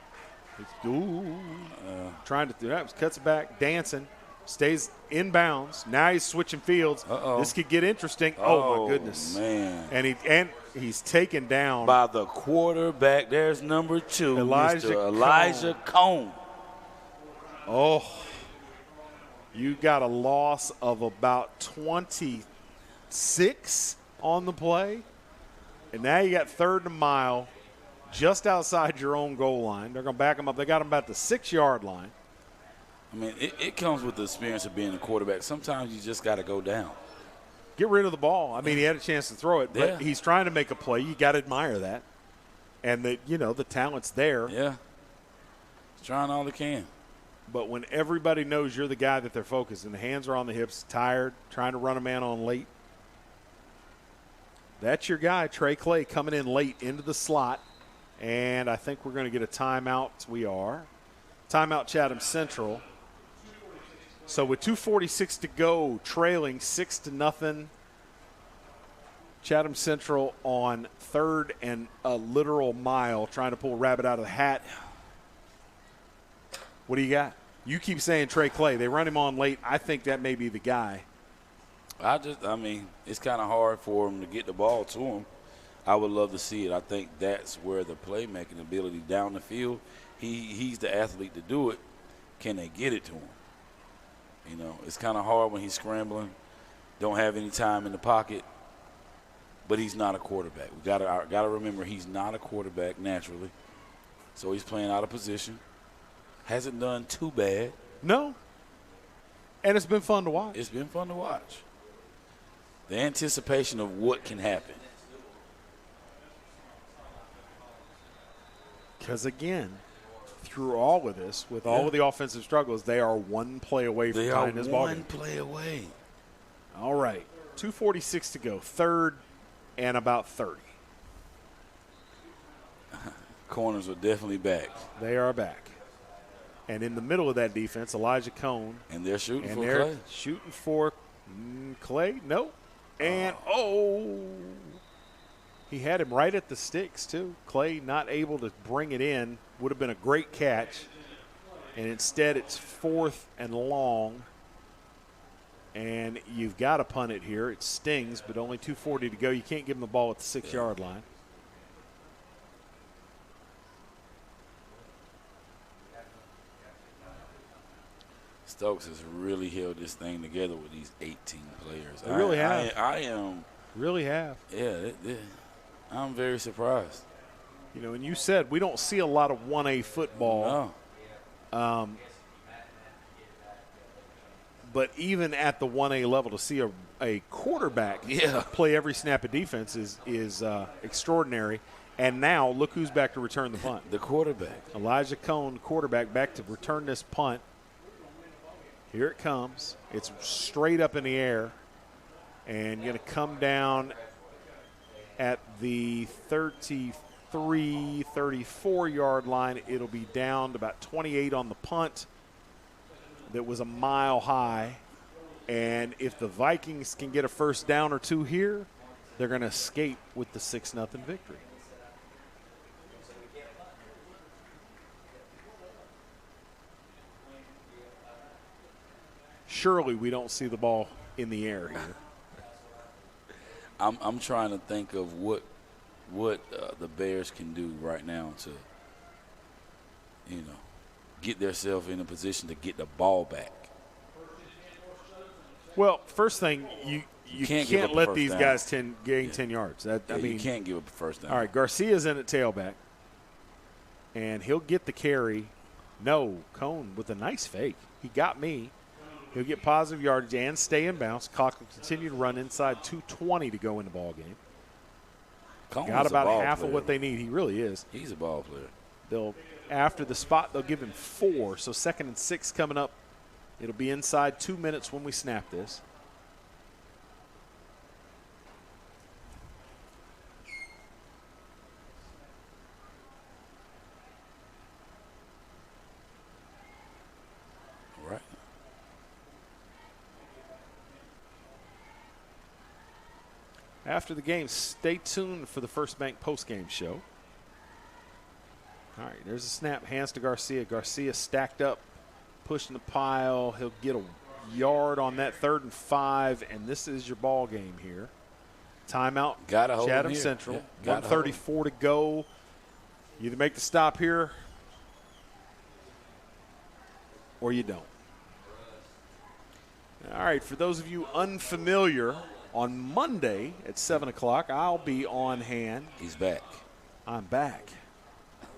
Trying to do that. Cuts it back, dancing. Stays inbounds. Now he's switching fields. Uh-oh. This could get interesting. Oh, my goodness. Man. And he's taken down by the quarterback. There's number 2, Elijah Mr. Elijah Cone. Oh, you got a loss of about 26 on the play. And now you got 3rd and a mile just outside your own goal line. They're going to back them up. They got them about the 6-yard line. I mean, it comes with the experience of being a quarterback. Sometimes you just got to go down. Get rid of the ball. I mean, he had a chance to throw it, but he's trying to make a play. You got to admire that. And, the talent's there. Yeah. He's trying all he can. But when everybody knows you're the guy that they're focused and the hands are on the hips, tired, trying to run a man on late, that's your guy, Trey Clay, coming in late into the slot. And I think we're going to get a timeout. We are. Timeout Chatham Central. So with 2:46 to go, trailing 6-0, Chatham Central on 3rd and a literal mile, trying to pull a rabbit out of the hat. What do you got? You keep saying Trey Clay. They run him on late. I think that may be the guy. I mean, it's kind of hard for him to get the ball to him. I would love to see it. I think that's where the playmaking ability down the field, he's the athlete to do it. Can they get it to him? It's kind of hard when he's scrambling, don't have any time in the pocket, but he's not a quarterback. We gotta remember he's not a quarterback naturally, so he's playing out of position. Hasn't done too bad. No. And it's been fun to watch. It's been fun to watch. The anticipation of what can happen. Because, again, through all of this, with all of the offensive struggles, they are one play away from tying this ball game. They are one play away. All right. 2:46 to go. 3rd and about 30. Corners are definitely back. They are back. And in the middle of that defense, Elijah Cone. And they're shooting for they're Clay. Shooting for Clay. Nope. And, he had him right at the sticks, too. Clay not able to bring it in. Would have been a great catch. And instead it's 4th and long. And you've got to punt it here. It stings, but only 2:40 to go. You can't give him the ball at the 6-yard line. Stokes has really held this thing together with these 18 players. They really have. I am. Really have. Yeah, I'm very surprised. And you said we don't see a lot of 1A football. No. But even at the 1A level, to see a quarterback play every snap of defense is extraordinary. And now look who's back to return the punt. The quarterback. Elijah Cone, quarterback, back to return this punt. Here it comes. It's straight up in the air and going to come down at the 33, 34-yard line. It'll be down to about 28 on the punt. That was a mile high. And if the Vikings can get a first down or two here, they're going to escape with the 6-0 victory. surely we don't see the ball in the air here. I'm trying to think of what the Bears can do right now to, get themselves in a position to get the ball back. Well, first thing, you can't let these guys gain 10 yards. I mean, you can't give up a first down. All right, Garcia's in at tailback, and he'll get the carry. No, Cone with a nice fake. He got me. He'll get positive yardage and stay in bounds. Cox will continue to run inside 2:20 to go in the ball game. Cone's got about half player. of what they need. He really is. He's a ball player. After the spot, they'll give him 4. So 2nd and 6 coming up. It'll be inside 2 minutes when we snap this. All right. After the game, stay tuned for the First Bank postgame show. All right, there's a snap. Hands to Garcia. Garcia stacked up, pushing the pile. He'll get a yard on that 3rd and 5, and this is your ball game here. Timeout. Gotta hold Chatham him here. Central. Yeah, 1:34 to go. You either make the stop here or you don't. All right, for those of you unfamiliar, on Monday at 7 o'clock, I'll be on hand. He's back. I'm back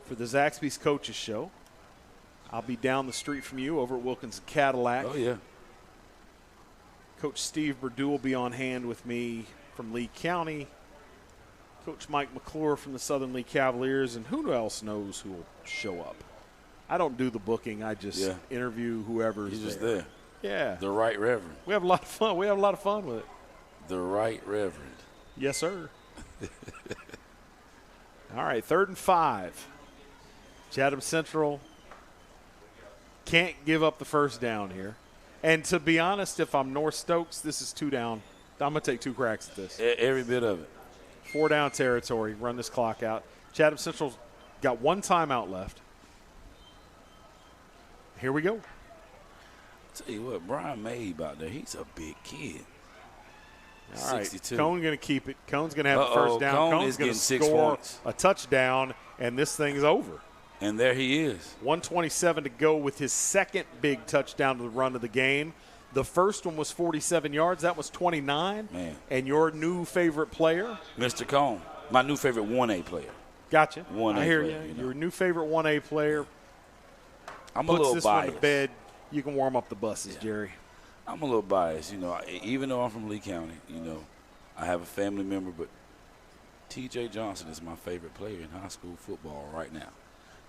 for the Zaxby's Coaches Show. I'll be down the street from you over at Wilkins Cadillac. Oh, yeah. Coach Steve Perdue will be on hand with me from Lee County. Coach Mike McClure from the Southern Lee Cavaliers, and who else knows who will show up. I don't do the booking. I just interview whoever's He's just there. there. Yeah. The Right Reverend. We have a lot of fun. We have a lot of fun with it. The Right Reverend. Yes, sir. All right, 3rd and 5. Chatham Central can't give up the first down here. And to be honest, if I'm North Stokes, this is 2 down. I'm going to take 2 cracks at this. Every bit of it. 4 down territory. Run this clock out. Chatham Central's got 1 timeout left. Here we go. Tell you what, Brian Mabe out there, he's a big kid. All right, 62. Cone going to keep it. Cone's going to have the first down. Cone Cone's is going to getting 6 score points. a touchdown, and this thing's over. And there he is. 127 to go with his 2nd big touchdown to the run of the game. The first one was 47 yards. That was 29. Man. And your new favorite player? Mr. Cone, my new favorite 1A player. Gotcha. 1A I hear player, you. you know. Your new favorite 1A player. I'm a puts little this biased. one to bed. You can warm up the buses, Jerry. I'm a little biased. Even though I'm from Lee County, I have a family member, but T.J. Johnson is my favorite player in high school football right now.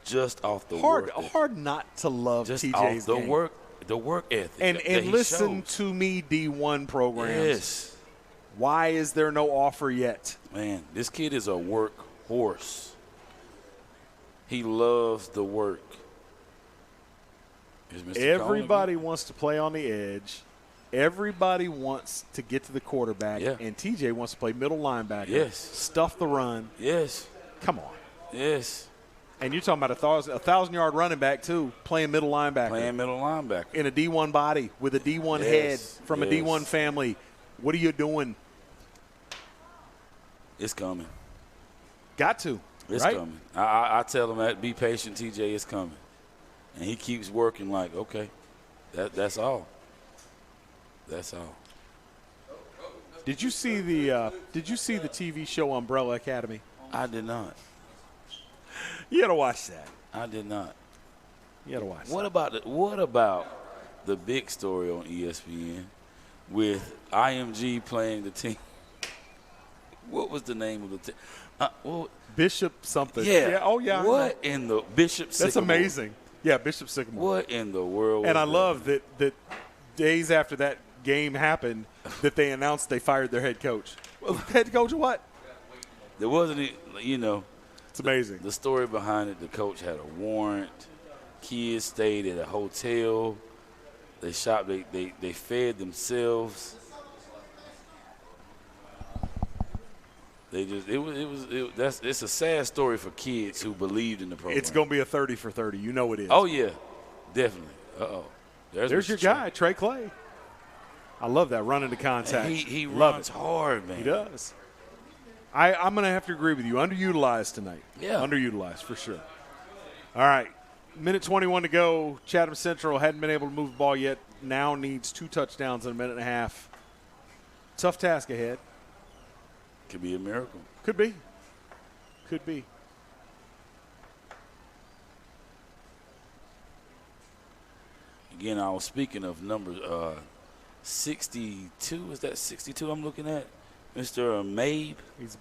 Just off the work. Hard not to love Just TJ's off the game. work ethic. And that he listen shows. to me, D1 programs. Yes. Why is there no offer yet? Man, this kid is a workhorse. He loves the work. Here's Mr. Everybody Cone. wants to play on the edge. Everybody wants to get to the quarterback. Yeah. And TJ wants to play middle linebacker. Yes. Stuff the run. Yes. Come on. Yes. And you're talking about a 1,000-yard running back, too, playing middle linebacker. Playing middle linebacker. In a D1 body with a D1 head from a D1 family. What are you doing? It's coming. Got to. It's right? coming. I tell him that, be patient, TJ, it's coming. And he keeps working like, okay, that's all. That's all. Did you see the TV show Umbrella Academy? I did not. You got to watch that. I did not. You got to watch What that. about the big story on ESPN with IMG playing the team? What was the name of the team? Bishop something. Yeah. Oh, yeah. What in the Bishop Sycamore? That's amazing. Yeah, Bishop Sycamore. What in the world? And I love that days after that game happened that they announced they fired their head coach. Well, head coach of what? There wasn't, It's amazing. The story behind it, the coach had a warrant. Kids stayed at a hotel. They shopped. They fed themselves. It's a sad story for kids who believed in the program. It's going to be a 30 for 30. You know it is. Oh, yeah. Definitely. Uh-oh. There's your guy, Trey Clay. I love that run into contact. He love runs it. hard, man. He does. I'm going to have to agree with you. Underutilized tonight. Yeah. Underutilized for sure. All right. Minute 21 to go. Chatham Central hadn't been able to move the ball yet. Now needs 2 touchdowns in a minute and a half. Tough task ahead. Could be a miracle. Could be. Could be. Again, I was speaking of numbers. 62. Is that 62 I'm looking at? Mr. Mabe. He's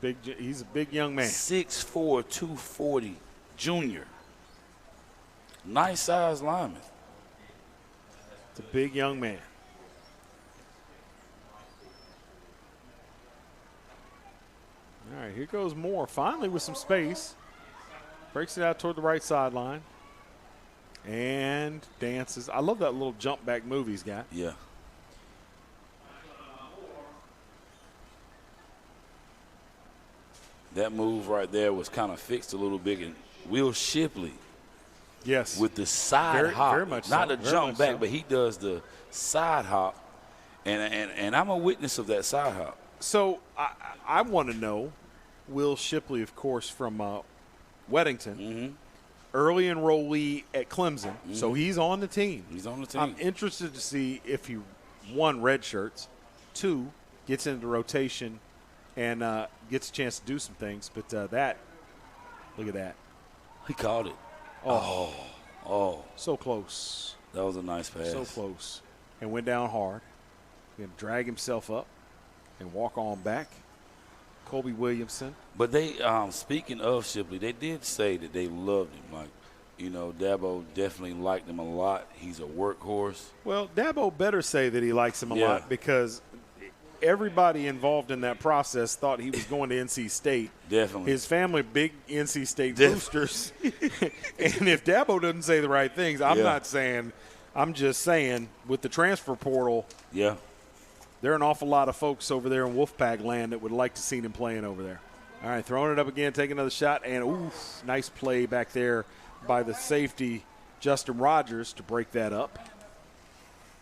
a big young man. 6'4", 240, junior. Nice size lineman. It's a big young man. All right, here goes Moore. Finally with some space. Breaks it out toward the right sideline. And dances. I love that little jump back move he's got. Yeah. That move right there was kind of fixed a little bit. And Will Shipley. Yes. With the side hop. Very much Not so. the jump back, but he does the side hop. And I'm a witness of that side hop. So I want to know, Will Shipley, of course, from Weddington, Mm-hmm. early enrollee at Clemson, so he's on the team. He's on the team. I'm interested to see if he, 1, red shirts, 2, gets into rotation and gets a chance to do some things. But look at that. He caught it. Oh. So close. That was a nice pass. So close. And went down hard. Going to drag himself up and walk on back. Colby Williamson. But they, speaking of Shipley, they did say that they loved him. Like, Dabo definitely liked him a lot. He's a workhorse. Well, Dabo better say that he likes him a lot, because everybody involved in that process thought he was going to NC State. Definitely. His family, big NC State boosters. And if Dabo doesn't say the right things, I'm just saying with the transfer portal, there are an awful lot of folks over there in Wolfpack land that would like to see him playing over there. All right, throwing it up again, taking another shot, and nice play back there by the safety, Justin Rogers, to break that up.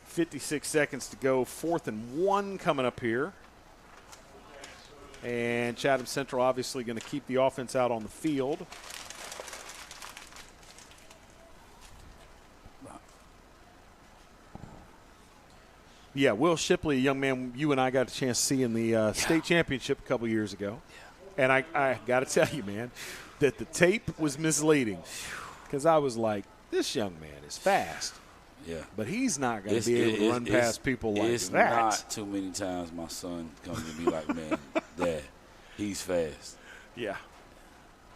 56 seconds to go, 4th and 1 coming up here. And Chatham Central obviously going to keep the offense out on the field. Yeah, Will Shipley, a young man you and I got a chance to see in the state championship a couple years ago. And I got to tell you, man, that the tape was misleading, because I was like, this young man is fast. Yeah. But he's not going to be able to run past people like that. It's not too many times my son comes to me like, man, Dad, he's fast. Yeah.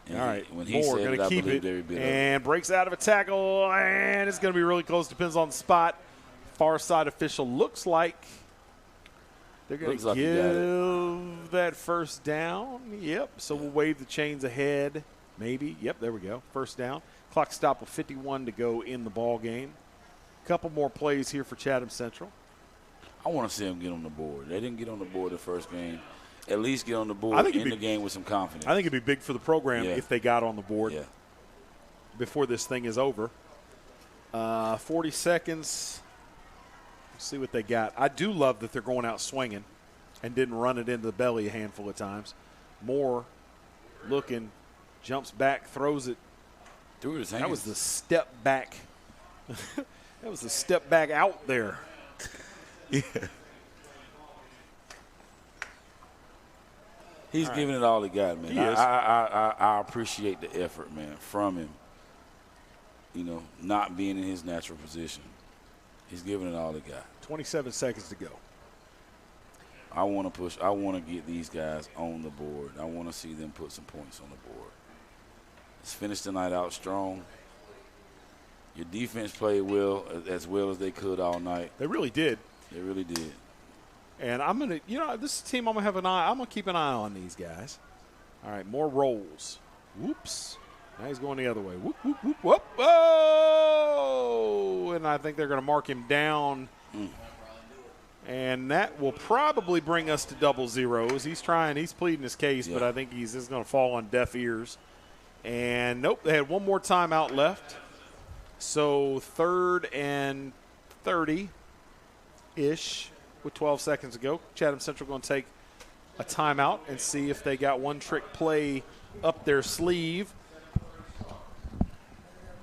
And all right, when he Moore said going to keep it, and breaks out of a tackle, and it's going to be really close. Depends on the spot. Far side official looks like they're going to give that first down. Yep, so we'll wave the chains ahead. Maybe. Yep, there we go. First down. Clock stop with 51 to go in the ball game. Couple more plays here for Chatham Central. I want to see them get on the board. They didn't get on the board the first game. At least get on the board in the game with some confidence. I think it'd be big for the program if they got on the board before this thing is over. 40 seconds. Let's see what they got. I do love that they're going out swinging and didn't run it into the belly a handful of times. Moore looking, jumps back, throws it. Through his hands. That was the step back. That was the step back out there. Yeah. He's giving it all he got, man. I appreciate the effort, man, from him. Not being in his natural position. He's giving it all he got. 27 seconds to go. I want to push. I want to get these guys on the board. I want to see them put some points on the board. Let's finish the night out strong. Your defense played well as they could all night. They really did. They really did. And I'm going to, this is a team I'm going to have an eye. I'm going to keep an eye on these guys. All right, more rolls. Whoops. Now he's going the other way. Whoop, whoop, whoop, whoop. Oh! And I think they're going to mark him down. And that will probably bring us to double zeros. He's pleading his case, but I think this is going to fall on deaf ears. And nope, they had one more timeout left. So 3rd and 30-ish. with 12 seconds to go. Chatham Central going to take a timeout and see if they got one trick play up their sleeve.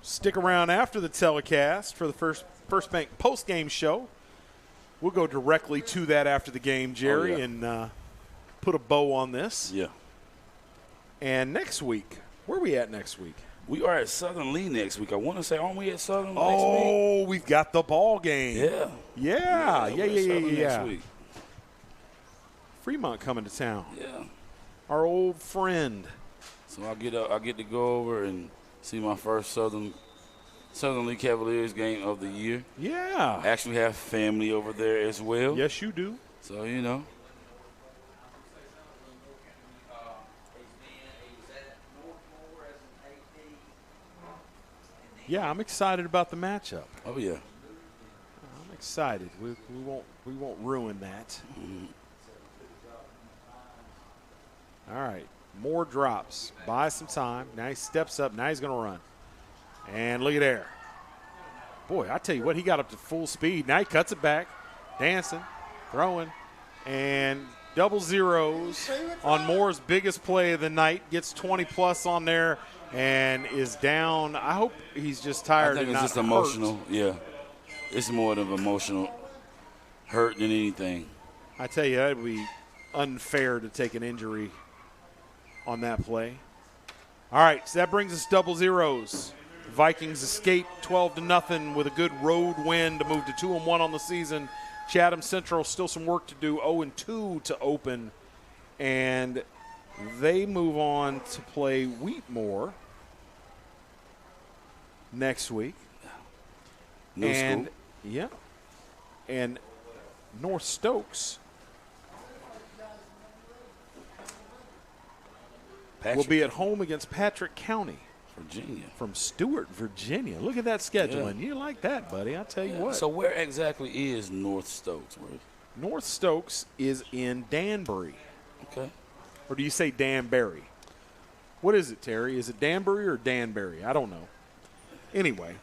Stick around after the telecast for the First Bank post-game show. We'll go directly to that after the game, Jerry, and put a bow on this. Yeah. And next week, where are we at next week? We are at Southern Lee next week. I want to say, aren't we at Southern next week? Oh, we've got the ball game. Yeah. Yeah. Next week. Fremont coming to town. Yeah. Our old friend. So I get to go over and see my first Southern Lee Cavaliers game of the year. Yeah. I actually have family over there as well. Yes, you do. So, you know. Yeah, I'm excited about the matchup. Oh, yeah. I'm excited. We won't ruin that. Mm-hmm. All right. More drops. Buy some time. Now he steps up. Now he's going to run. And look at there. Boy, I tell you what, he got up to full speed. Now he cuts it back. Dancing. Throwing. And double zeros on Moore's biggest play of the night. Gets 20-plus on there and is down. I hope he's just tired. I think and it's not just hurt. emotional. Yeah. It's more of emotional hurt than anything. I tell you, that would be unfair to take an injury on that play. All right, so that brings us double zeros. Vikings escape 12-0 with a good road win to move to 2-1 on the season. Chatham Central still some work to do, 0-2 to open, and they move on to play Wheatmore next week. New school. Yeah, and North Stokes will be at home against Patrick County, Virginia. From Stewart, Virginia. Look at that scheduling. You like that, buddy. I tell you what. So where exactly is North Stokes? North Stokes is in Danbury. Okay. Or do you say Danbury? What is it, Terry? Is it Danbury or Danbury? I don't know. Anyway.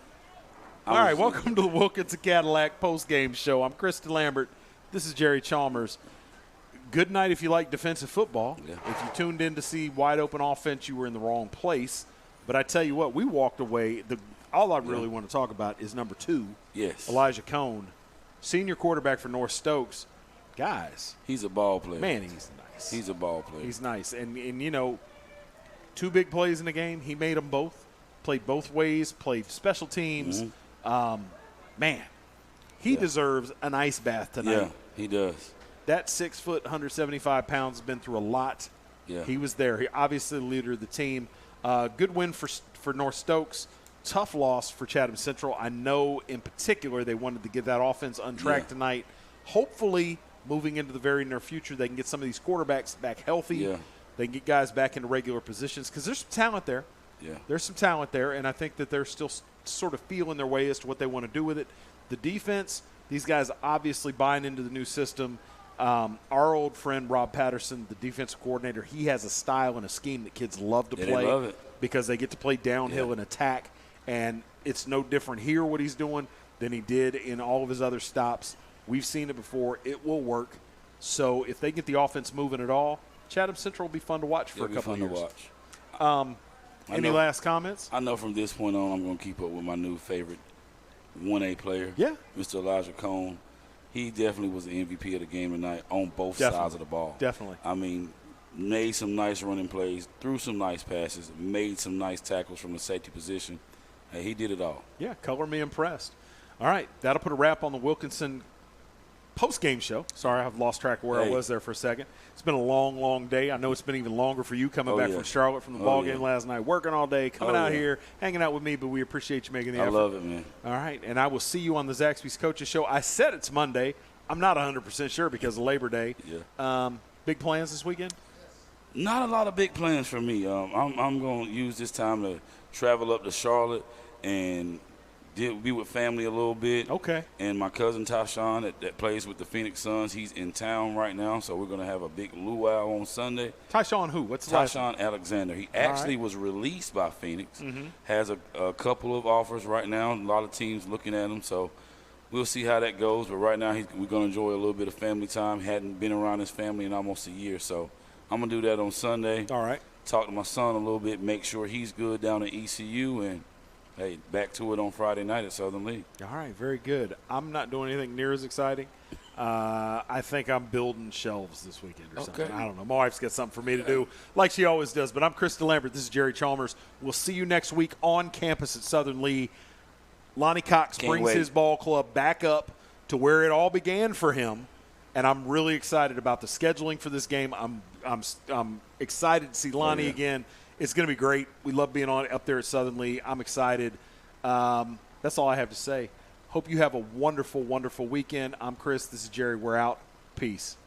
All right, welcome to the Wilkinson Cadillac postgame show. I'm Chris Delambert. This is Jerry Chalmers. Good night if you like defensive football. Yeah. If you tuned in to see wide open offense, you were in the wrong place. But I tell you what, we walked away. All I really want to talk about is number 2, yes, Elijah Cone, senior quarterback for North Stokes. Guys. He's a ball player. Man, he's nice. He's a ball player. He's nice. And you know, 2 big plays in the game. He made them both. Played both ways. Played special teams. Mm-hmm. Man, he deserves an ice bath tonight. Yeah, he does. That 6 foot, 175 pounds, has been through a lot. Yeah. He was there. He obviously the leader of the team. Good win for North Stokes. Tough loss for Chatham Central. I know in particular they wanted to get that offense untracked tonight. Hopefully, moving into the very near future, they can get some of these quarterbacks back healthy. Yeah. They can get guys back into regular positions because there's some talent there. Yeah. There's some talent there, and I think that they're still sort of feeling their way as to what they want to do with it. The defense, these guys obviously buying into the new system. Our old friend Rob Patterson, the defensive coordinator, he has a style and a scheme that kids love to play. They love it. Because they get to play downhill and attack, and it's no different here what he's doing than he did in all of his other stops. We've seen it before. It will work. So if they get the offense moving at all, Chatham Central will be fun to watch for a couple of years. It'll be fun to watch. Any last comments? I know from this point on I'm going to keep up with my new favorite 1A player, Mr. Elijah Cone. He definitely was the MVP of the game tonight on both sides of the ball. Definitely. I mean, made some nice running plays, threw some nice passes, made some nice tackles from the safety position. Hey, he did it all. Yeah, color me impressed. All right, that'll put a wrap on the Wilkinson post-game show. Sorry, I've lost track of where I was there for a second. It's been a long, long day. I know it's been even longer for you coming back from Charlotte from the ball game last night, working all day, coming out here, hanging out with me, but we appreciate you making the effort. I love it, man. All right, and I will see you on the Zaxby's Coaches Show. I said it's Monday. I'm not 100% sure because of Labor Day. Yeah. Big plans this weekend? Not a lot of big plans for me. I'm going to use this time to travel up to Charlotte and be with family a little bit. Okay. And my cousin Tyshawn that plays with the Phoenix Suns, he's in town right now, so we're going to have a big luau on Sunday. Tyshawn who? What's the last name? Tyshawn Alexander. He actually was released by Phoenix. Has a couple of offers right now. A lot of teams looking at him, so we'll see how that goes. But right now, we're going to enjoy a little bit of family time. Hadn't been around his family in almost a year, so I'm going to do that on Sunday. All right. Talk to my son a little bit, make sure he's good down at ECU, and, hey, back to it on Friday night at Southern League. All right, very good. I'm not doing anything near as exciting. I think I'm building shelves this weekend or something. I don't know. My wife's got something for me to do like she always does. But I'm Chris Delambert. This is Jerry Chalmers. We'll see you next week on campus at Southern Lee. Lonnie Cox brings his ball club back up to where it all began for him, and I'm really excited about the scheduling for this game. I'm excited to see Lonnie again. It's going to be great. We love being up there at Southern Lee. I'm excited. That's all I have to say. Hope you have a wonderful, wonderful weekend. I'm Chris. This is Jerry. We're out. Peace.